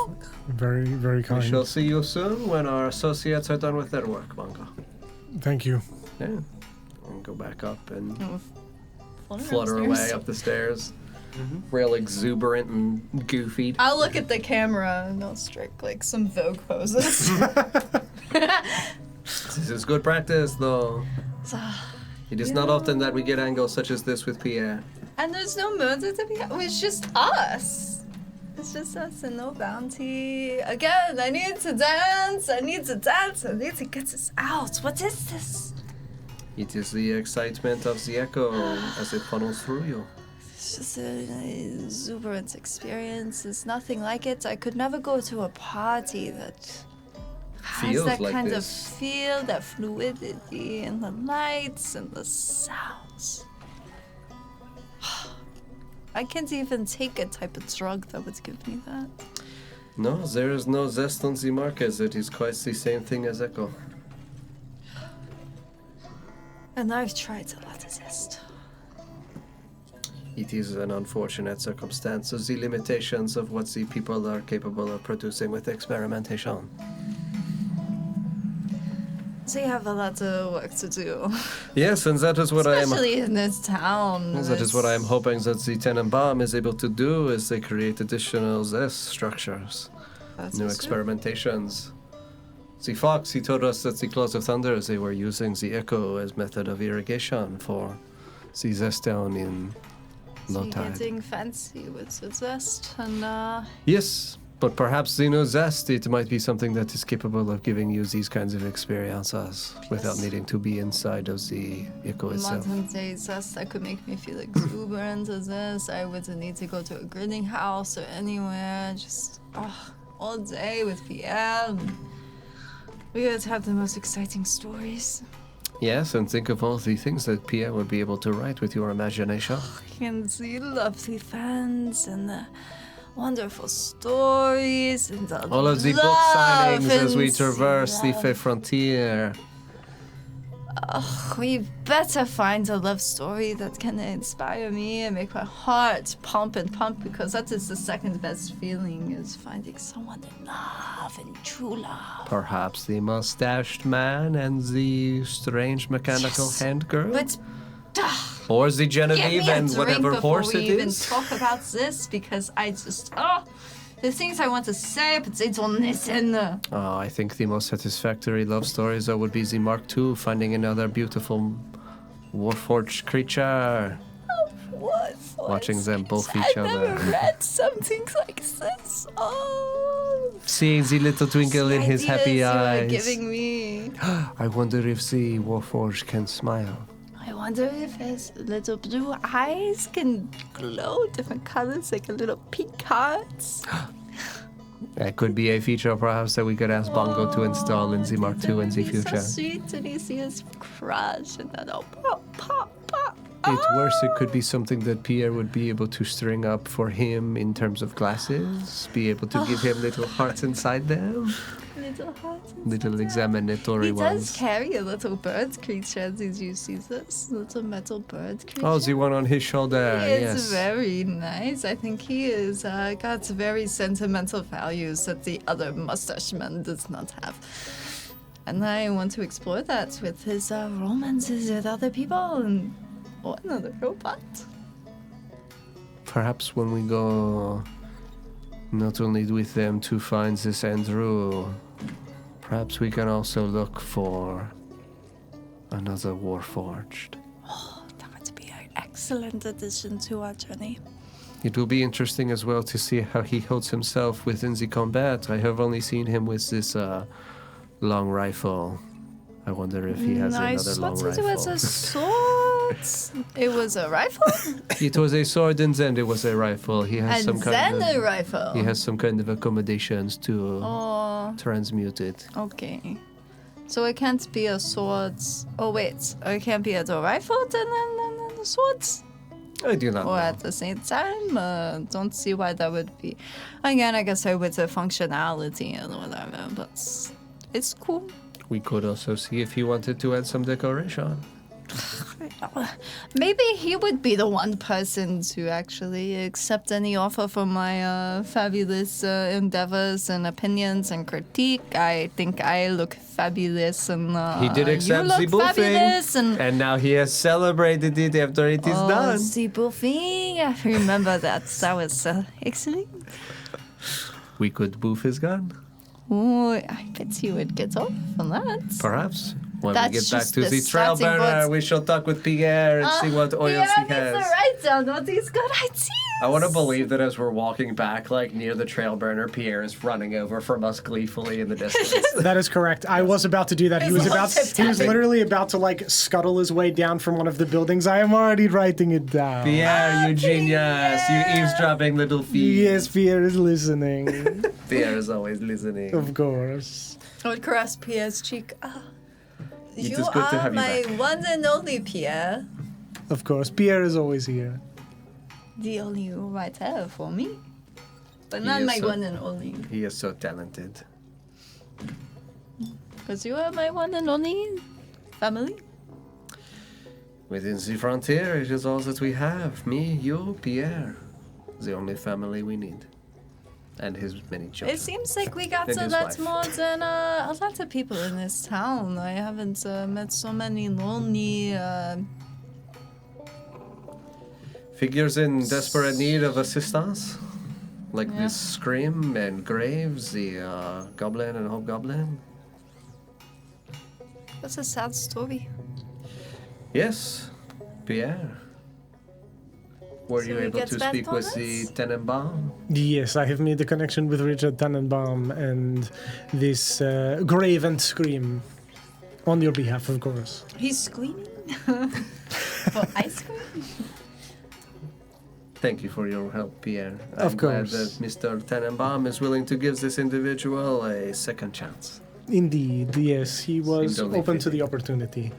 S4: Very, very
S2: We
S4: kind.
S2: shall see you soon when our associates are done with their work, Bongo.
S4: Thank you.
S2: Yeah. And go back up and
S1: Flutter
S2: flutter
S1: upstairs.
S2: away up the stairs. Real exuberant and goofy.
S1: I'll look at the camera and I'll strike like some Vogue poses.
S2: This is good practice, though. It is not often that we get angles such as this with Pierre.
S1: And there's no murder to be had. It's just us. It's just us and no bounty. Again, I need to dance. I need to dance. I need to get this out. What is this?
S2: It is the excitement of the echo as it funnels through you.
S1: It's just an exuberant experience. There's nothing like it. I could never go to a party that has
S2: Feels
S1: that
S2: like
S1: kind
S2: this.
S1: of feel, that fluidity, and the lights and the sounds. I can't even take a type of drug that would give me that.
S2: No, there is no zest on the market. It is quite the same thing as echo.
S1: And I've tried a lot of zest.
S2: It is an unfortunate circumstance of the limitations of what the people are capable of producing with experimentation.
S1: They have a lot of work to do.
S2: Yes, and that is what
S1: Especially in this town.
S2: That is what I am hoping that the Tenenbaum is able to do, is they create additional zest structures, new experimentations. The Fox, he told us that the Claws of Thunder, they were using the echo as method of irrigation for the zest down in low tide.
S1: Getting fancy with the zest and
S2: Yes, but perhaps the new zest, it might be something that is capable of giving you these kinds of experiences without
S1: Yes.
S2: needing to be inside of the echo itself.
S1: modern day zest that could make me feel exuberant as this. I wouldn't need to go to a grilling house or anywhere. Just all day with Pierre. And we would have the most exciting stories.
S2: Yes, and think of all the things that Pierre would be able to write with your imagination.
S1: And the lovely fans and the wonderful stories and the
S2: All of the book
S1: love
S2: signings as we
S1: and
S2: traverse the
S1: love.
S2: Fey Frontier.
S1: We better find a love story that can inspire me and make my heart pump and pump, because that is the second best feeling, is finding someone in love and true love.
S2: Perhaps the mustached man and the strange mechanical
S1: Yes.
S2: hand girl?
S1: But
S2: Or the
S1: give me
S2: Genevieve
S1: a
S2: and
S1: drink
S2: whatever
S1: before
S2: horse
S1: we
S2: it
S1: even
S2: is?
S1: talk about this, because I just There's things I want to say, but they don't listen.
S2: I think the most satisfactory love stories would be the Mark II, finding another beautiful warforged creature.
S1: What?
S2: Watching them both each
S1: I've
S2: other.
S1: never read something like this. Oh.
S2: Seeing the little twinkle in his happy eyes.
S1: You were giving me.
S2: I wonder if the warforged can smile.
S1: I wonder if his little blue eyes can glow different colors, like a little peacocks.
S2: That could be a feature, perhaps, that we could ask Bongo to install in the Mark II in the future.
S1: So sweet, and you see his crush, and then pop, pop, pop.
S2: It's worse, it could be something that Pierre would be able to string up for him in terms of glasses, be able to give him little hearts inside them.
S1: Little hearts.
S2: Little examinatory
S1: He
S2: ones.
S1: does carry a little bird creature. Did you see this? Little metal bird creature.
S2: Oh, the one on his shoulder,
S1: It's
S2: yes.
S1: very nice. I think he is got very sentimental values that the other mustache man does not have. And I want to explore that with his romances with other people and another robot.
S2: Perhaps when we go not only with them to find this Andrew, perhaps we can also look for another Warforged.
S1: That would be an excellent addition to our journey.
S2: It will be interesting as well to see how he holds himself within the combat. I have only seen him with this long rifle. I wonder if he has another long rifle.
S1: It was a sword. It was a rifle?
S2: It was a sword and then it was a rifle. He has
S1: And
S2: some kind
S1: then
S2: of
S1: a rifle.
S2: he has some kind of accommodations to
S1: Oh,
S2: transmute it.
S1: okay. So it can't be a sword. Oh, wait. It can't be a rifle and then a sword?
S2: I do not
S1: Or
S2: know.
S1: at the same time? Don't see why that would be. Again, I guess with the functionality and whatever, but it's cool.
S2: We could also see if he wanted to add some decoration.
S1: Maybe he would be the one person to actually accept any offer from my fabulous endeavors and opinions and critique. I think I look fabulous and
S2: He did accept
S1: you
S2: the
S1: look
S2: buffing,
S1: fabulous and
S2: now he has celebrated it after it is done.
S1: the buffing. I remember that. That was excellent.
S2: We could boof his gun,
S1: Oh, I bet you would get off on that.
S2: perhaps. When
S1: That's
S2: we get back
S1: just
S2: to
S1: the
S2: the trail
S1: starting
S2: burner,
S1: point.
S2: we shall talk with Pierre and see what oils he has.
S1: Write down all these good ideas.
S2: I want to believe that as we're walking back, like near the trail burner, Pierre is running over from us gleefully in the distance.
S3: That is correct. I was about to do that. He was literally about to like scuttle his way down from one of the buildings. I am already writing it down.
S2: Pierre, you genius! You eavesdropping little feet.
S3: Yes, Pierre is listening.
S2: Pierre is always listening.
S3: Of course.
S1: I would caress Pierre's cheek.
S2: It
S1: You
S2: is good to
S1: are
S2: have you
S1: my
S2: back.
S1: one and only Pierre.
S3: Of course. Pierre is always here.
S1: The only writer for me. But
S2: He
S1: not
S2: is
S1: my
S2: so-
S1: one and only.
S2: He is so talented.
S1: Because you are my one and only family.
S2: Within the frontier, it is all that we have. Me, you, Pierre. The only family we need. And his many children.
S1: It seems like we got
S2: And
S1: a
S2: his
S1: lot
S2: wife.
S1: more than a lot of people in this town. I haven't met so many lonely.
S2: Figures in desperate need of assistance. Like
S1: Yeah.
S2: this Scream and Graves, the Goblin and Hobgoblin.
S1: That's a sad story.
S2: Yes, Pierre. Were
S1: So
S2: you
S1: he
S2: able
S1: gets
S2: to
S1: back
S2: speak
S1: on
S2: with the
S1: us?
S2: Tenenbaum?
S3: Yes, I have made the connection with Richard Tannenbaum and this Grave and Scream. On your behalf, of course.
S1: He's screaming for ice cream.
S2: Thank you for your help, Pierre.
S3: Of
S2: I'm glad
S3: course.
S2: that Mr. Tenenbaum is willing to give this individual a second chance.
S3: Indeed, yes, he was
S2: Seemed only
S3: open to
S2: fitting.
S3: the opportunity.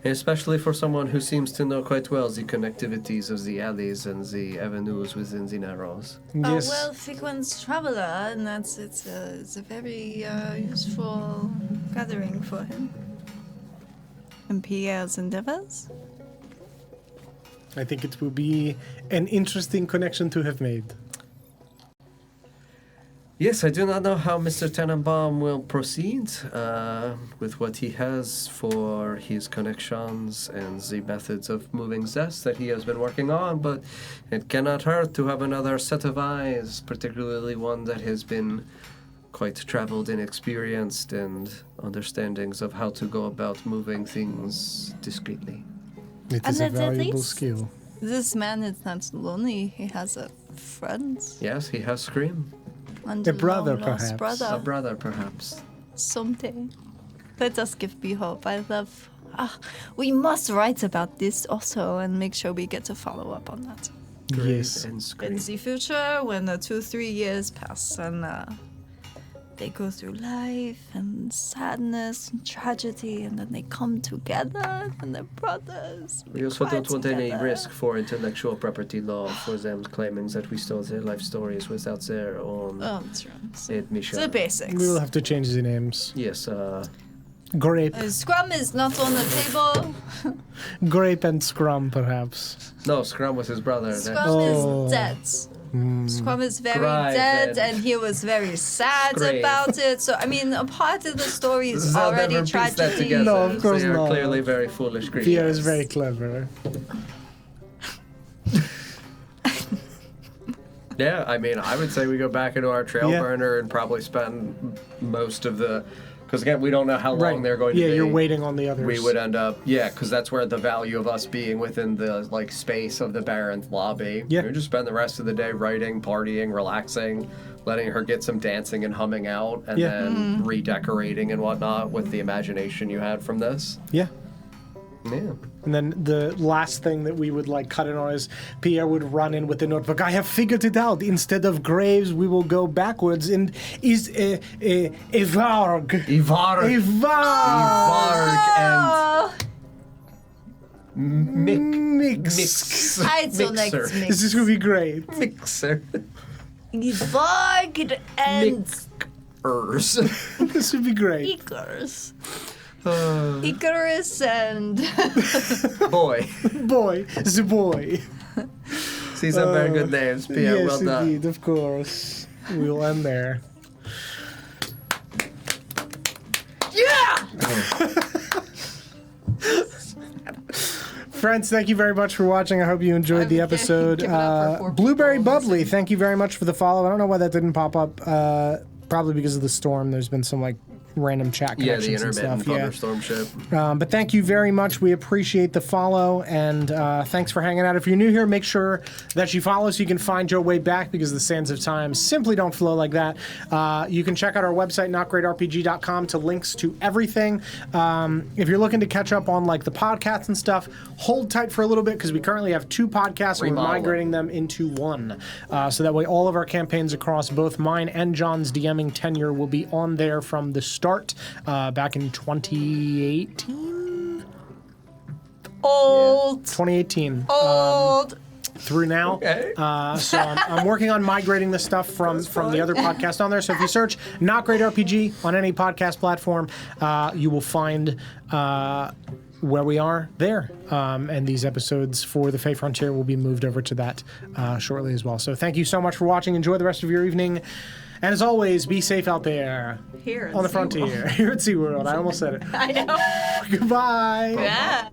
S2: Especially for someone who seems to know quite well the connectivities of the alleys and the avenues within the Narrows.
S3: Yes,
S1: A well-frequent traveler, and it's a very useful gathering for him. And Pierre's endeavors.
S3: I think it will be an interesting connection to have made.
S2: Yes, I do not know how Mr. Tannenbaum will proceed with what he has for his connections and the methods of moving zest that he has been working on, but it cannot hurt to have another set of eyes, particularly one that has been quite traveled and experienced and understandings of how to go about moving things discreetly.
S3: It is a
S1: And at
S3: valuable
S1: least-
S3: skill.
S1: This man is not lonely. He has a friend.
S2: Yes, he has Scream.
S1: And
S3: A brother,
S1: long-lost
S3: perhaps.
S2: A
S1: brother.
S2: brother, perhaps.
S1: Someday. Let us give me hope. I love... we must write about this also and make sure we get to follow up on that.
S3: Yes.
S2: And
S1: In
S2: Scream.
S1: the future, when 2-3 years pass and they go through life and sadness and tragedy and then they come together and they're brothers.
S2: We also
S1: cry
S2: don't want any
S1: together.
S2: risk for intellectual property law for them claiming that we stole their life stories without their own
S1: Oh, that's true. It's
S2: admission.
S1: the basics.
S3: We will have to change the names.
S2: Yes,
S3: Grape.
S1: Scrum is not on the table.
S3: Grape and Scrum, perhaps.
S2: no, Scrum was his brother.
S1: Scrum
S3: Oh.
S1: is dead. Scrum is very
S2: Gripe
S1: dead,
S2: and-
S1: and he was very sad
S2: Scrape.
S1: about it. So, I mean, a part of the story is
S2: They'll
S1: already
S2: never piece that
S1: tragedy.
S2: together.
S3: No, of course
S2: they are
S3: not.
S2: clearly very foolish creatures.
S3: Pierre is very clever.
S2: Yeah, I mean, I would say we go back into our trail
S3: Yeah.
S2: burner and probably spend most of the... Because, again, we don't know how long they're going to be.
S3: Yeah, you're waiting on the others.
S2: We would end up... Yeah, because that's where the value of us being within the, like, space of the Baron's lobby.
S3: Yeah.
S2: We would just spend the rest of the day writing, partying, relaxing, letting her get some dancing and humming out, and
S3: Yeah.
S2: then redecorating and whatnot with the imagination you had from this.
S3: Yeah.
S2: Yeah.
S3: And then the last thing that we would like cut in on is Pierre would run in with the notebook. I have figured it out. Instead of graves, we will go backwards and is a varg.
S2: Ivarg.
S3: A varg.
S2: and
S1: Oh,
S3: Mix.
S1: I don't like
S2: Mixer.
S1: mix.
S3: This is going to be great.
S2: Mixer.
S1: Varg and
S2: Mixers.
S3: This would be great.
S1: Icarus. Icarus and
S2: Boy.
S3: Boy. The boy.
S2: These are very good names, Pierre.
S3: Yes,
S2: well done.
S3: indeed. Of course. We will end there. Friends, thank you very much for watching. I hope you enjoyed the episode.
S1: Give it up for 4
S3: Blueberry
S1: people.
S3: Bubbly, thank you very much for the follow. I don't know why that didn't pop up. Probably because of the storm. There's been some like random chat
S2: Yeah, the
S3: connections and
S2: intermittent
S3: stuff. Yeah.
S2: thunderstorm ship.
S3: But thank you very much. We appreciate the follow, and thanks for hanging out. If you're new here, make sure that you follow so you can find your way back, because the sands of time simply don't flow like that. You can check out our website, NotGreatRPG.com, to links to everything. If you're looking to catch up on like the podcasts and stuff, hold tight for a little bit, because we currently have 2 podcasts, and we're
S2: Remodel
S3: migrating them into 1. So that way all of our campaigns across both mine and John's DMing tenure will be on there from the start. Back in 2018?
S1: old.
S3: 2018.
S1: Old.
S3: Through now.
S2: Okay.
S3: So I'm working on migrating the stuff from the other podcast on there. So if you search Not Great RPG on any podcast platform, you will find where we are there. And these episodes for the Fey Frontier will be moved over to that shortly as well. So thank you so much for watching. Enjoy the rest of your evening. And as always, be safe out there
S1: Here
S3: on the frontier. Here at SeaWorld. I almost said it.
S1: I know.
S3: Goodbye.
S1: Yeah.